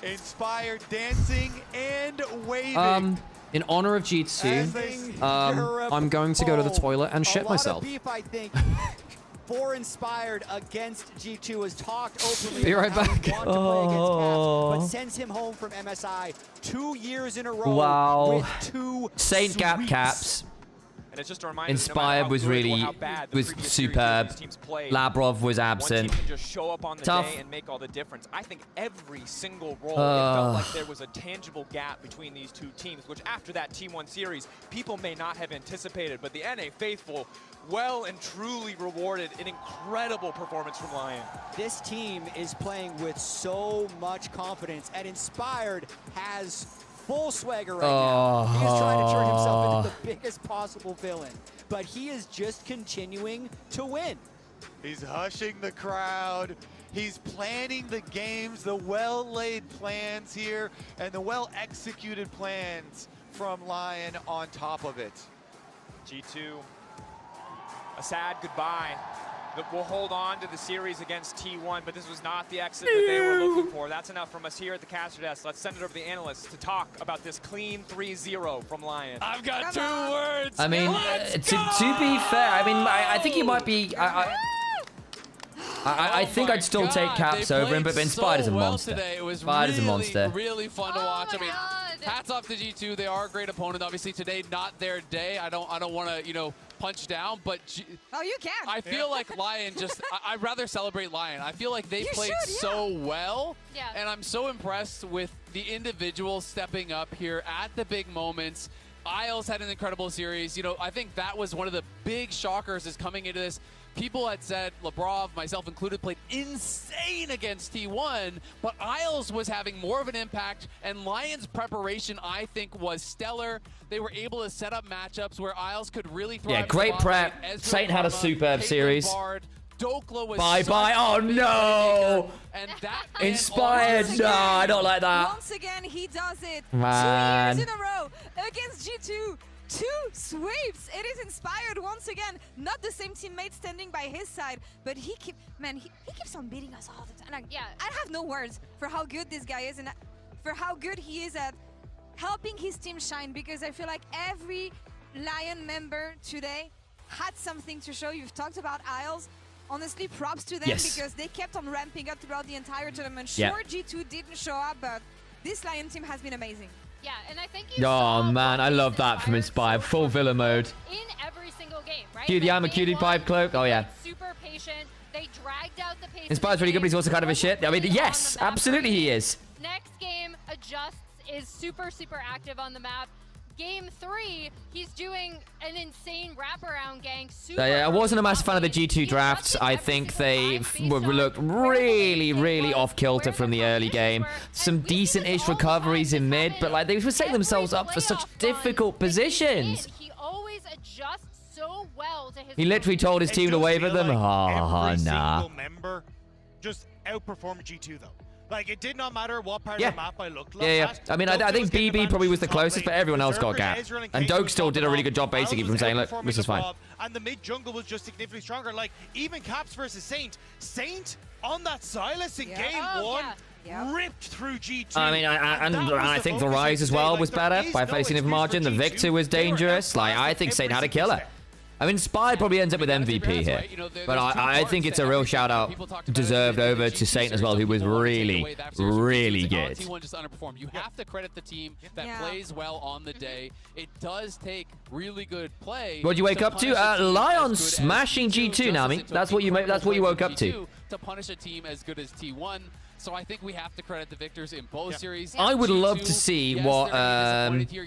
Inspired dancing and waving. In honor of G2, I'm going to go to the toilet and shit myself. I think, for Inspired against G2 has talked openly. Be right back. But sends him home from MSI 2 years in a row. Wow. With 2 Saint Gap Caps. And it's just a reminder Inspired was really superb. Labrov was absent. One team can just show up on the Tough. day and make all the difference. I think every single role, it felt like there was a tangible gap between these two teams, which after that T1 series, people may not have anticipated. But the NA faithful well and truly rewarded an incredible performance from LYON. This team is playing with so much confidence, and Inspired has full swagger right now. He is trying to turn himself into the biggest possible villain, but he is just continuing to win. He's hushing the crowd. He's planning the games, the well-laid plans here, and the well-executed plans from LYON on top of it. G2, a sad goodbye. We'll hold on to the series against T1, but this was not the exit that they were looking for. That's enough from us here at the caster desk. Let's send it over to the analysts to talk about this clean 3-0 from LYON. I've got 2 words. I mean, to be fair, I mean, I think he might be... I think I'd still take Caps over him, but Inspired is a monster. Inspired is a monster. Really fun to watch. I mean, hats off to G2. They are a great opponent. Obviously, today not their day. I don't want to, punch down, but you can. I feel like LYON just I'd rather celebrate LYON. I feel like they played so well. Yeah. And I'm so impressed with the individuals stepping up here at the big moments. Isles had an incredible series. You know, I think that was one of the big shockers is coming into this. People had said, Labrov, myself included, played insane against T1, but Isles was having more of an impact, and Lion's preparation, I think, was stellar. They were able to set up matchups where Isles could really thrive. Yeah, great prep. Saint had a superb series. Dokla was bye. Oh no! And that Inspired. No, I don't like that. Once again, he does it. Man. 2 years in a row against G2. 2 sweeps. It is Inspired once again. Not the same teammate standing by his side, but he keeps on beating us all the time. Like, yeah, I have no words for how good this guy is and for how good he is at helping his team shine, because I feel like every LYON member today had something to show. You've talked about Isles. Honestly, props to them because they kept on ramping up throughout the entire tournament. Sure, G2 didn't show up, but this LYON team has been amazing. Yeah, and I think you saw man, I love that from Inspired. Full Villa mode. In every single game, right? Cue the cutie pipe cloak. Oh yeah. Super patient. They dragged out the pace. Inspired's really good, but he's also kind of a shit. I mean, yes, absolutely he is. Next game, Adjusts is super active on the map. Game 3, he's doing an insane wraparound gank. I wasn't a massive fan of the G2 drafts. I think they looked really off kilter from the early game. Some decent-ish recoveries in mid, but like they were setting themselves up for such difficult positions. He always adjusts so well to his. He literally told his team to wave at them. Every nah. single member just outperformed G2 though. Like, it did not matter what part of the map I looked like. Yeah. I mean, I think BB probably was the closest, but everyone else got gapped. And Doke still did a really good job, basically, from saying, look, this is fine. And the mid jungle was just significantly stronger. Like, even Caps versus Saint. Saint on that Silas in game 1 ripped through G2. I mean, I think the Rise as well was better by facing of margin. The Victor was dangerous. Like, I think Saint had a killer. I mean, Spy probably ends up with MVP here, but I think it's a real shout-out deserved over to Saint as well, who was really good. T1 just underperformed. You have to credit the team that plays well on the day. It does take really good play. What'd you wake up to? LYON smashing G2, Nami. That's what you woke up to. To punish a team as good as T1. So I think we have to credit the victors in both series. I would love to see what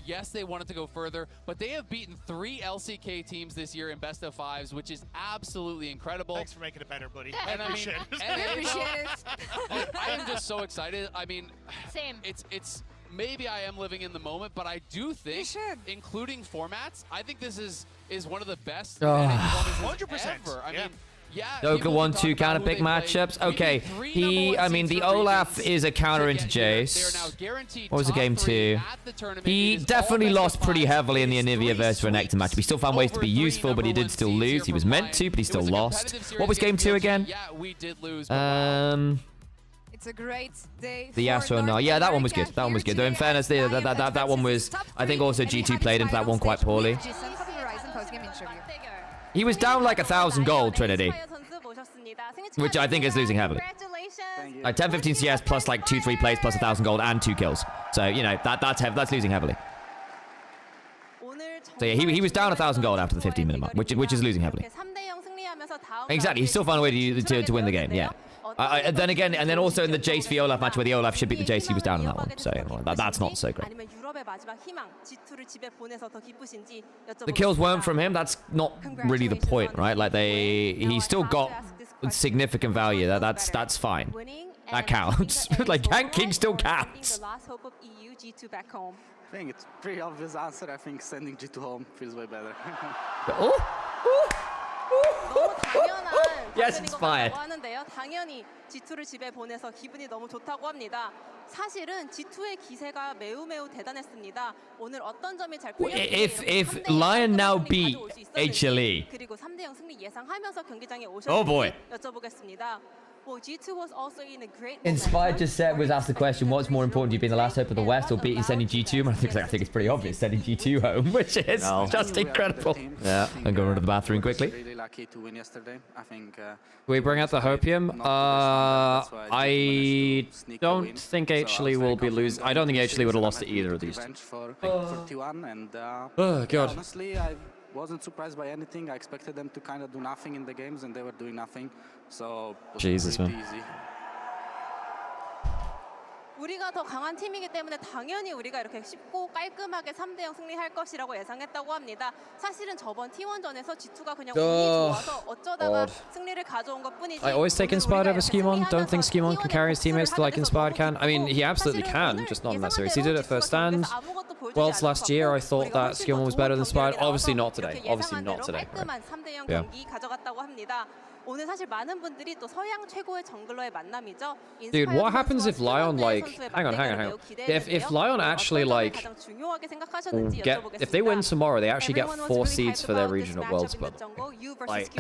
Yes, they wanted to go further, but they have beaten 3 LCK teams this year in best of 5s, which is absolutely incredible. Thanks for making it better, buddy. And I mean, I am just so excited. I mean, same. It's maybe I am living in the moment, but I do think, including formats, I think this is one of the best 100% ever. I mean. Yeah, Doka 1-2 counter pick matchups. Okay, I mean, the Olaf is a counter into Jace. What was the game 2? He definitely lost pretty heavily in the Onivia versus Renekton match. He still found ways to be useful, but he did still lose. He was meant to, but he still lost. What was game 2 again? Yeah, we did lose. It's a great day. The Yasuo, no. Yeah, that one was good. That one was good. Though in fairness, that one was, I think also G2 played into that one quite poorly. He was down like 1,000 gold, Trinity, which I think is losing heavily. Like 10-15 CS plus like 2-3 plays plus 1,000 gold and 2 kills. So, you know, that's losing heavily. So yeah, he was down 1,000 gold after the 15-minute mark, which is losing heavily. Exactly, he still found a way to win the game, yeah. Then again, and then also in the Jace v Olaf match where the Olaf should beat the Jace, he was down on that one. So that's not so great. The kills weren't from him. That's not really the point, right? Like he still got significant value. That's fine. That counts. Like ganking still counts. I think it's pretty obvious answer. I think sending G2 home feels way better. Yes, it's fire. 당연히 G2를 집에 보내서 기분이 너무 좋다고 합니다. 사실은 G2의 기세가 매우 대단했습니다. 오늘 어떤 점이 잘 If LYON now beat HLE. 그리고 3대0 승리 예상하면서 경기장에 Oh boy. 여쭤보겠습니다. Well, G2 was also in a great Inspired just was asked the question, what's more important, you being the last hope of the West or beating sending G2? And I think it's pretty obvious, sending G2 home, which is just incredible. Yeah, I'm going to the bathroom quickly. Really lucky to win yesterday. I think. We bring out the Hopium. I don't think HLE will be losing. I don't think HLE would have lost to either of these two. Oh God. Honestly, I wasn't surprised by anything. I expected them to kind of do nothing in the games, and they were doing nothing. So Jesus, man. Easy. 우리가 더 강한 팀이기 때문에 당연히 우리가 이렇게 쉽고 깔끔하게 3대0 승리할 것이라고 예상했다고 합니다. 사실은 저번 T1전에서 G2가 그냥 운이 좋아서 어쩌다가 승리를 가져온 것뿐이지. I always take Inspired over Skimon. Don't think Skimon can carry his teammates like Inspired can. I mean, he absolutely can, just not in that series. He did it first stand. Worlds last year, I thought that Skimon was better than Inspired. Obviously not today. Obviously not today. Right? 3대0 경기 가져갔다고 합니다. 오늘 사실 많은 분들이 또 서양 최고의 정글러의 만남이죠. Dude, what happens if LYON, like, hang on. If LYON actually, like, if they win tomorrow, they actually get 4 seeds for their regional Worlds, but like,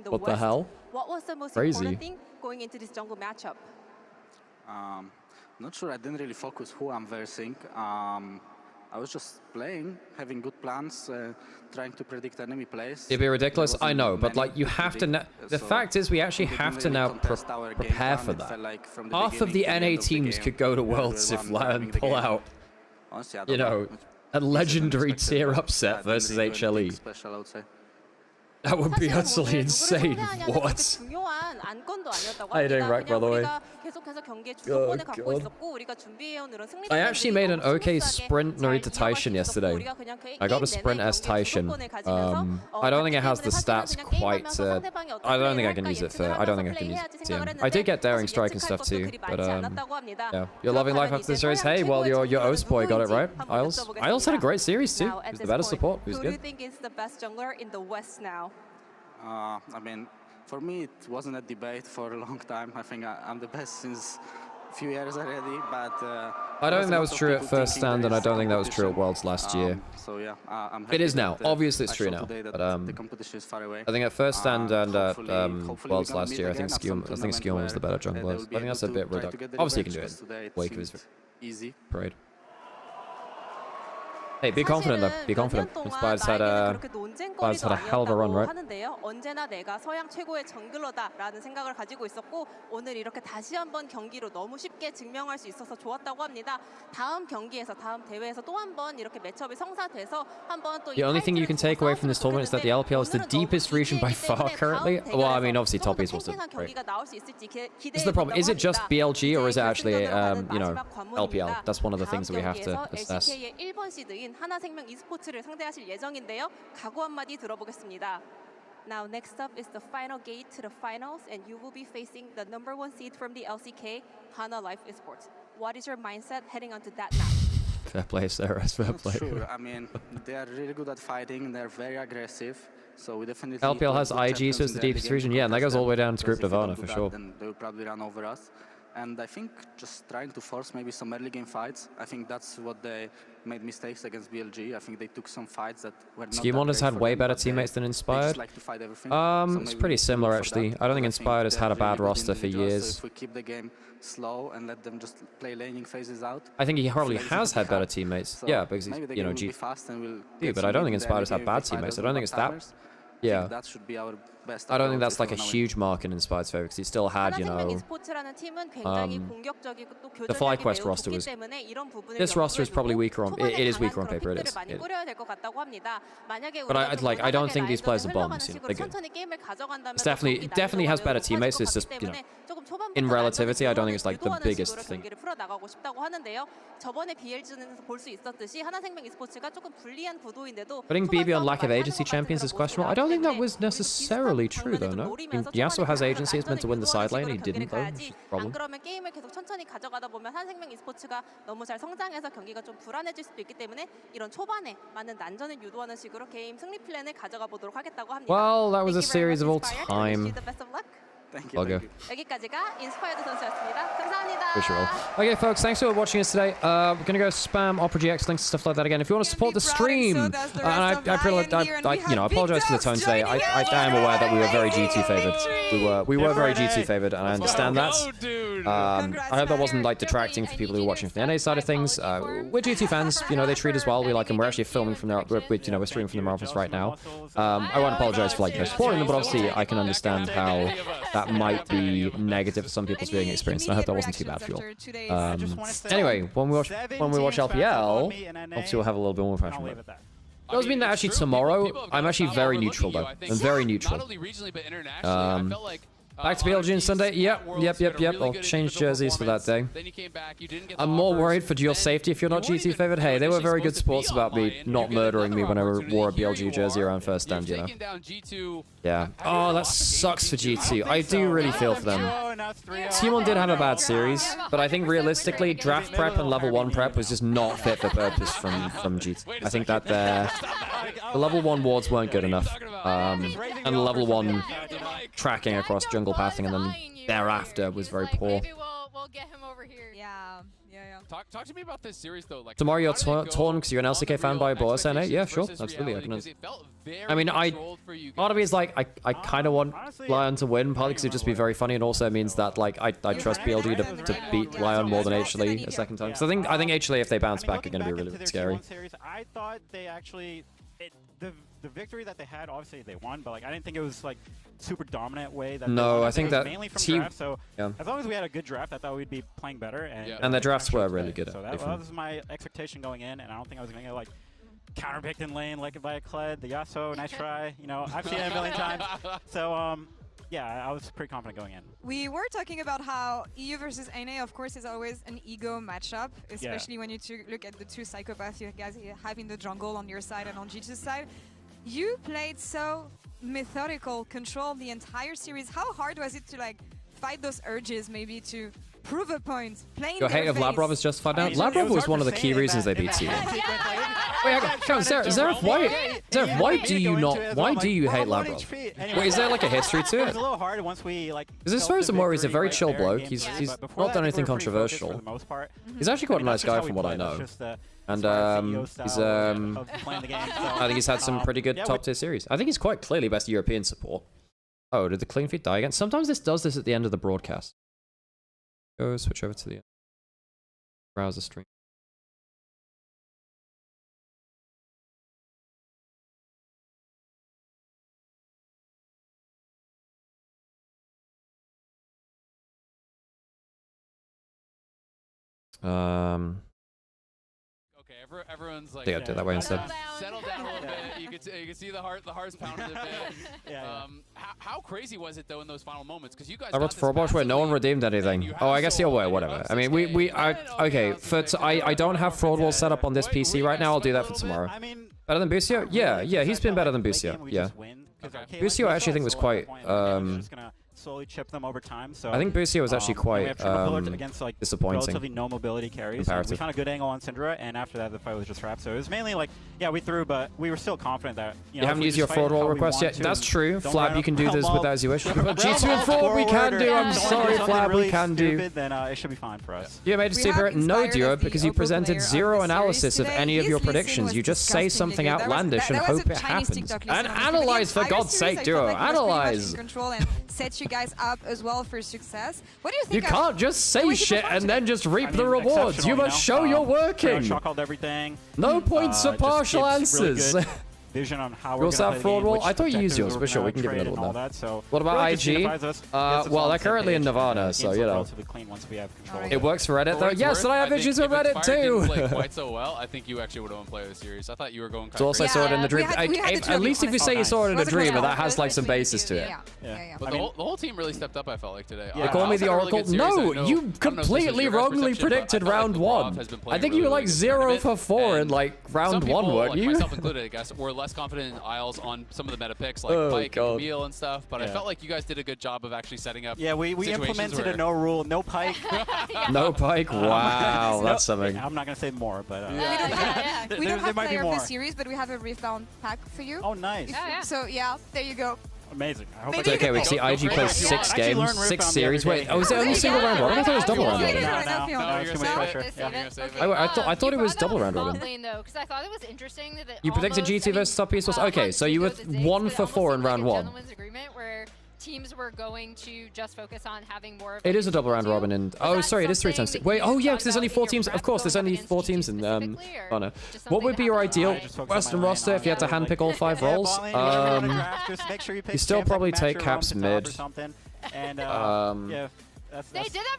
what the hell? What was the most Crazy. important thing going into this jungle matchup? Not sure. I didn't really focus who I'm versing. I was just playing, having good plans, trying to predict enemy plays. It'd be ridiculous, I know, but like you have to. The fact is, we actually have to now prepare for that. Half of the NA teams could go to Worlds if LYON pull out, you know, a legendary tier upset versus HLE. That would be utterly insane. What? How you doing, Rack, by the way? Oh, God. I actually made an okay sprint Narita Taishin yesterday. I got a sprint S Taishin. I don't think it has the stats quite. I don't think I can use it for. I don't think I can use it for TM. I did get Daring Strike and stuff too, but yeah. You're loving life after the series. Hey, well, your Oast boy got it right. Isles had a great series too. He was the better support. He was good. Who do you think is the best jungler in the West now? I mean, for me, it wasn't a debate for a long time. I think I'm the best since a few years already, but... I don't think that was true at first stand, and I don't think that was true at Worlds last year. So yeah, I'm it is now. Obviously, it's true now. But the competition is far away. I think at first stand and at Worlds last year, I think Skewman was the better jungler. I think that's a bit reductive. Obviously, you can do it. Wake of his parade. Hey, be confident though. Be confident. Inspired's had a hell of a run, right? 언제나 내가 서양 최고의 정글러다라는 생각을 가지고 있었고 오늘 이렇게 다시 한번 경기로 너무 쉽게 증명할 수 있어서 좋았다고 합니다. 다음 경기에서 다음 대회에서 또 한번 이렇게 매치업이 성사돼서 한번 또 The only thing you can take away from this tournament is that the LPL is the deepest region by far currently. Well, I mean, obviously top East was the great. This is the problem. Is it just BLG or is it actually, you know, LPL? That's one of the things that we have to assess. 하나생명 e스포츠를 상대하실 예정인데요. 각오 한마디 들어보겠습니다. Now next up is the final gate to the finals and you will be facing the #1 seed from the LCK, Hana Life Esports. What is your mindset heading onto that match? Fair play, Sarah. Fair play. Sure. I mean, they are really good at fighting. They're very aggressive. So we definitely LPL has IG, so it's the deepest region. Yeah, and that goes all the way down to Group Nirvana for sure. Then they will probably run over us. And I think just trying to force maybe some early game fights. I think that's what they made mistakes against BLG. I think they took some fights that were not Skimon has had way better teammates than Inspired. It's pretty similar actually. I don't think Inspired has had a bad roster for years. So if we keep the game slow and let them just play laning phases out. I think he probably has had better teammates. Yeah, because he's, you know, but I don't think Inspired has had bad teammates. I don't think it's that. Yeah. That should be our best. I don't think that's like a huge mark in Inspired's favor because he still had, you know, the FlyQuest roster was. This roster is probably weaker on. It is weaker on paper. It is. But I don't think these players are bombs. You know, they're good. It's definitely has better teammates. It's just, you know, in relativity, I don't think it's like the biggest thing. Putting BB on lack of agency champions is questionable. I don't think that was necessarily true though, no? I mean, Yasuo has agency, it's meant to win the side lane, he didn't though, which is a problem. Well, that was a series of all time. I'll go. Okay, folks, thanks for watching us today. We're gonna go spam Opera GX links and stuff like that again. If you want to support the stream, and I apologize for the tone today. I am aware that we were very G2 favored. We were very G2 favored, and I understand that. I hope that wasn't like detracting for people who are watching from the NA side of things. We're G2 fans. You know, they treat us well. We like them. We're actually filming from their, we're streaming from their office right now. I won't apologize for supporting them, but obviously I can understand how that might be negative for some people's viewing experience, and I hope that wasn't too bad for you all. Anyway, when we watch LPL, obviously we'll have a little bit more passion. Does mean that actually tomorrow, I'm actually very neutral though. I'm very neutral. Back to BLG on Sunday? Yep. I'll change jerseys for that day. I'm more worried for your safety if you're not G2 favored. Hey, they were very good sports about me not murdering me when I wore a BLG jersey around first stand, you know? Yeah. Oh, that sucks for G2. I do really feel for them. T1 did have a bad series, but I think realistically, draft prep and level 1 prep was just not fit for purpose from G2. I think that the level 1 wards weren't good enough. And level 1 tracking across jungle pathing and then thereafter was very poor. Maybe we'll get him over here. Yeah. Talk to me about this series though. Like tomorrow you're torn because you're an LCK fan by Boris NA? Yeah, sure, absolutely. I mean, part of me is like, I kind of want LYON to win, partly because it'd just be very funny, and also it means that like I trust BLG to beat LYON more than HLE a second time. So I think HLE, if they bounce back, are going to be really, really scary. I thought they actually the victory that they had, obviously they won, but like I didn't think it was like super dominant way that no, I think that mainly from draft. So as long as we had a good draft, I thought we'd be playing better. And the drafts were really good. So that was my expectation going in, and I don't think I was going to get like counterpicked in lane like by a Kled, the Yasuo, nice try. You know, I've seen it a million times. So yeah, I was pretty confident going in. We were talking about how EU versus NA, of course, is always an ego matchup, especially when you look at the two psychopaths you guys have in the jungle on your side and on G2's side. You played so methodical, controlled the entire series. How hard was it to like fight those urges, maybe to prove a point, playing your hate of Labrov is justified now? Labrov was one of the key reasons they beat T1. Wait, come on, Zeref, why do you hate Labrov? Wait, is there like a history to it? It's a little hard once we like. Because as far as Amori, he's a very chill bloke. He's not done anything controversial. He's actually quite a nice guy from what I know. And I think he's had some pretty good top tier series. I think he's quite clearly best European support. Oh, did the clean feed die again? Sometimes this does this at the end of the broadcast. Go switch over to the browser stream. Okay, everyone's like, yeah, do it that way instead. Settle down a little bit. You can see the heart's pounding a bit. How crazy was it though in those final moments? Because you guys. I wrote for a watch where no one redeemed anything. Oh, I guess you'll wait, whatever. I mean, okay. I don't have fraud wall set up on this PC right now. I'll do that for tomorrow. Better than Busio? Yeah, he's been better than Busio. Yeah. Busio I actually think was quite. Slowly chip them over time. So I think Busio was actually quite disappointing. Relatively no mobility carries. We found a good angle on Syndra, and after that the fight was just wrapped. So it was mainly like, yeah, we threw, but we were still confident that you haven't used your fraud wall request yet. That's true. Flab, you can do this with as you wish. But G2 and fraud we can do. I'm sorry, Flab, we can do. Then it should be fine for us. You made a stupid no, Duo, because you presented zero analysis of any of your predictions. You just say something outlandish and hope it happens. And analyze, for God's sake, Duo. Analyze. Set you guys up as well for success. What do you think? You can't just say shit and then just reap the rewards. You must show you're working. Everything. No points for partial answers. Really vision on how you also have fraud wall. I thought you used yours, but sure, we can give it another one. What about IG? Well, they're currently in Nirvana, so you know. It works for Reddit though. Yes, and I have issues with Reddit too. Didn't play quite so well. I think you actually would have won player of the series. I thought you were going. So also saw it in the dream. At least if you say you saw it in a dream, that has like some basis to it. But the whole team really stepped up. I felt like today. They call me the Oracle. No, you completely wrongly predicted round 1. I think you were like 0 for 4 in like round 1, weren't you? Myself included, I guess, were less confident in Isles on some of the meta picks like Pike and Camille and stuff, but I felt like you guys did a good job of actually setting up. Yeah, we implemented a no rule, no Pike. No Pike. Wow, that's something. I'm not gonna say more, but we don't have player of the series, but we have a Riftbound pack for you. Oh, nice. So yeah, there you go. Amazing. I hope it's okay. We see IG plays 6 games, 6 series. Wait, oh, is it only single round robin? I thought it was double round robin. I thought it was double round robin. Because I thought it was interesting that you predicted G2 versus top esports. Okay, so you were 1 for 4 in round 1. Teams were going to just focus on having more of it is a double round robin and oh sorry, it is 3 times 6. Wait, oh yeah, because there's only 4 teams. Of course, there's only 4 teams in oh no. What would be your ideal Western roster if you had to handpick all 5 roles? You still probably take Caps mid. They did have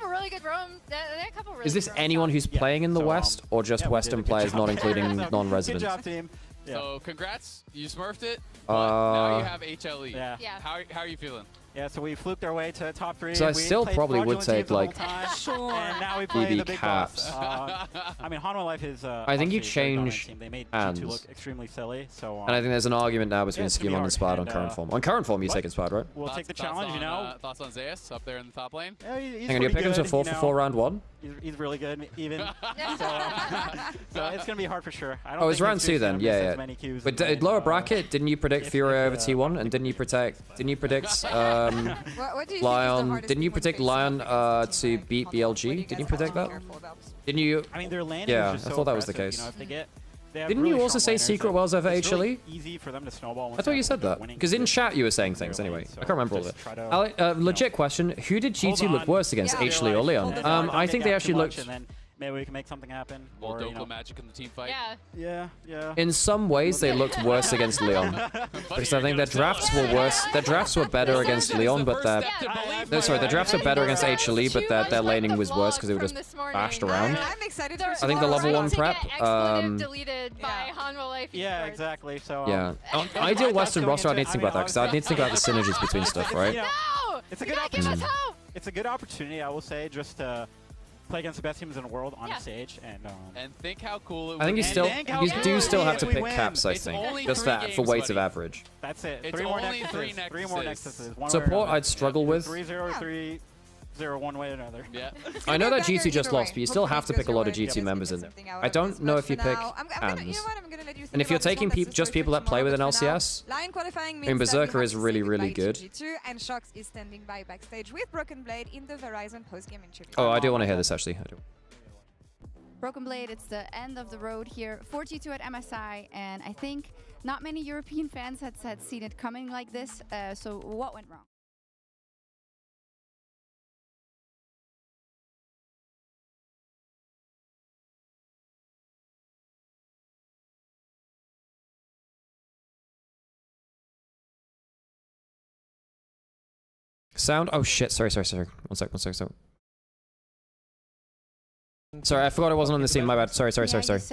a really good roam. They had a couple really is this anyone who's playing in the West or just Western players, not including non-residents? Good job, team. So congrats, you smurfed it. Now you have HLE. Yeah. How are you feeling? Yeah, so we fluked our way to top 3. So I we still probably would take like and now we play the big caps. boss. I mean, Hanwha Life is. I think you change they made hands. G2 look extremely silly. So. And I think there's an argument now between Skewmon and Inspired on current form. On current form, you take Inspired, right? We'll take the challenge, you know. Thoughts on Zeus up there in the top lane? Yeah, he's Hang on, you pick him to 4 for 4 round 1? He's really good, even. so it's gonna be hard for sure. I don't Oh, it's think round 2 then. Yeah. But lower bracket, didn't you predict Fury over T1? And didn't you predict LYON? Didn't you predict LYON to beat BLG? Didn't you predict that? Didn't you? I mean, their landing yeah, I is just thought that was the case. Didn't you also say Secret Wells over HLE? Easy for them to snowball. I thought you said that. Because in chat you were saying things anyway. I can't remember all of it. Legit question, who did G2 look worse against, HLE or LYON? I think they actually looked... Maybe we can make something happen. Or, magic in the team fight. Yeah. In some ways, they looked worse against LYON. Because I think their drafts were worse. Their drafts were better against LYON, but their... No, sorry, their drafts were better against HLE, but their laning was worse because they were just bashed around. I'm excited for I think the level 1 prep... deleted by Hanwha Life. Yeah, exactly. So. Yeah. Ideal Western roster, I need to think about that because I need to think about the synergies between stuff, right? It's a good opportunity. It's a good opportunity, I will say, just to play against the best teams in the world on the stage, and think how cool it would I think you do still have to pick caps, I think, just for weight of average. That's it. It's 3 more only nexuses. 3 more nexuses. Support I'd struggle with. 3-0 3-0 one way or another. Yeah. I know that G2 just lost, but you still have to pick a lot of G2 members in there. I don't know if you pick hands. And if you're taking just people that play with an LCS, I mean, Berserker is really, really good. And Shox is standing by backstage with Broken Blade in the Verizon post-game interview. Oh, I do want to hear this actually. Broken Blade, it's the end of the road here for G2 at MSI, and I think not many European fans had seen it coming like this. So what went wrong? Sound? Oh shit, sorry. One sec. Sorry, I forgot I wasn't on the scene, my bad. Sorry.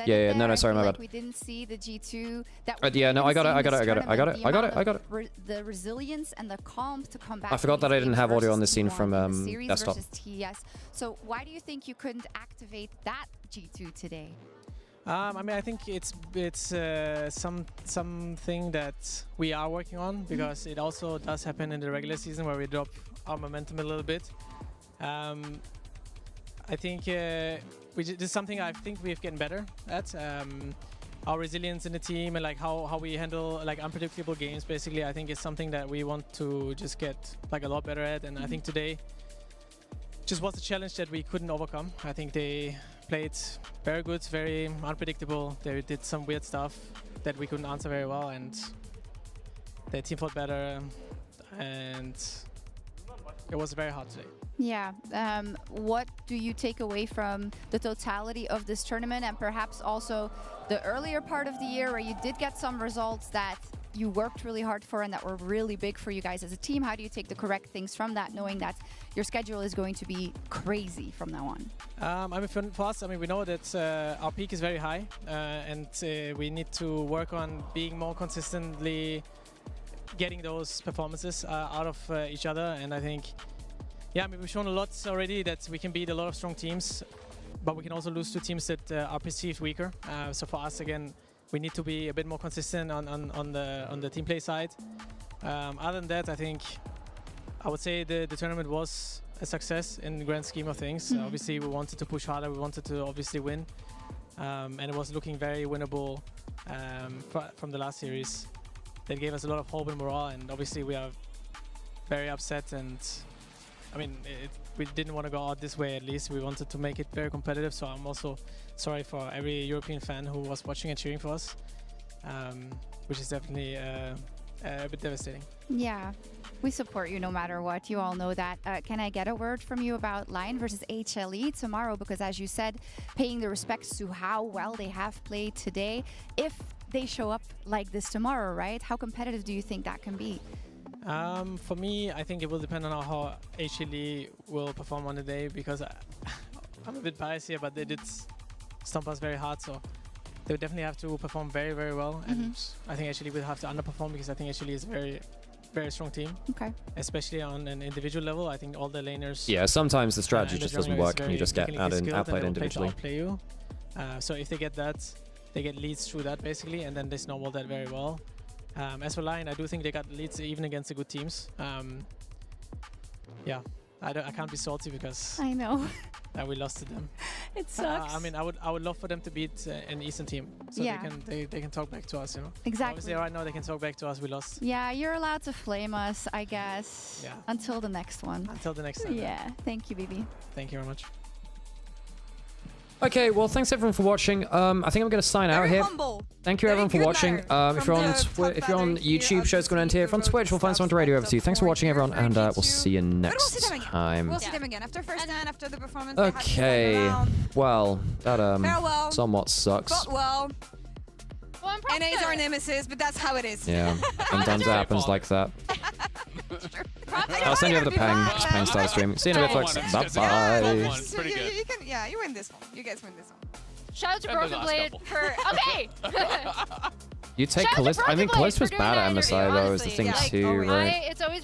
Yeah, no, sorry, my bad. We didn't see the G2 that yeah, no, I got it. The resilience and the calm to come back. I forgot that I didn't have audio on the scene from desktop. So why do you think you couldn't activate that G2 today? I mean, I think it's something that we are working on, because it also does happen in the regular season where we drop our momentum a little bit. I think this is something I think we've gotten better at. Our resilience in the team and like how we handle like unpredictable games, basically, I think is something that we want to just get like a lot better at. And I think today just was a challenge that we couldn't overcome. I think they played very good, very unpredictable. They did some weird stuff that we couldn't answer very well, and their team fought better, and it was very hard today. Yeah. What do you take away from the totality of this tournament, and perhaps also the earlier part of the year where you did get some results that you worked really hard for and that were really big for you guys as a team? How do you take the correct things from that, knowing that your schedule is going to be crazy from now on? I mean, for us, I mean, we know that our peak is very high, and we need to work on being more consistently getting those performances out of each other. And I think, yeah, I mean, we've shown a lot already that we can beat a lot of strong teams, but we can also lose to teams that are perceived weaker. So for us, again, we need to be a bit more consistent on the team play side. Other than that, I think I would say the tournament was a success in the grand scheme of things. Obviously, we wanted to push harder. We wanted to obviously win, and it was looking very winnable from the last series. That gave us a lot of hope and morale, and obviously we are very upset. And I mean, we didn't want to go out this way. At least we wanted to make it very competitive. So I'm also sorry for every European fan who was watching and cheering for us, which is definitely a bit devastating. Yeah, we support you no matter what. You all know that. Can I get a word from you about LYON versus HLE tomorrow? Because as you said, paying the respects to how well they have played today. If they show up like this tomorrow, right? How competitive do you think that can be? For me, I think it will depend on how HLE will perform on the day, because I'm a bit biased here, but they did stomp us very hard, so they would definitely have to perform very, very well. And I think HLE will have to underperform, because I think HLE is very very strong team. Okay. Especially on an individual level, I think all the laners. Yeah, sometimes the strategy just doesn't work and you just get technically outplayed skilled and they will individually. play you. So if they get that, they get leads through that basically, and then they snowball that very well. As for LYON, I do think they got leads even against the good teams. Yeah, I can't be salty because I know we lost to them. It sucks. I mean, I would love for them to beat an Eastern team, so they can talk back to us, you know. Exactly. Obviously, right now they can talk back to us. We lost. Yeah, you're allowed to flame us, I guess. Yeah. Until the next one. Until the next time. Yeah. Thank you, BB. Thank you very much. Okay, well, thanks everyone for watching. I think I'm going to sign out here. Humble. Thank you everyone for watching. If you're on YouTube, show's going to end here. If you're on Twitch, we'll find someone to radio over to you. Thanks for watching, everyone, and we'll see you next time. We'll see them again after first hand, after the performance. Okay, well, that somewhat sucks. But well, NA is our nemesis, but that's how it is. Yeah, sometimes it happens like that. I'll send you over the ping. Just ping start streaming. See you in a bit, folks. Bye-bye. Pretty good. You win this one. You guys win this one. Shout out to Broken Blade for okay. You take Callista. I think Callista's bad at MSI though. Is the thing too, right? It's always